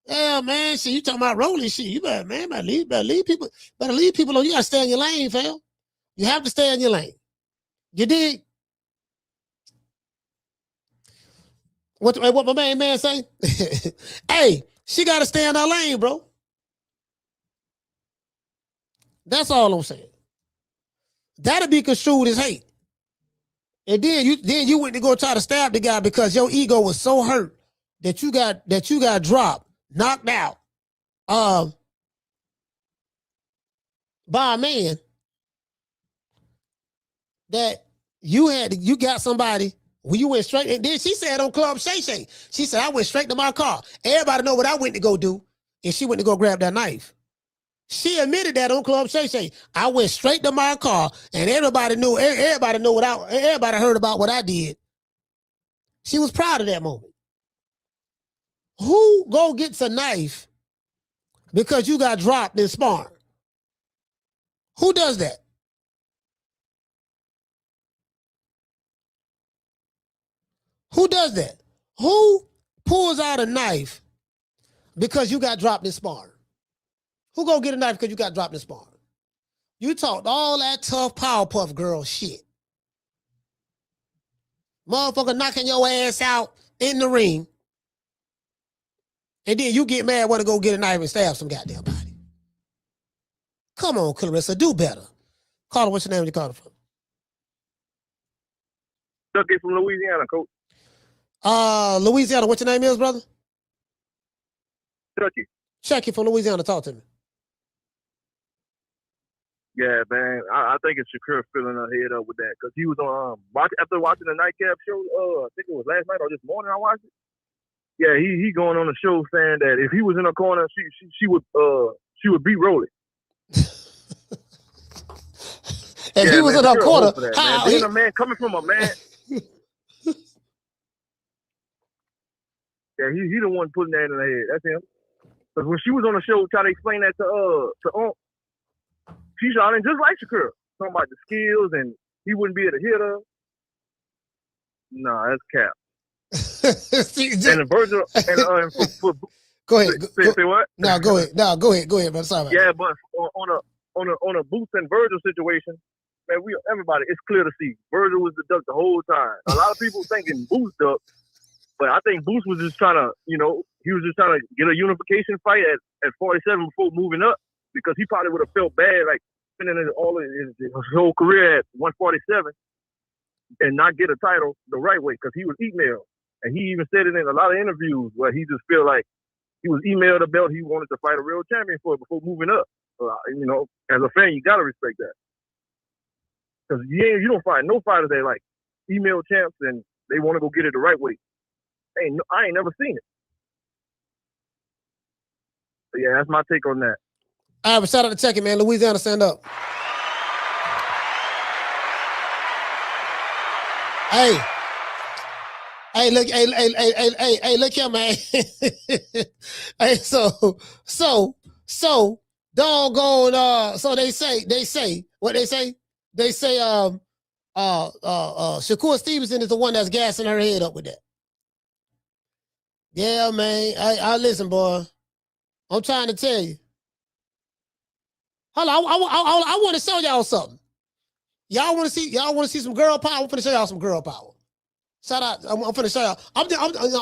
Yeah, man. See, you talking about rolling shit. You better leave people alone. You gotta stay in your lane, fam. You have to stay in your lane. You dig? What my man say? Hey, she gotta stay in her lane, bro. That's all I'm saying. That'll be construed as hate. And then you went to go try to stab the guy because your ego was so hurt that you got dropped, knocked out by a man that you got somebody when you went straight. And then she said on Club Shay Shay, she said, I went straight to my car. Everybody know what I went to go do. And she went to go grab that knife. She admitted that on Club Shay Shay. I went straight to my car and everybody heard about what I did. She was proud of that moment. Who go gets a knife because you got dropped in sparring? Who does that? Who does that? Who pulls out a knife because you got dropped in sparring? Who go get a knife because you got dropped in sparring? You talked all that tough Powerpuff Girl shit. Motherfucker knocking your ass out in the ring. And then you get mad, want to go get a knife and stab some goddamn body. Come on, Clarissa, do better. Carter, what's your name? You call it from?
Chucky from Louisiana, coach.
Louisiana, what your name is, brother?
Chucky.
Chucky from Louisiana, talk to me.
Yeah, man. I think it's Shakur filling her head up with that because he was on after watching the nightcap show. I think it was last night or this morning. I watched it. Yeah, he going on the show saying that if he was in her corner, she would beat Rolly.
If he was in her corner,
being a man coming from a man. Yeah, he the one putting that in her head. That's him. Because when she was on the show trying to explain that to she sounded just like Shakur. Talking about the skills and he wouldn't be able to hit her. Nah, that's cap. And the Vergil and
go ahead.
Say what?
No, go ahead. No, go ahead. Go ahead, brother. Sorry.
Yeah, but on a Boots and Vergil situation, man, everybody, it's clear to see. Vergil was the duck the whole time. A lot of people thinking Boots duck, but I think Boots was just trying to, he was just trying to get a unification fight at 47 before moving up, because he probably would have felt bad, like spending his whole career at 147 and not get a title the right way, because he was emailed. And he even said it in a lot of interviews where he just feel like he was emailed a belt he wanted to fight a real champion for before moving up. So, as a fan, you got to respect that. Because you don't find no fighters that like email champs and they want to go get it the right way. I ain't never seen it. But yeah, that's my take on that.
All right, but shout out to Chucky, man. Louisiana, stand up. Hey, look, hey, look here, man. Hey, so, doggone, so they say, what they say? They say, Shakur Stevenson is the one that's gassing her head up with that. Yeah, man. I listen, boy. I'm trying to tell you. Hold on, I want to show y'all something. Y'all want to see some girl power? I'm finna show y'all some girl power. Shout out! I'm finna show y'all.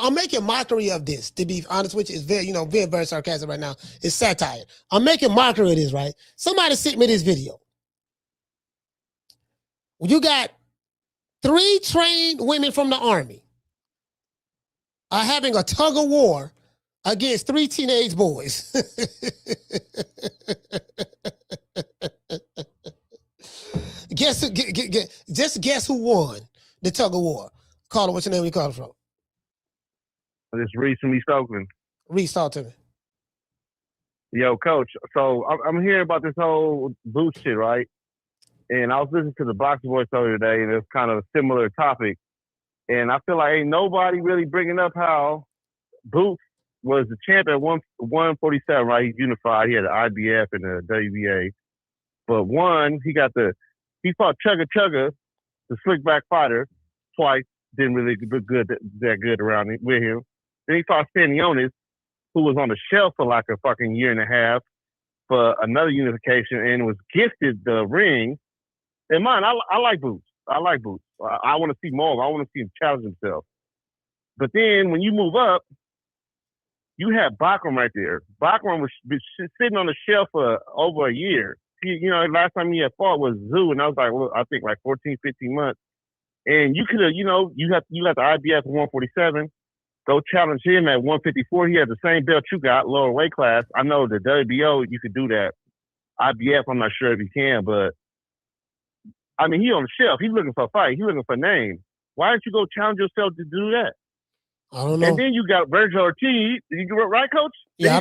I'm making mockery of this. To be honest with you, it's very, very sarcastic right now. It's satire. I'm making mockery of this, right? Somebody sent me this video. You got 3 trained women from the Army are having a tug of war against 3 teenage boys. Guess who won the tug of war? Caller, what's your name? Where you calling from?
It's Reese from East Oakland.
Reese, talk to me.
Yo, coach. So I'm hearing about this whole Boots shit, right? And I was listening to the Boxing Voice earlier today, and it's kind of a similar topic. And I feel like ain't nobody really bringing up how Boots was the champ at 147, right? He's unified. He had the IBF and the WBA. But he fought Chugga Chugga, the slick back fighter, twice. Didn't really look that good around with him. Then he fought Stanionis, who was on the shelf for like a fucking year and a half for another unification and was gifted the ring. And mine, I like Boots. I like Boots. I want to see more. I want to see him challenge himself. But then when you move up, you have Bachram right there. Bachram was sitting on the shelf for over a year. Last time he had fought was Zoo, and I was like, well, I think like 14, 15 months. And you could have, you got the IBF at 147. Go challenge him at 154. He had the same belt you got, lower weight class. I know the WBO, you could do that. IBF, I'm not sure if you can, but I mean, he on the shelf. He's looking for a fight. He's looking for a name. Why don't you go challenge yourself to do that?
I don't know.
And then you got Vergil Ortiz. Right, coach?
Yeah, I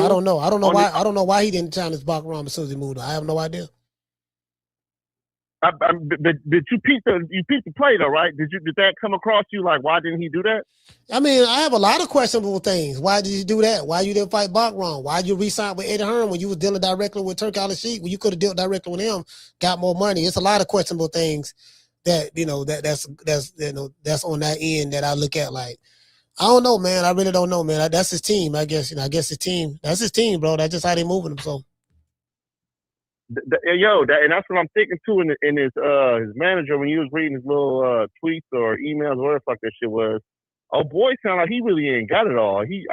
don't know. I don't know why he didn't challenge Bachram as soon as he moved. I have no idea.
But you peeped the play though, right? Did that come across you? Like, why didn't he do that?
I mean, I have a lot of questionable things. Why did you do that? Why you didn't fight Bachram? Why you re-signed with Eddie Hearn when you was dealing directly with Turk Al-Sheikh? When you could have dealt directly with him, got more money. It's a lot of questionable things that that's on that end that I look at like, I don't know, man. I really don't know, man. That's his team, I guess. I guess his team. That's his team, bro. That's just how they moving him. So.
And that's what I'm thinking too. In his manager, when he was reading his little tweets or emails, or whatever the fuck that shit was. Oh boy, sound like he really ain't got it all. He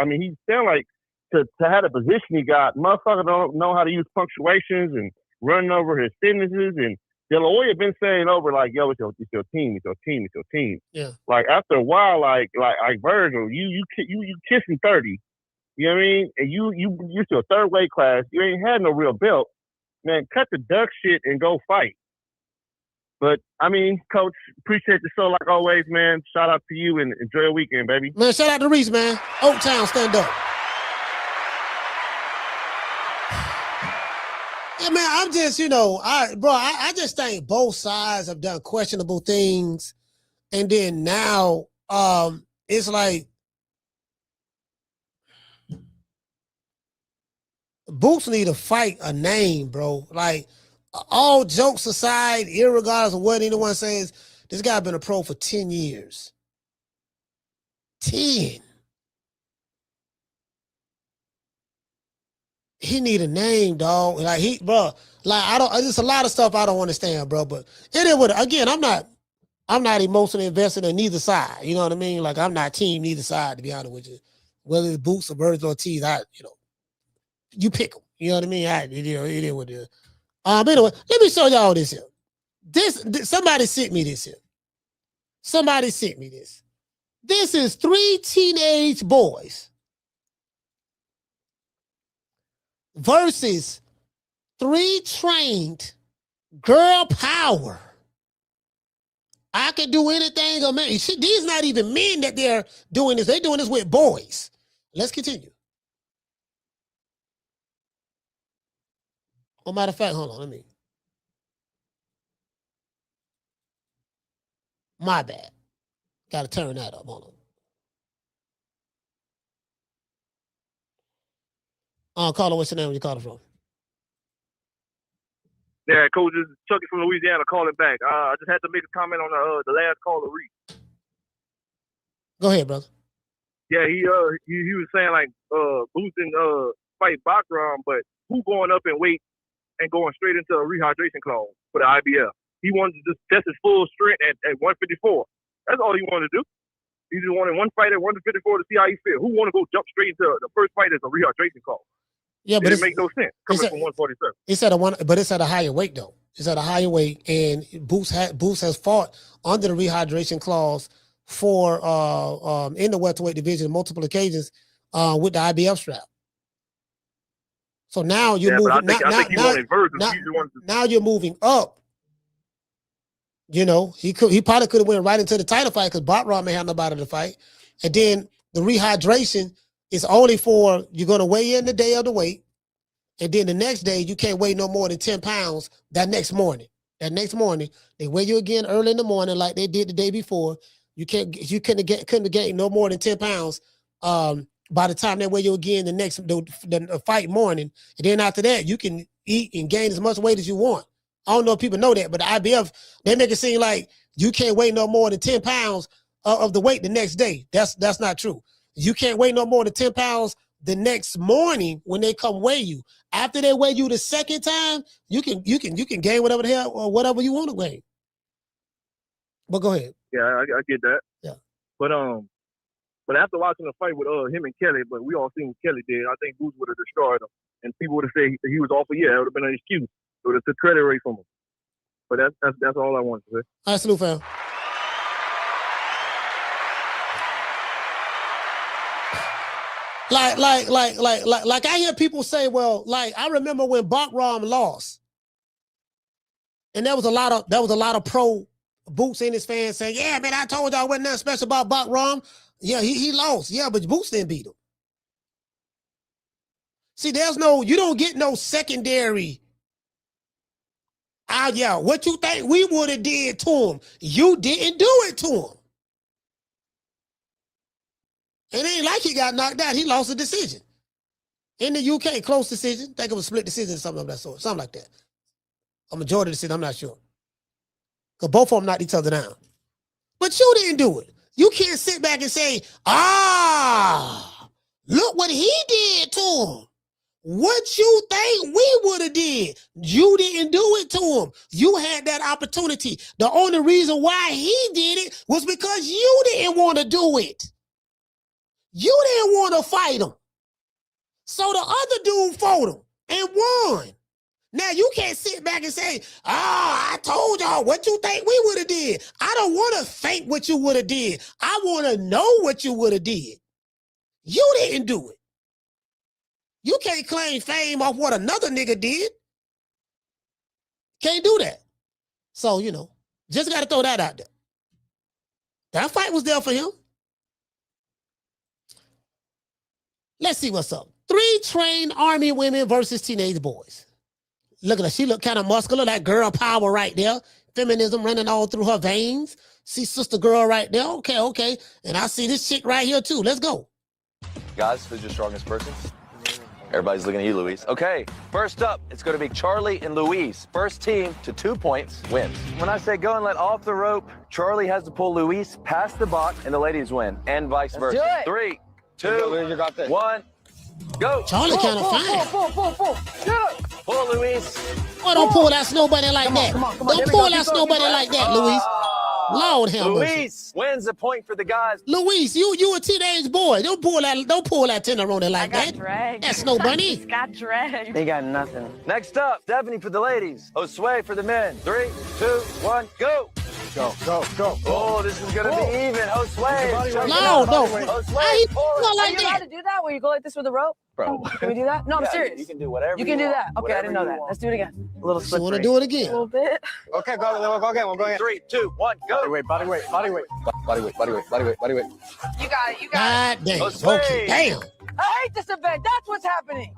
sound like to have the position he got, motherfucker don't know how to use punctuations and running over his sentences. And De La Hoya been saying over like, yo, it's your team, it's your team, it's your team.
Yeah.
Like after a while, like Vergil, you kissing 30. You know what I mean? And you're still third weight class. You ain't had no real belt. Man, cut the duck shit and go fight. But, I mean, Coach, appreciate the show like always, man. Shout out to you and enjoy your weekend, baby.
Man, shout out to Reese, man. Oaktown, stand up. Yeah, man, I'm just, I just think both sides have done questionable things. And then now, it's like, Boots need to fight a name, bro. Like, all jokes aside, irregardless of what anyone says, this guy been a pro for 10 years. 10. He need a name, dog. Like, there's a lot of stuff I don't understand, bro. But again, I'm not emotionally invested in neither side. You know what I mean? Like, I'm not team neither side, to be honest with you. Whether it's Boots or Vergil Ortiz, you pick them. You know what I mean? It is what it is. Anyway, let me show y'all this here. Somebody sent me this here. Somebody sent me this. This is 3 teenage boys versus 3 trained girl power. I can do anything a man. These not even men that they're doing this. They're doing this with boys. Let's continue. Oh, matter of fact, hold on, my bad. Got to turn that up. Hold on. Caller, what's your name? Where you calling from?
Yeah, Coach, this is Chucky from Louisiana calling back. I just had to make a comment on the last caller, Reed.
Go ahead, brother.
Yeah, he was saying like Boots and fight Bakram, but who going up in weight and going straight into a rehydration clause for the IBF? He wanted to just test his full strength at 154. That's all he wanted to do. He just wanted one fight at 154 to see how he feel. Who want to go jump straight into the first fight as a rehydration clause?
Yeah, but
it make no sense coming from 147.
It's at a higher weight though. It's at a higher weight, and Boots has fought under the rehydration clause for in the welterweight division multiple occasions with the IBF strap. So now you're moving. Now you're moving up. He probably could have went right into the title fight because Bakram may have nobody to fight, and then the rehydration is only for you're going to weigh in the day of the weight, and then the next day you can't weigh no more than 10 pounds. That next morning they weigh you again early in the morning like they did the day before. You couldn't have gained no more than 10 pounds. By the time they weigh you again the fight morning, and then after that you can eat and gain as much weight as you want. I don't know if people know that, but the IBF, they make it seem like you can't weigh no more than 10 pounds of the weight the next day. That's not true. You can't weigh no more than 10 pounds the next morning when they come weigh you. After they weigh you the second time, you can gain whatever the hell or whatever you want to weigh. But go ahead.
Yeah, I get that.
Yeah.
But after watching the fight with him and Kelly, but we all seen what Kelly did, I think Boots would have destroyed him. And people would have said he was off it would have been an excuse. It would have took credit away from him. But that's all I wanted to say.
All right, salute, fam. Like I hear people say, well, like I remember when Bakram lost, and there was a lot of pro Boots and his fans saying, yeah, man, I told y'all wasn't nothing special about Bakram. Yeah, he lost. Yeah, but Boots didn't beat him. See, you don't get no secondary. Yeah, what you think we would have did to him? You didn't do it to him. It ain't like he got knocked out. He lost a decision. In the UK, close decision. Think it was a split decision or something of that sort. Something like that. A majority decision, I'm not sure. Because both of them knocked each other down. But you didn't do it. You can't sit back and say, look what he did to him. What you think we would have did? You didn't do it to him. You had that opportunity. The only reason why he did it was because you didn't want to do it. You didn't want to fight him. So the other dude fought him and won. Now you can't sit back and say, I told y'all what you think we would have did. I don't want to think what you would have did. I want to know what you would have did. You didn't do it. You can't claim fame off what another nigga did. Can't do that. So, you know, just got to throw that out there. That fight was there for him. Let's see what's up. 3 trained Army women versus teenage boys. Look at her. She look kind of muscular. That girl power right there. Feminism running all through her veins. See sister girl right there. Okay. And I see this chick right here too. Let's go.
Guys, who's your strongest person? Everybody's looking at you, Luis. Okay, first up, it's going to be Charlie and Luis. First team to 2 points wins. When I say go and let off the rope, Charlie has to pull Luis past the box, and the ladies win, and vice versa.
do it.
3, 2, 1, go.
Charlie kind of fine.
Pull, Luis.
Oh, don't pull that snow bunny like that. Don't pull that snow bunny like that, Luis. Lord have mercy.
Luis wins a point for the guys.
Luis, you a teenage boy. Don't pull that tenderoni like that.
Dragged.
That's no bunny.
Just got dragged.
They got nothing. Next up, Stephanie for the ladies. Josue for the men. 3, 2, 1, go.
Go.
Oh, this is gonna be even. Josue.
No.
Josue.
Why he
Are
like
you allowed
that?
to do that where you go like this with a rope?
Bro.
Can we do that? No, I'm
Yeah,
serious.
You can do whatever
You can do that. Okay, I didn't know
whatever
that.
you
Let's do it again. A little
You
slippery.
want to do it
A
again?
little bit.
Okay, go again. We'll go again.
3, 2, 1, go.
Body weight.
You got it.
God damn.
Josue.
Okay, damn.
I hate this event. That's what's happening.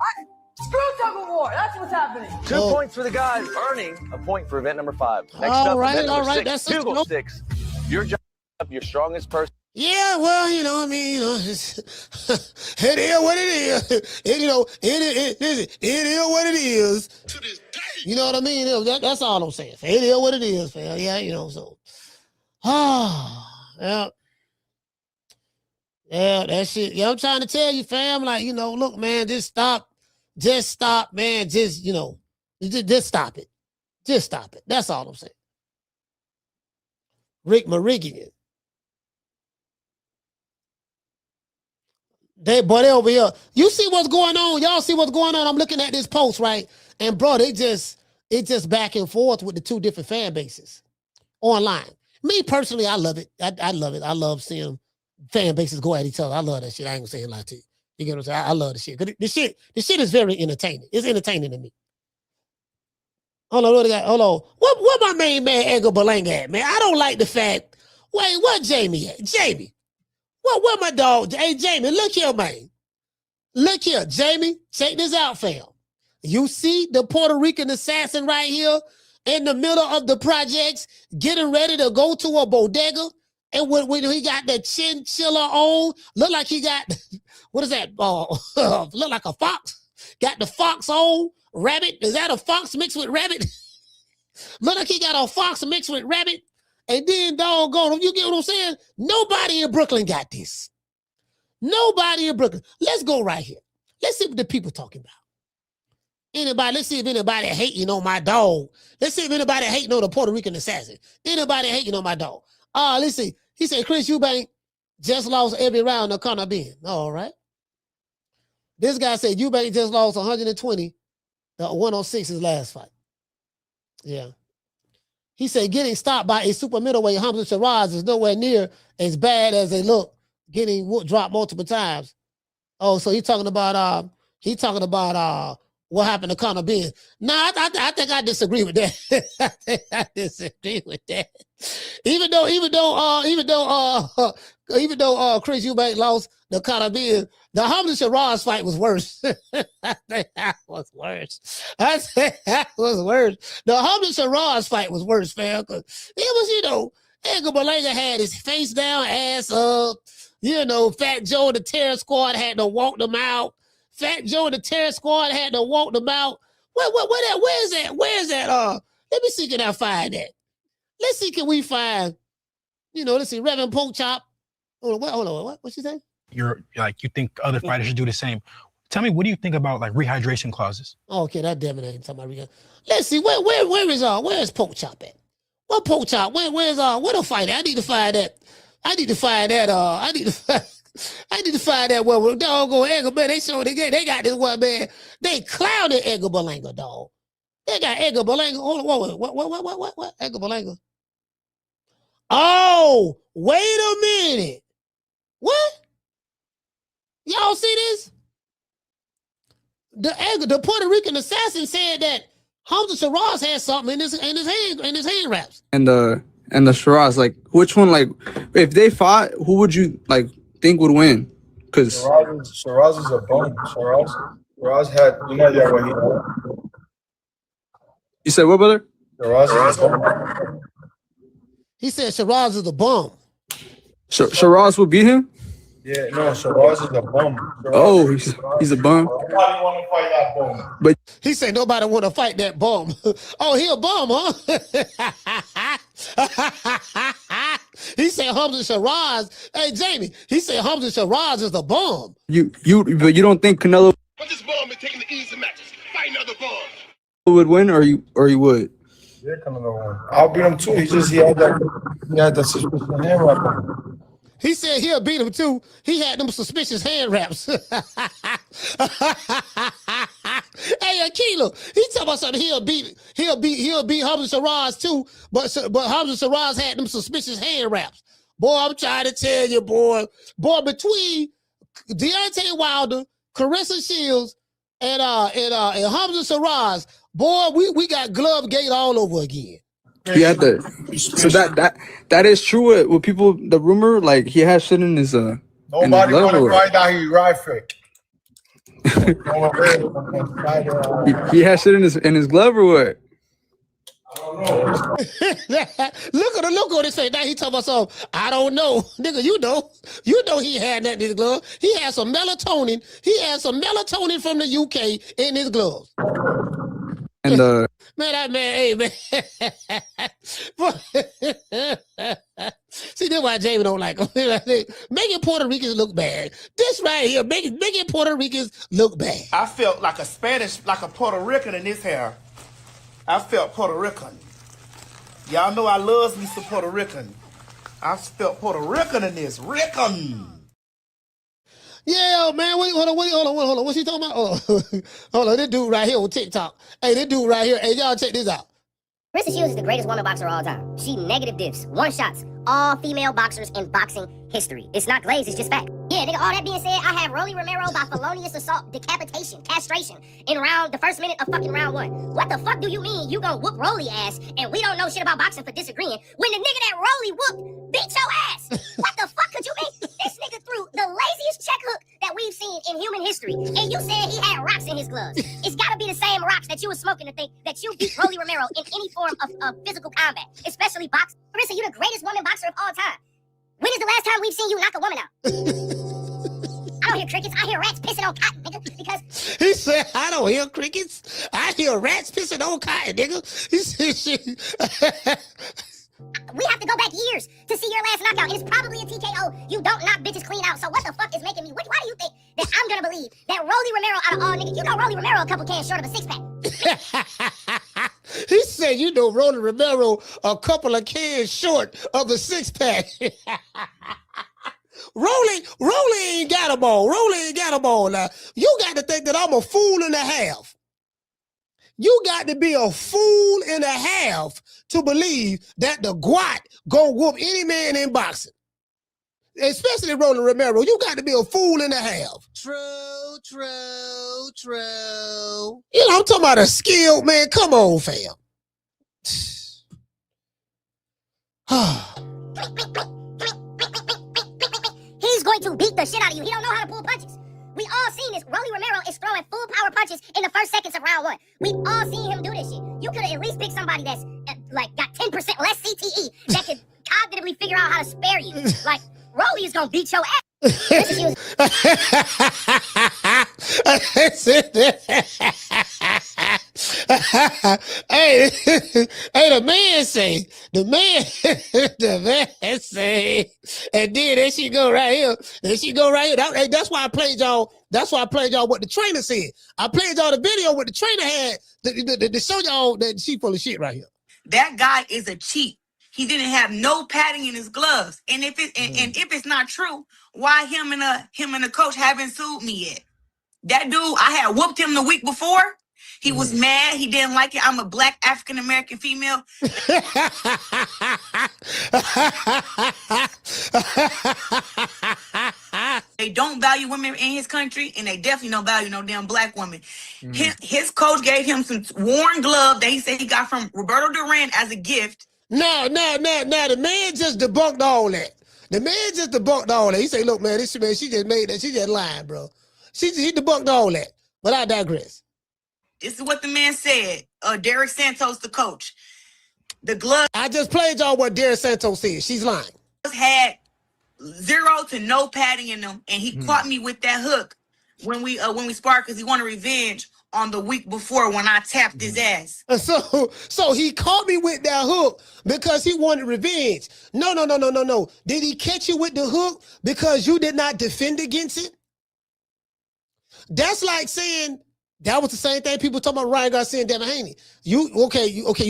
Screw tug of war. That's what's happening.
2 points for the guys, earning a point for event number 5. Next
All
up,
right,
event number
all right,
6,
that's
bugle
nope.
sticks. Your job, your strongest person.
Yeah, well, you know, I mean, you know, it's, it is what it is. It is what it is. You know what I mean? That's all I'm saying. It is what it is, fam. Yeah, you know, so. Yeah, that shit. Yeah, I'm trying to tell you, fam, like, you know, look, man, just stop, man. Just, you know, just stop it. Just stop it. That's all I'm saying. Rick Mirigian. They over here. You see what's going on? Y'all see what's going on? I'm looking at this post, right? And bro, it just back and forth with the 2 different fan bases online. Me personally, I love it. I love it. I love seeing fan bases go at each other. I love that shit. I ain't gonna say a lot to you. You get what I'm saying? I love the shit. 'Cause the shit is very entertaining. It's entertaining to me. Hold on, hold on. What my main man Edgar Belanga at, man? I don't like the fact. Wait, what Jamie at? Jamie. What my dog? Hey, Jamie, look here, man. Look here, Jamie. Check this out, fam. You see the Puerto Rican assassin right here in the middle of the projects getting ready to go to a bodega? And when he got the chinchilla on, look like he got, what is that? Look like a fox. Got the fox on, rabbit. Is that a fox mixed with rabbit? Look like he got a fox mixed with rabbit. And then doggone, you get what I'm saying? Nobody in Brooklyn got this. Nobody in Brooklyn. Let's go right here. Let's see what the people talking about. Anybody, let's see if anybody hating on my dog. Let's see if anybody hating on the Puerto Rican assassin. Anybody hating on my dog. Let's see. He said Chris Eubank just lost every round of Conor Ben. All right. This guy said Eubank just lost 120, 106 his last fight. Yeah. He said getting stopped by a super middleweight Hamza Shiraz is nowhere near as bad as they look getting dropped multiple times. Oh, so he's talking about what happened to Conor Ben. Nah, I think I disagree with that. I disagree with that. Even though Chris Eubank lost the Conor Ben, the Hamza Shiraz fight was worse. I think that was worse. The Hamza Shiraz fight was worse, fam. Cause it was, Edgar Berlanga had his face down, ass up. Fat Joe and the Terror Squad had to walk them out. Fat Joe and the Terror Squad had to walk them out. Where's that? Let me see, can I find that? Let's see, can we find, let's see, Reverend Pork Chop. Hold on. What you say?
You think other fighters should do the same. Tell me, what do you think about like rehydration clauses?
Okay, that definitely ain't talking about rehydration. Let's see, where's Pork Chop at? What Pork Chop? Where's the fight? I need to find that. I need to find that one. Doggone Edgar, man. They got this one, man. They clowned Edgar Berlanga, dog. They got Edgar Berlanga. Hold on, what? Edgar Berlanga. Oh, wait a minute. What? Y'all see this? The Puerto Rican assassin said that Hamza Shiraz had something in his hand wraps.
And the Shiraz, like, which one, like, if they fought, who would you like think would win? Because
Shiraz is a bum. Shiraz had what he had.
You said what, brother?
Shiraz is a bum.
He said Shiraz is a bum.
Shiraz will beat him?
Yeah, no, Shiraz is a bum.
Oh, he's a bum.
Nobody want to fight that bum.
But
he said nobody want to fight that bum. Oh, he a bum, huh? He said Hamza Shiraz. Hey, Jamie, he said Hamza Shiraz is a bum.
But you don't think Canelo
But this bum is taking the easy matches. Fight another bum.
would win, or you would?
Yeah, Canelo won. I'll beat him too. He had that suspicious hand wrap.
He said he'll beat him too. He had them suspicious hand wraps. Hey, Akila, he talking about something. He'll beat Hamza Shiraz too. But Hamza Shiraz had them suspicious hand wraps. Boy, I'm trying to tell you, boy, between Deontay Wilder, Clarissa Shields, and Hamza Shiraz, boy, we got glove gate all over again.
Yeah, so that is true. With people, the rumor, like, he has shit in his
Nobody want to fight that he right fake.
he has shit in his glove or what?
Look at the look on his face. Now he talking about something. I don't know, nigga. You know he had that in his glove. He had some melatonin. He had some melatonin from the UK in his gloves.
And
hey man. See, that's why Jamie don't like him. Making Puerto Ricans look bad. This right here, making Puerto Ricans look bad.
I felt like a Puerto Rican in this hair. I felt Puerto Rican. Y'all know I loves me some Puerto Rican. I felt Puerto Rican in this. Rican.
Yeah, man. Wait, hold on. What's he talking about? Oh, hold on. This dude right here on TikTok. Hey, this dude right here. Hey, y'all check this out.
Clarissa Shields is the greatest woman boxer of all time. She negative diffs, one shots, all female boxers in boxing history. It's not glazed, it's just fact. Yeah, nigga, all that being said, I have Rolly Romero by felonious assault, decapitation, castration in the first minute of fucking round 1. What the fuck do you mean you gonna whoop Rolly ass and we don't know shit about boxing for disagreeing when the nigga that Rolly whooped beat your ass? What the fuck could you mean? This nigga threw the laziest check hook that we've seen in human history, and you said he had rocks in his gloves. It's gotta be the same rocks that you were smoking to think that you beat Rolly Romero in any form of physical combat, especially boxing. Clarissa, you the greatest woman boxer of all time. When is the last time we've seen you knock a woman out? I don't hear crickets. I hear rats pissing on cotton, nigga. Because
he said, I don't hear crickets. I hear rats pissing on cotton, nigga. He said, shit.
We have to go back years to see your last knockout, and it's probably a TKO. You don't knock bitches clean out. So what the fuck is making me? Why do you think that I'm gonna believe that Rolly Romero out of all niggas? You know Rolly Romero a couple cans short of a 6-pack.
He said, you know, Rolly Romero a couple of cans short of a 6-pack. Rolly ain't got a ball. Rolly ain't got a ball. Now, you got to think that I'm a fool and a half. You got to be a fool and a half to believe that the Guat gonna whoop any man in boxing. Especially Rolly Romero. You got to be a fool and a half. True. You know, I'm talking about a skill, man. Come on, fam.
He's going to beat the shit out of you. He don't know how to pull punches. We all seen this. Rolly Romero is throwing full power punches in the first seconds of round 1. We've all seen him do this shit. You could have at least picked somebody that's got 10% less CTE that could cognitively figure out how to spare you. Like, Rolly is gonna beat your ass.
Hey, the man say, the man say, and then there she go right here. There she go right here. That's why I played y'all. That's why I played y'all what the trainer said. I played y'all the video what the trainer had to show y'all that she full of shit right here.
That guy is a cheat. He didn't have no padding in his gloves. And if it and if it's not true, why him and the coach haven't sued me yet? That dude, I had whooped him the week before. He was mad. He didn't like it. I'm a black African American female. They don't value women in his country, and they definitely don't value no damn black woman. His coach gave him some worn glove that he said he got from Roberto Duran as a gift.
No. The man just debunked all that. The man just debunked all that. He said, look, man, this man, she just made that. She just lying, bro. He debunked all that. But I digress.
This is what the man said. Derek Santos, the coach. The glove.
I just played y'all what Derek Santos said. She's lying.
Had 0 to no padding in them, and he caught me with that hook when we sparred because he wanted revenge on the week before when I tapped his ass.
So he caught me with that hook because he wanted revenge. No. Did he catch you with the hook because you did not defend against it? That's like saying that was the same thing people talking about Ryan Garcia and Devin Haney. You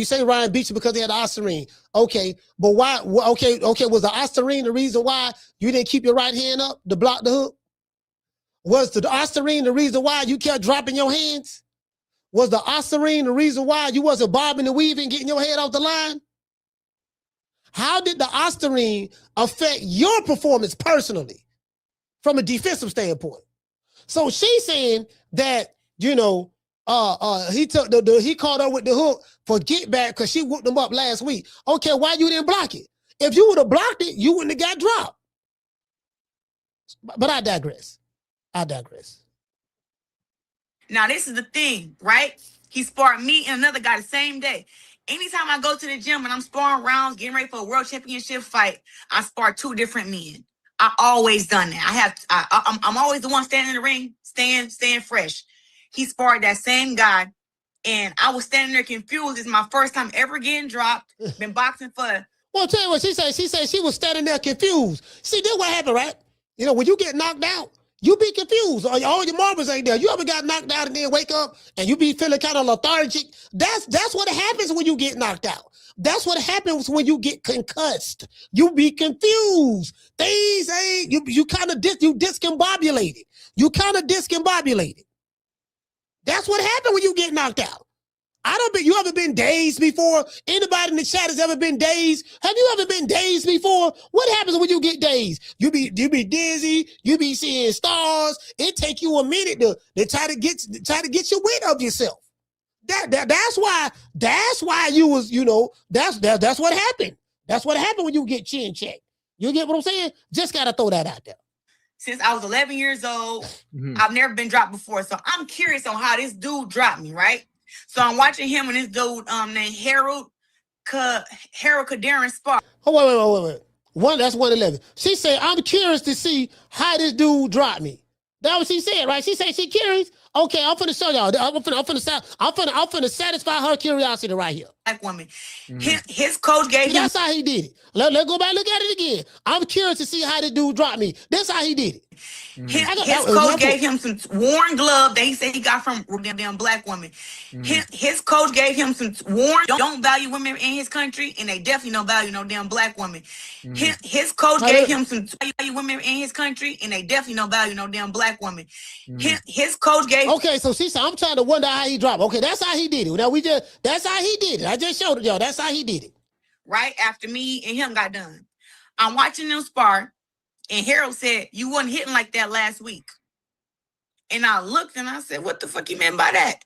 say Ryan beat you because he had the Ostarine. Okay, but why? Okay, was the Ostarine the reason why you didn't keep your right hand up to block the hook? Was the Ostarine the reason why you kept dropping your hands? Was the Ostarine the reason why you wasn't bobbing and weaving, getting your head off the line? How did the Ostarine affect your performance personally from a defensive standpoint? So she's saying that, he caught her with the hook for get back because she whooped him up last week. Okay, why you didn't block it? If you would have blocked it, you wouldn't have got dropped. But I digress.
Now, this is the thing, right? He sparred me and another guy the same day. Anytime I go to the gym and I'm sparring rounds, getting ready for a world championship fight, I spar 2 different men. I always done that. I'm always the one standing in the ring, staying fresh. He sparred that same guy, and I was standing there confused. It's my first time ever getting dropped. Been boxing for.
Well, tell you what she said. She said she was standing there confused. See, this what happened, right? You know, when you get knocked out, you be confused. All your marbles ain't there. You ever got knocked out and then wake up and you be feeling kind of lethargic? That's what happens when you get knocked out. That's what happens when you get concussed. You be confused. Things ain't, you kind of discombobulated. You kind of discombobulated. That's what happened when you get knocked out. You ever been dazed before? Anybody in the chat has ever been dazed? Have you ever been dazed before? What happens when you get dazed? You be dizzy, you be seeing stars. It take you a minute to try to get your wit of yourself. That's why you was, that's what happened. That's what happened when you get chin checked. You get what I'm saying? Just gotta throw that out there.
Since I was 11 years old, I've never been dropped before. So I'm curious on how this dude dropped me, right? So I'm watching him and this dude named Harold Kadarin spar.
Oh, wait. That's 111. She said, I'm curious to see how this dude dropped me. That's what she said, right? She said she curious. Okay, I'm finna show y'all. I'm finna satisfy her curiosity right here.
Black woman. His coach gave him.
That's how he did it. Let's go back, look at it again. I'm curious to see how the dude dropped me. That's how he did it.
His coach gave him some worn glove that he said he got from damn black woman. His coach gave him some worn, don't value women in his country, and they definitely don't value no damn black woman. His coach gave him some value women in his country, and they definitely don't value no damn black woman. His coach gave.
Okay, so she said, I'm trying to wonder how he dropped. Okay, that's how he did it. Now that's how he did it. I just showed it y'all. That's how he did it.
Right after me and him got done, I'm watching them spar. And Harold said, you wasn't hitting like that last week. And I looked and I said, what the fuck you meant by that?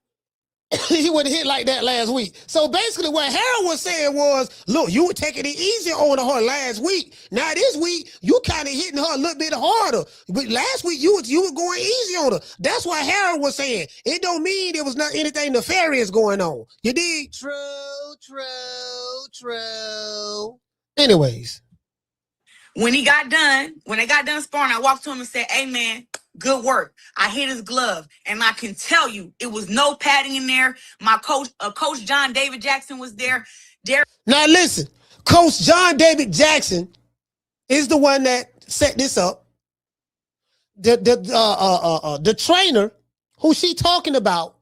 He wouldn't hit like that last week. So basically what Harold was saying was, look, you were taking it easy on her last week. Now this week, you kind of hitting her a little bit harder. But last week, you were going easy on her. That's what Harold was saying. It don't mean there was not anything nefarious going on. You dig? True. Anyways.
When they got done sparring, I walked to him and said, "Hey man, good work." I hit his glove, and I can tell you, it was no padding in there. My coach, Coach John David Jackson, was there.
Now listen, Coach John David Jackson is the one that set this up. The trainer who she talking about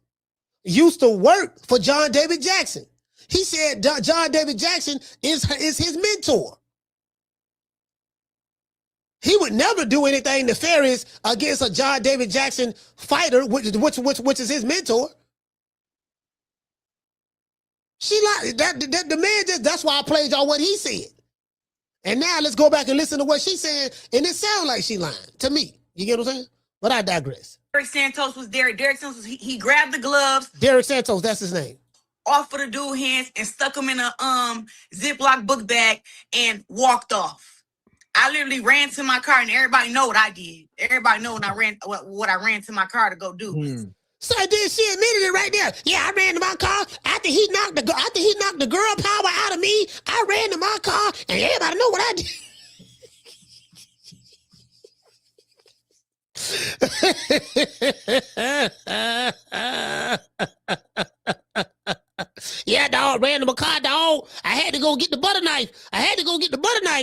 used to work for John David Jackson. He said John David Jackson is his mentor. He would never do anything nefarious against a John David Jackson fighter, which is his mentor. She lied. The man that's why I played y'all what he said. And now let's go back and listen to what she said, and it sounds like she lying to me. You get what I'm saying? But I digress.
Derek Santos was there. Derek Santos, he grabbed the gloves.
Derek Santos, that's his name.
Off of the dude's hands and stuck him in a Ziploc book bag and walked off. I literally ran to my car, and everybody know what I did. Everybody know when I ran what I ran to my car to go do.
So then she admitted it right there. Yeah, I ran to my car after he knocked the girl power out of me. I ran to my car, and everybody know what I did. Yeah, dog, ran to my car, dog. I had to go get the butter knife.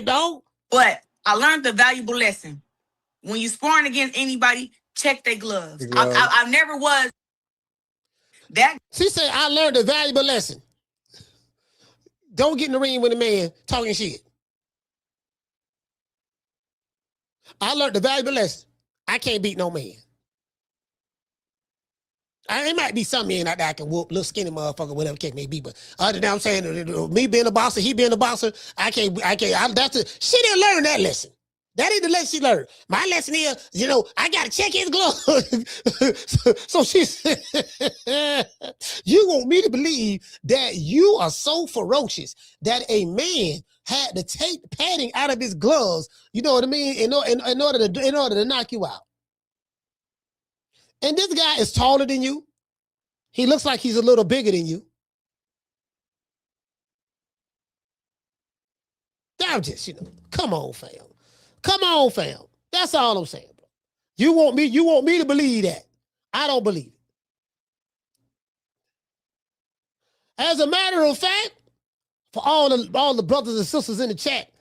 Dog.
But I learned the valuable lesson. When you sparring against anybody, check their gloves. I never was that.
She said, I learned a valuable lesson. Don't get in the ring with a man talking shit. I learned a valuable lesson. I can't beat no man. It might be some men out there I can whoop, little skinny motherfucker, whatever case may be. But other than I'm saying, me being a boxer, he being a boxer, I can't. She didn't learn that lesson. That ain't the lesson she learned. My lesson is, I got to check his gloves. so she said, you want me to believe that you are so ferocious that a man had to take padding out of his gloves, you know what I mean, in order to knock you out. And this guy is taller than you. He looks like he's a little bigger than you. I'm just, come on, fam. Come on, fam. That's all I'm saying, bro. You want me to believe that. I don't believe it. As a matter of fact, for all the brothers and sisters in the chat,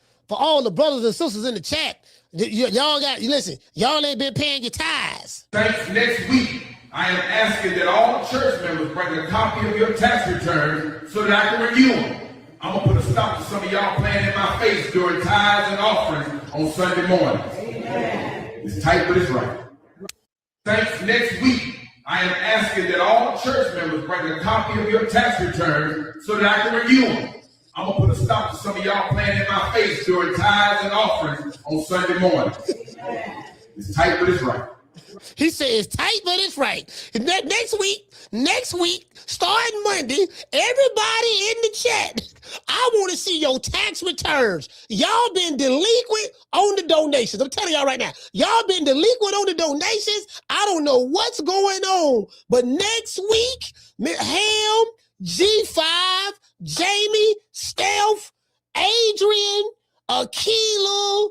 y'all ain't been paying your tithes.
Saints, next week, I am asking that all church members bring a copy of your tax returns so that I can review them. I'm going to put a stop to some of y'all playing in my face during tithes and offerings on Sunday morning. Amen. It's tight, but it's right. Saints, next week, I am asking that all church members bring a copy of your tax returns so that I can review them. I'm going to put a stop to some of y'all playing in my face during tithes and offerings on Sunday morning. It's tight, but it's right.
He said it's tight, but it's right. Next week, starting Monday, everybody in the chat, I want to see your tax returns. Y'all been delinquent on the donations. I'm telling y'all right now, y'all been delinquent on the donations. I don't know what's going on, but next week, Ham, G5, Jamie, Steph, Adrian, Akila,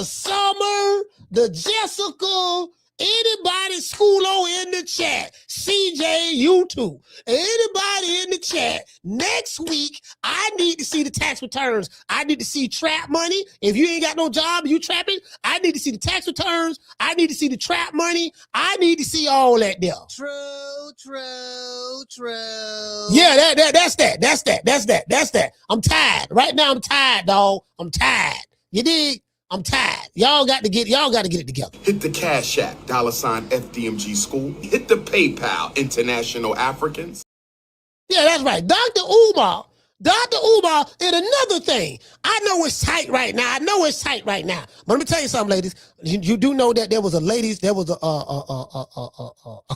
Summer, the Jessica, anybody schoolo in the chat, CJ, you too, anybody in the chat, next week, I need to see the tax returns. I need to see trap money. If you ain't got no job, you trapping, I need to see the tax returns. I need to see the trap money. I need to see all that there.
True.
Yeah, that's that. I'm tired. Right now, I'm tired, dog. I'm tired. You dig? I'm tired. Y'all got to get it together.
Hit the Cash App, $FDMG School. Hit the PayPal, International Africans.
Yeah, that's right. Dr. Umar, and another thing. I know it's tight right now. But let me tell you something, ladies. You do know that there was a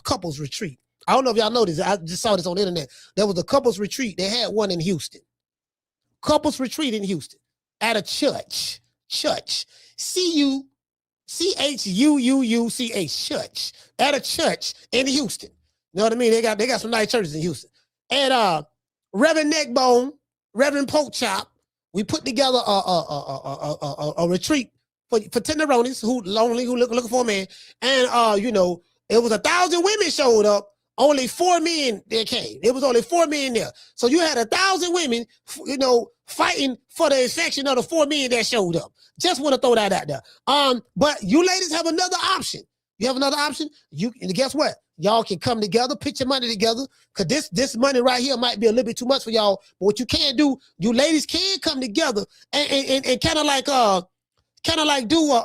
couples retreat. I don't know if y'all know this. I just saw this on the internet. There was a couples retreat. They had one in Houston. Couples retreat in Houston at a church. CUCHUUCH, church. At a church in Houston. You know what I mean? They got some nice churches in Houston. And Reverend Neckbone, Reverend Pork Chop, We put together a retreat for tenderonis who lonely, who looking for a man. And, you know, it was 1,000 women showed up. Only 4 men that came. It was only 4 men there. So you had 1,000 women, you know, fighting for the affection of the 4 men that showed up. Just want to throw that out there. But you ladies have another option. You have another option. And guess what? Y'all can come together, put your money together, because this money right here might be a little bit too much for y'all. But what you can do, you ladies can come together and kind of like do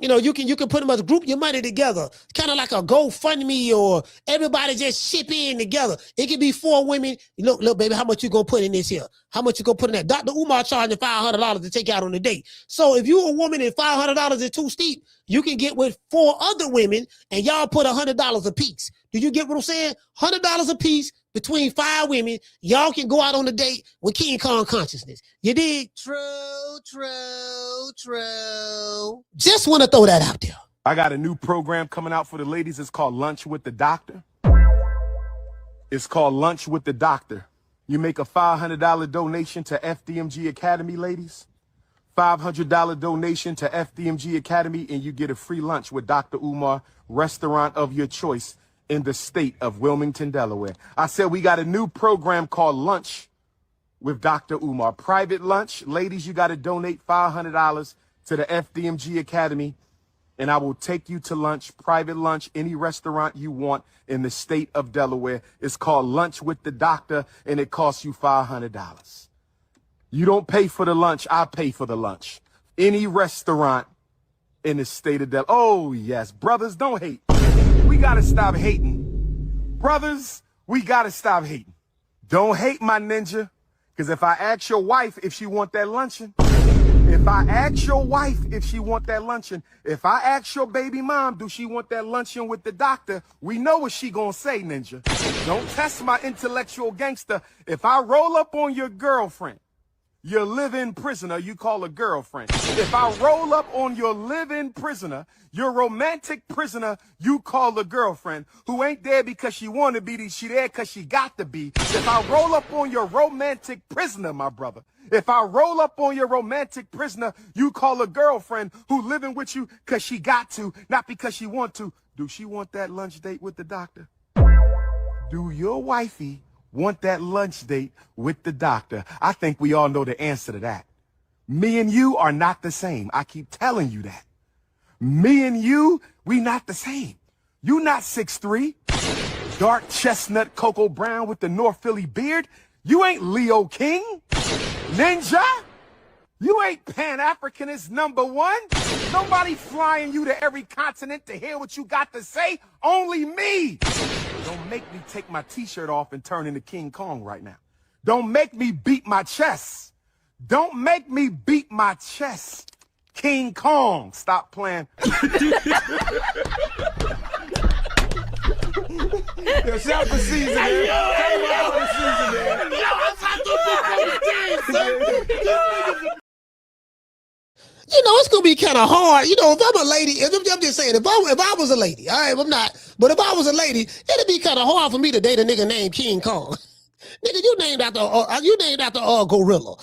you know, you can pretty much group your money together, kind of like a GoFundMe, or everybody just chip in together. It could be 4 women. Look, baby, how much you gonna put in this here? How much you gonna put in that? Dr. Umar charging $500 to take you out on a date. So if you're a woman and $500 is too steep, you can get with 4 other women and y'all put $100 a piece. Do you get what I'm saying? $100 a piece between 5 women. Y'all can go out on a date with King Kong consciousness. You dig? True. Just want to throw that out there.
I got a new program coming out for the ladies. It's called Lunch with the Doctor. It's called Lunch with the Doctor. You make a $500 donation to FDMG Academy, ladies. $500 donation to FDMG Academy, and you get a free lunch with Dr. Umar, restaurant of your choice in the state of Wilmington, Delaware. I said we got a new program called Lunch with Dr. Umar. Private lunch. Ladies, you got to donate $500 to the FDMG Academy, and I will take you to lunch, private lunch, any restaurant you want in the state of Delaware. It's called Lunch with the Doctor, and it costs you $500. You don't pay for the lunch, I pay for the lunch. Any restaurant in the state of Delaware. Oh, yes. Brothers, don't hate. We got to stop hating. Brothers, we got to stop hating. Don't hate, my ninja, because if I ask your wife if she want that luncheon, if I ask your wife if she want that luncheon, if I ask your baby mom, do she want that luncheon with the doctor, we know what she gonna say, ninja. Don't test my intellectual gangster. If I roll up on your girlfriend, your live-in prisoner, you call a girlfriend. If I roll up on your live-in prisoner, your romantic prisoner, you call a girlfriend, who ain't there because she want to be, she there because she got to be. If I roll up on your romantic prisoner, my brother, if I roll up on your romantic prisoner, you call a girlfriend who living with you because she got to, not because she want to. Do she want that lunch date with the doctor? Do your wifey want that lunch date with the doctor? I think we all know the answer to that. Me and you are not the same. I keep telling you that. Me and you, we not the same. You not 6'3", dark chestnut cocoa brown with the North Philly beard. You ain't Leo King, ninja. You ain't Pan-Africanist #1. Nobody flying you to every continent to hear what you got to say. Only me. Don't make me take my t-shirt off and turn into King Kong right now. Don't make me beat my chest. Don't make me beat my chest. King Kong. Stop playing. Yo, shout for season, man. Shout for season, man.
You know, it's gonna be kind of hard. You know, if I'm a lady, I'm just saying, if I was a lady, all right, I'm not, but if I was a lady, it'd be kind of hard for me to date a nigga named King Kong. Nigga, you named after gorilla.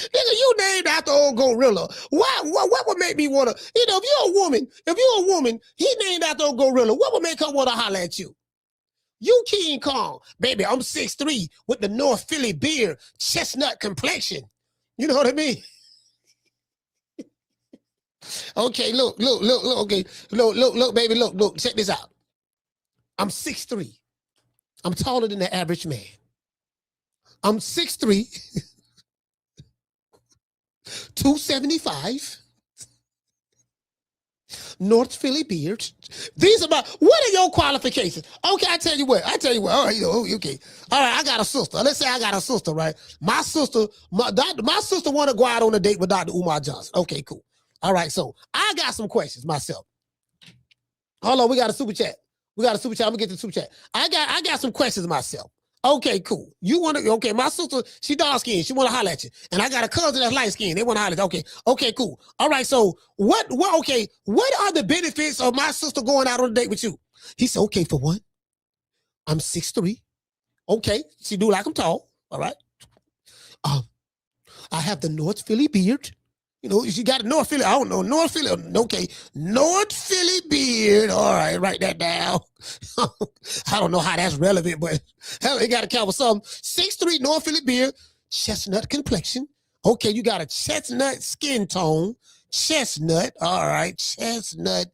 Nigga, you named after old gorilla. What would make me wanna? You know, if you're a woman, he named after old gorilla. What would make her wanna holler at you? You King Kong, baby. I'm 6'3" with the North Philly beard, chestnut complexion. You know what I mean? Okay, look, okay, look, baby, look, check this out. I'm 6'3". I'm taller than the average man. I'm 6'3", 275, North Philly beard. These are what are your qualifications? Okay, I tell you what. All right, okay. All right, I got a sister. Let's say I got a sister, right? My sister want to go out on a date with Dr. Umar Johnson. Okay, cool. All right, so I got some questions myself. Hold on, we got a super chat. I'm gonna get the super chat. I got some questions myself. Okay, cool. Okay, my sister, she dark skinned. She want to holler at you. And I got a cousin that's light skinned. They want to holler at you. Okay, cool. All right, so what are the benefits of my sister going out on a date with you? He said, okay, for one, I'm 6'3", Okay, she do like I'm tall. All right. I have the North Philly beard. You know, she got a North Philly. I don't know. North Philly. Okay. North Philly beard. All right, write that down. I don't know how that's relevant, but hell, it got to count for something. 6'3" North Philly beard, chestnut complexion. Okay, you got a chestnut skin tone. Chestnut. All right, chestnut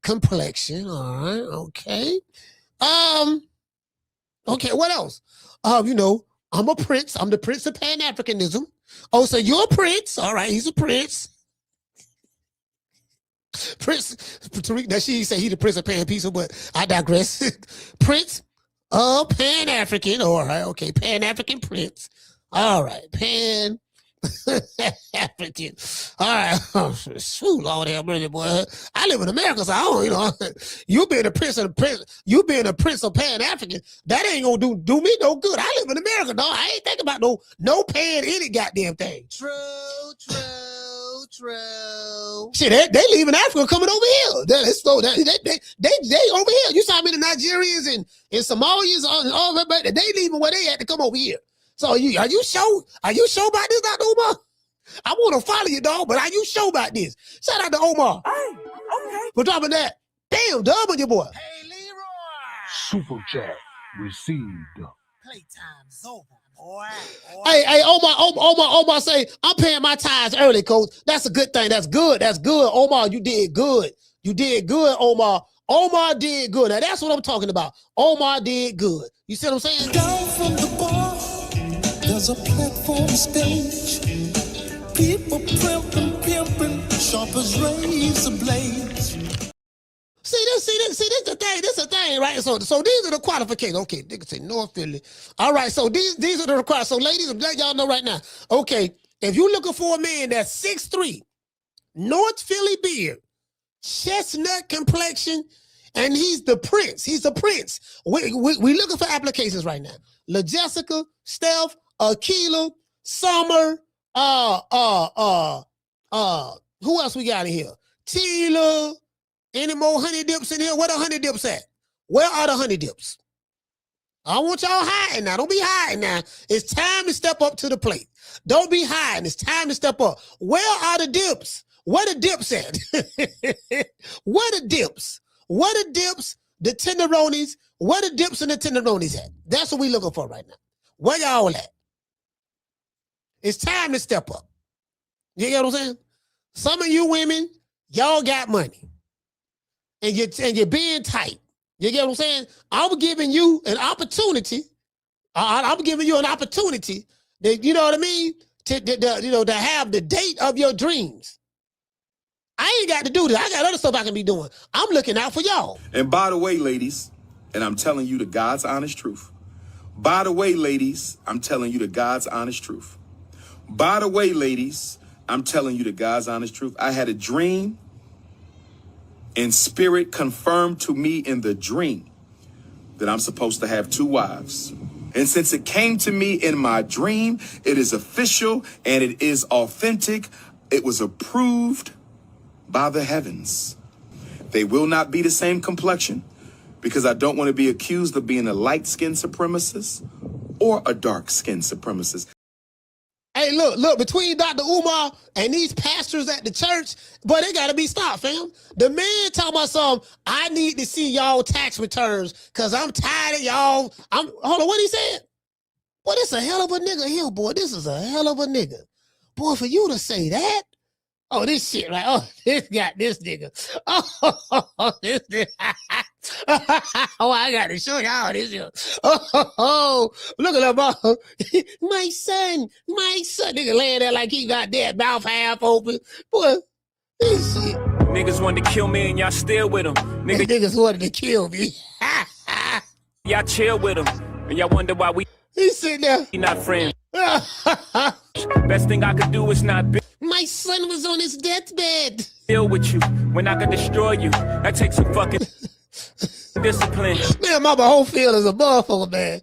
complexion. All right, okay. Okay, what else? You know, I'm a prince. I'm the prince of Pan-Africanism. Oh, so you're a prince. All right, he's a prince. Prince, now she say he's the prince of Pan-Pizza, but I digress. Prince of Pan-African. All right, okay, Pan-African prince. All right, Pan-African. All right. Oh, shoot, Lord have mercy, boy. I live in America, so I don't, you know, you being a prince of Pan-African, that ain't gonna do me no good. I live in America, dog. I ain't thinking about no pan any goddamn thing. True. Shit, they leaving Africa coming over here. They over here. You saw many Nigerians and Somalians and all that, but they leaving where they had to come over here. So are you sure about this, Dr. Omar? I want to follow you, dog, but are you sure about this? Shout out to Omar. Hey, okay. For dropping that. Damn, dub on your boy. Hey, Leroy.
Super chat received.
Playtime's over, boy. Hey, Omar say, I'm paying my tithes early, coach. That's a good thing. That's good. Omar, you did good. You did good, Omar. Omar did good. Now, that's what I'm talking about. Omar did good. You see what I'm saying?
Down from the bar, there's a platform stage. People pimping, sharp as razor blades.
See this the thing. This the thing, right? So these are the qualifications. Okay, they can say North Philly. All right, so these are the requirements. So ladies, I'm letting y'all know right now. Okay, if you're looking for a man that's 6'3", North Philly beard, chestnut complexion, and he's the prince. He's the prince. We looking for applications right now. La Jessica, Steph, Akila, Summer, who else we got in here? Tila. Any more honey dips in here? Where the honey dips at? Where are the honey dips? I want y'all hiding now. Don't be hiding now. It's time to step up to the plate. Don't be hiding. It's time to step up. Where are the dips? Where the dips at? Where the dips? Where the dips? The tenderonis? Where the dips and the tenderonis at? That's what we looking for right now. Where y'all at? It's time to step up. You get what I'm saying? Some of you women, y'all got money. And you're being tight. You get what I'm saying? I'm giving you an opportunity. I'm giving you an opportunity that, you know what I mean? To have the date of your dreams. I ain't got to do this. I got other stuff I can be doing. I'm looking out for y'all.
And by the way, ladies, and I'm telling you the God's honest truth. By the way, ladies, I'm telling you the God's honest truth. By the way, ladies, I'm telling you the God's honest truth. I had a dream. And spirit confirmed to me in the dream that I'm supposed to have 2 wives. And since it came to me in my dream, it is official and it is authentic. It was approved by the heavens. They will not be the same complexion because I don't want to be accused of being a light-skinned supremacist or a dark-skinned supremacist.
Hey, look, between Dr. Umar and these pastors at the church, boy, they got to be stopped, fam. The man talking about something, I need to see y'all tax returns because I'm tired of y'all. Hold on, what he said? Boy, this a hell of a nigga here, boy. This is a hell of a nigga. Boy, for you to say that, oh, this shit, right? Oh, this nigga. Oh, this nigga. Oh, I got to show y'all this here. Oh, look at that mom. My son. Nigga laying there like he got that mouth half open. Boy, this shit.
Niggas wanted to kill me and y'all still with them.
Niggas wanted to kill me.
Y'all chill with them. And y'all wonder why
He's sitting there.
We not friends. Best thing I could do is not be.
My son was on his deathbed.
Deal with you when I could destroy you. That takes some fucking discipline.
Man, my whole feel is a motherfucker, man.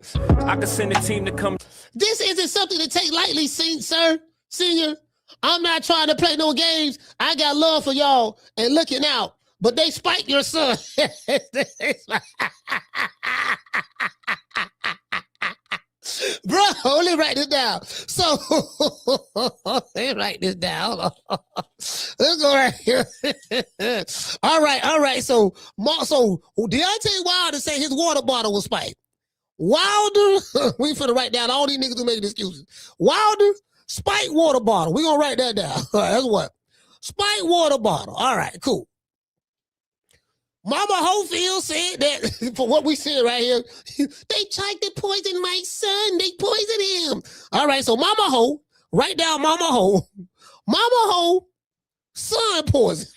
I could send a team to come.
This isn't something to take lightly, senior. I'm not trying to play no games. I got love for y'all and looking out. But they spike your son. this down. So let me write this down. Let's go right here. All right. So Deontay Wilder say his water bottle was spiked. Wilder, we finna write down all these niggas who making excuses. Wilder, spiked water bottle. We gonna write that down. All right, that's what. Spiked water bottle. All right, cool. Mama Hofield said that, for what we said right here, they tried to poison my son. They poisoned him. All right, so Mama Ho, write down Mama Ho. Mama Ho, son poison.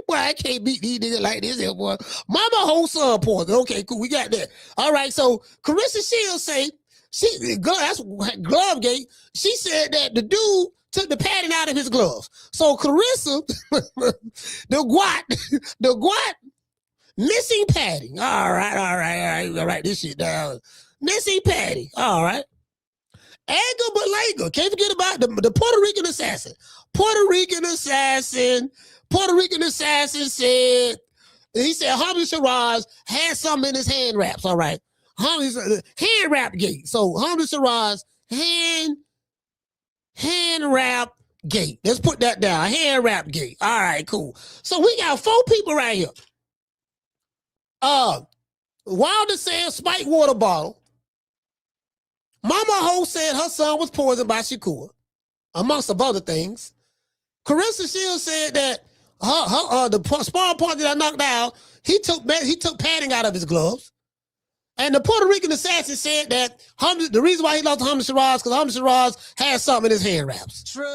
Boy, I can't beat these niggas like this here, boy. Mama Ho, son poison. Okay, cool, we got that. All right, so Clarissa Shields say, that's Glovegate. She said that the dude took the padding out of his gloves. So Clarissa, the guat, missing padding. All right. We're gonna write this shit down. Missing padding. All right. Edgar Balaga. Can't forget about the Puerto Rican assassin. Puerto Rican assassin said, he said Hamid Shiraz had something in his hand wraps. All right. Hand wrap gate. So Hamid Shiraz hand wrap gate. Let's put that down. Hand wrap gate. All right, cool. So we got 4 people right here. Wilder said spiked water bottle. Mama Ho said her son was poisoned by Shakur, amongst some other things. Clarissa Shields said that the sparring partner that I knocked out, he took padding out of his gloves. And the Puerto Rican assassin said that the reason why he lost to Hamid Shiraz because Hamid Shiraz had something in his hand wraps. True.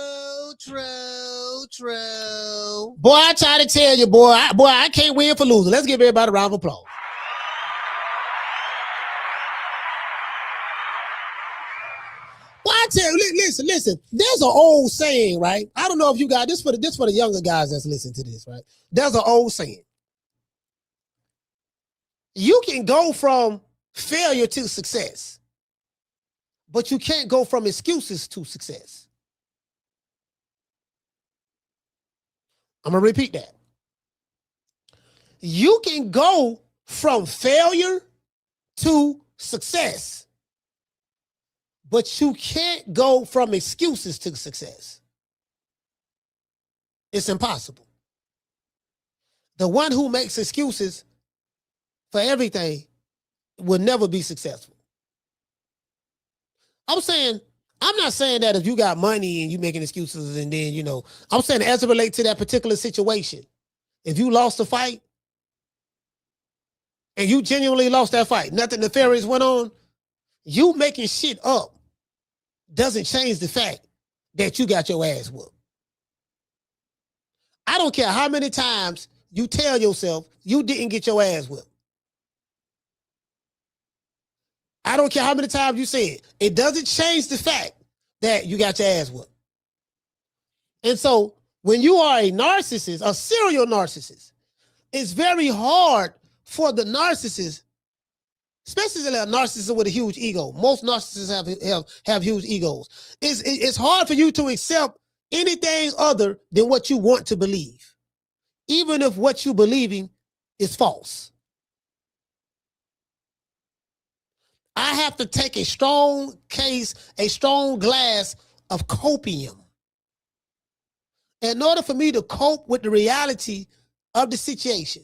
Boy, I try to tell you, boy, I can't win for losing. Let's give everybody a round of applause. Well, I tell you, listen. There's an old saying, right? I don't know if you got this for the younger guys that's listening to this, right? There's an old saying. You can go from failure to success, but you can't go from excuses to success. I'm gonna repeat that. You can go from failure to success, but you can't go from excuses to success. It's impossible. The one who makes excuses for everything will never be successful. I'm not saying that if you got money and you making excuses and then, I'm saying as it relates to that particular situation, if you lost the fight and you genuinely lost that fight, nothing nefarious went on, you making shit up doesn't change the fact that you got your ass whooped. I don't care how many times you tell yourself you didn't get your ass whooped. I don't care how many times you say it. It doesn't change the fact that you got your ass whooped. And so when you are a narcissist, a serial narcissist, it's very hard for the narcissist, especially a narcissist with a huge ego. Most narcissists have huge egos. It's hard for you to accept anything other than what you want to believe, even if what you're believing is false. I have to take a strong glass of copium in order for me to cope with the reality of the situation.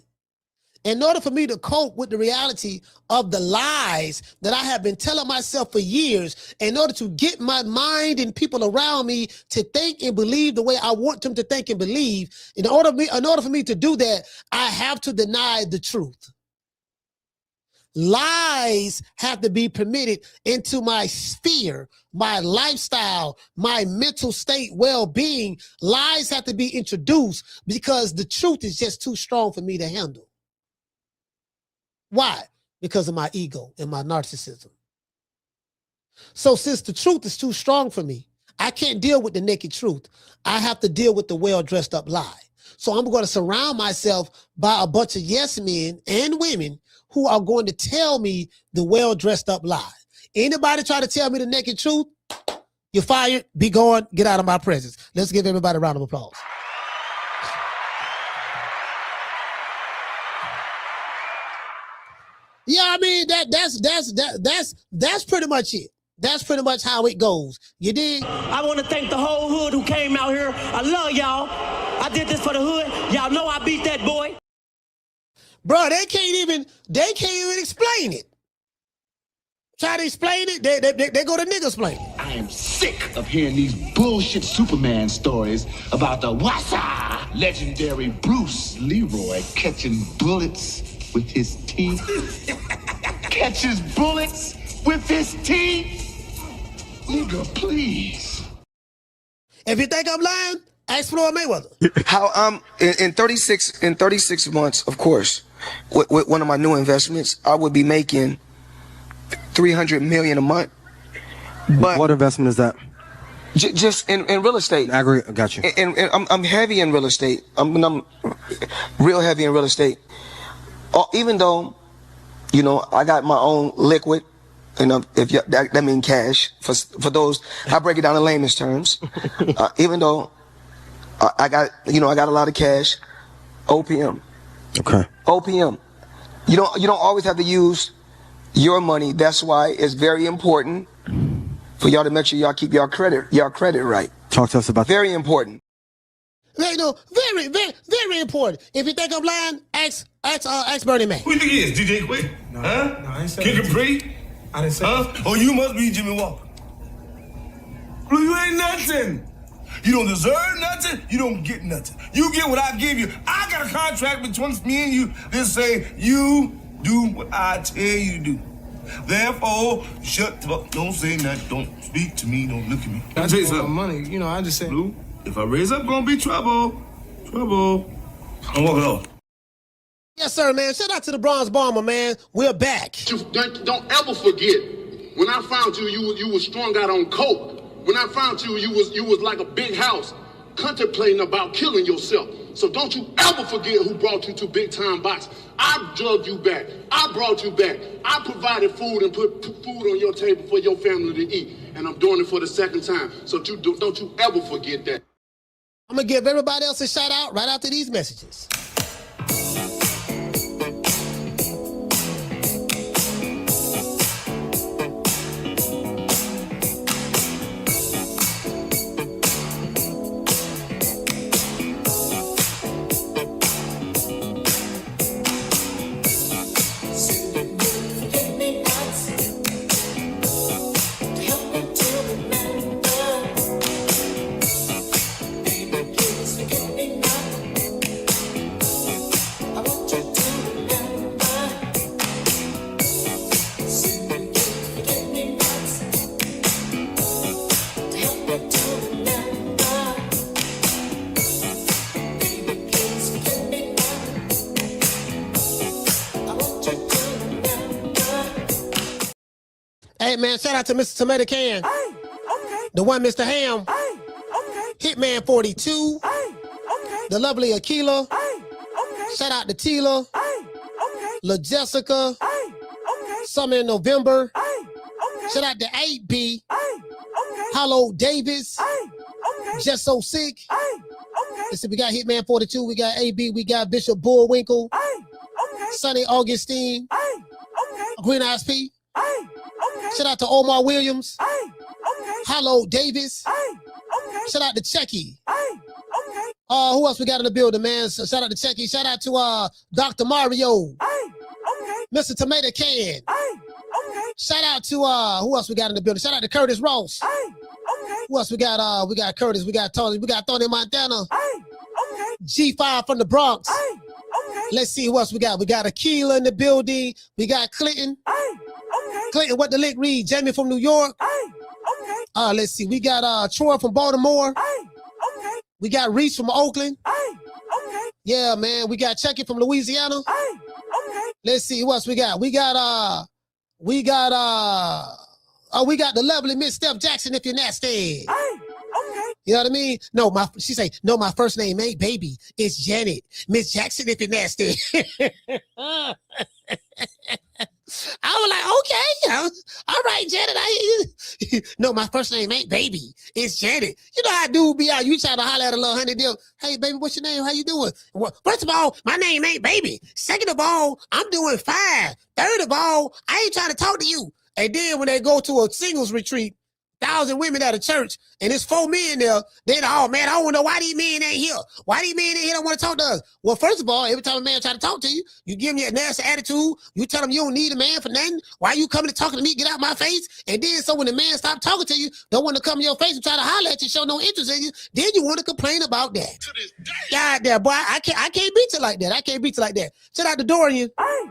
In order for me to cope with the reality of the lies that I have been telling myself for years, in order to get my mind and people around me to think and believe the way I want them to think and believe, in order for me to do that, I have to deny the truth. Lies have to be permitted into my sphere, my lifestyle, my mental state, well-being. Lies have to be introduced because the truth is just too strong for me to handle. Why? Because of my ego and my narcissism. So since the truth is too strong for me, I can't deal with the naked truth. I have to deal with the well-dressed up lie. So I'm going to surround myself by a bunch of yes men and women who are going to tell me the well-dressed up lie. Anybody try to tell me the naked truth, you're fired, be gone, get out of my presence. Let's give everybody a round of applause. Yeah, I mean that's pretty much it. That's pretty much how it goes. You dig?
I want to thank the whole hood who came out here. I love y'all. I did this for the hood. Y'all know I beat that boy.
Bro, they can't even explain it. Try to explain it, they go to niggas explain.
I am sick of hearing these bullshit Superman stories about the Wassa legendary Bruce Leroy catching bullets with his teeth. Catches bullets with his teeth. Nigga, please.
If you think I'm lying, ask Floyd Mayweather.
How in 36 months, of course, with one of my new investments, I would be making $300 million a month. But
what investment is that?
Just in real estate.
Got you.
And I'm heavy in real estate. I'm real heavy in real estate. Even though, you know, I got my own liquid, and that means cash. For those, I break it down in layman's terms. Even though I got a lot of cash. OPM.
Okay.
OPM. You don't always have to use your money. That's why it's very important for y'all to make sure y'all keep y'all credit right.
Talk to us about that.
Very important.
Very, very important. If you think I'm lying, ask Bernie Mac.
Who you think he is? DJ Quick? No, huh? No, I ain't saying Kid Capri? I didn't say that. Oh, you must be Jimmy Walker. Well, you ain't nothing. You don't deserve nothing. You don't get nothing. You get what I give you. I got a contract between me and you that say you do what I tell you to do. Therefore, shut up. Don't say nothing. Don't speak to me. Don't look at me.
I just want money. You know, I just say.
Blue, if I raise up, gonna be trouble. Trouble. I'm walking off.
Yes, sir, man. Shout out to the Bronze Bomber, man. We're back.
Don't ever forget, when I found you, you was strung out on coke. When I found you, you was like a big house, contemplating about killing yourself. So don't you ever forget who brought you to Big Time Box. I drugged you back. I brought you back. I provided food and put food on your table for your family to eat. And I'm doing it for the second time. So don't you ever forget that.
I'm going to give everybody else a shout out right after these messages. Hey, man, shout out to Mr. Tomato Can. The one, Mr. Ham. Hitman 42. The lovely Aquila. Shout out to Tila. La Jessica. Summer in November. Shout out to 8B. Hollow Davis. Just So Sick. Let's see, we got Hitman 42. We got AB. We got Bishop Bullwinkle. Sonny Augustine. Green Eyes P. Shout out to Omar Williams. Hollow Davis. Shout out to Checky. Who else we got in the building, man? So shout out to Checky. Shout out to Dr. Mario. Mr. Tomato Can. Shout out to who else we got in the building? Shout out to Curtis Ross. Who else we got? We got Curtis. We got Tony. We got Tony Montana. G5 from the Bronx. Let's see who else we got. We got Aquila in the building. We got Clinton. Clinton, what the lick read? Jamie from New York. Let's see. We got Troy from Baltimore. We got Reese from Oakland. Yeah, man. We got Chucky from Louisiana. Let's see who else we got. We got the lovely Miss Steph Jackson if you're nasty. You know what I mean? No, she say, no, my first name ain't baby. It's Janet. Miss Jackson if you're nasty. I was like, okay. All right, Janet. No, my first name ain't baby. It's Janet. You know how dude be out. You try to holler at a little honey deal. Hey, baby, what's your name? How you doing? Well, first of all, my name ain't baby. Second of all, I'm doing fine. Third of all, I ain't trying to talk to you. And then when they go to a singles retreat, 1,000 women at a church, and there's 4 men there, then, oh man, I don't know why these men ain't here. Why these men ain't here don't want to talk to us? Well, first of all, every time a man try to talk to you, you give me a nasty attitude. You tell him you don't need a man for nothing. Why you coming to talking to me? Get out my face. And then so when the man stop talking to you, don't want to come in your face and try to holler at you, show no interest in you, then you want to complain about that. God damn, boy, I can't beat you like that. I can't beat you like that. Shout out to Dorian. Hey,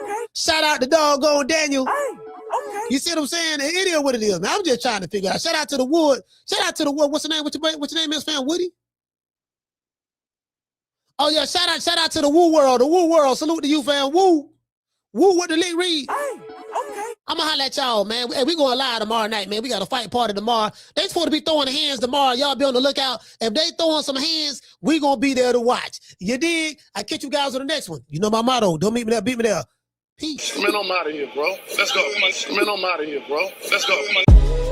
okay. Shout out to doggone Daniel. Hey. Okay. You see what I'm saying? It is what it is, man. I'm just trying to figure out. Shout out to the Wood. Shout out to the Wood. What's your name? What's your name is, fam? Woody? Oh, yeah. Shout out to the Woo World. The Woo World. Salute to you, fam. Woo. Woo with the Lee Reed. Hey, okay. I'm going to holler at y'all, man. Hey, we going live tomorrow night, man. We got a fight party tomorrow. They supposed to be throwing the hands tomorrow. Y'all be on the lookout. If they throwing some hands, we going to be there to watch. You dig? I catch you guys on the next one. You know my motto. Don't meet me there, beat me there. Peace.
Man, I'm out of here, bro. Let's go. Man, I'm out of here, bro. Let's go.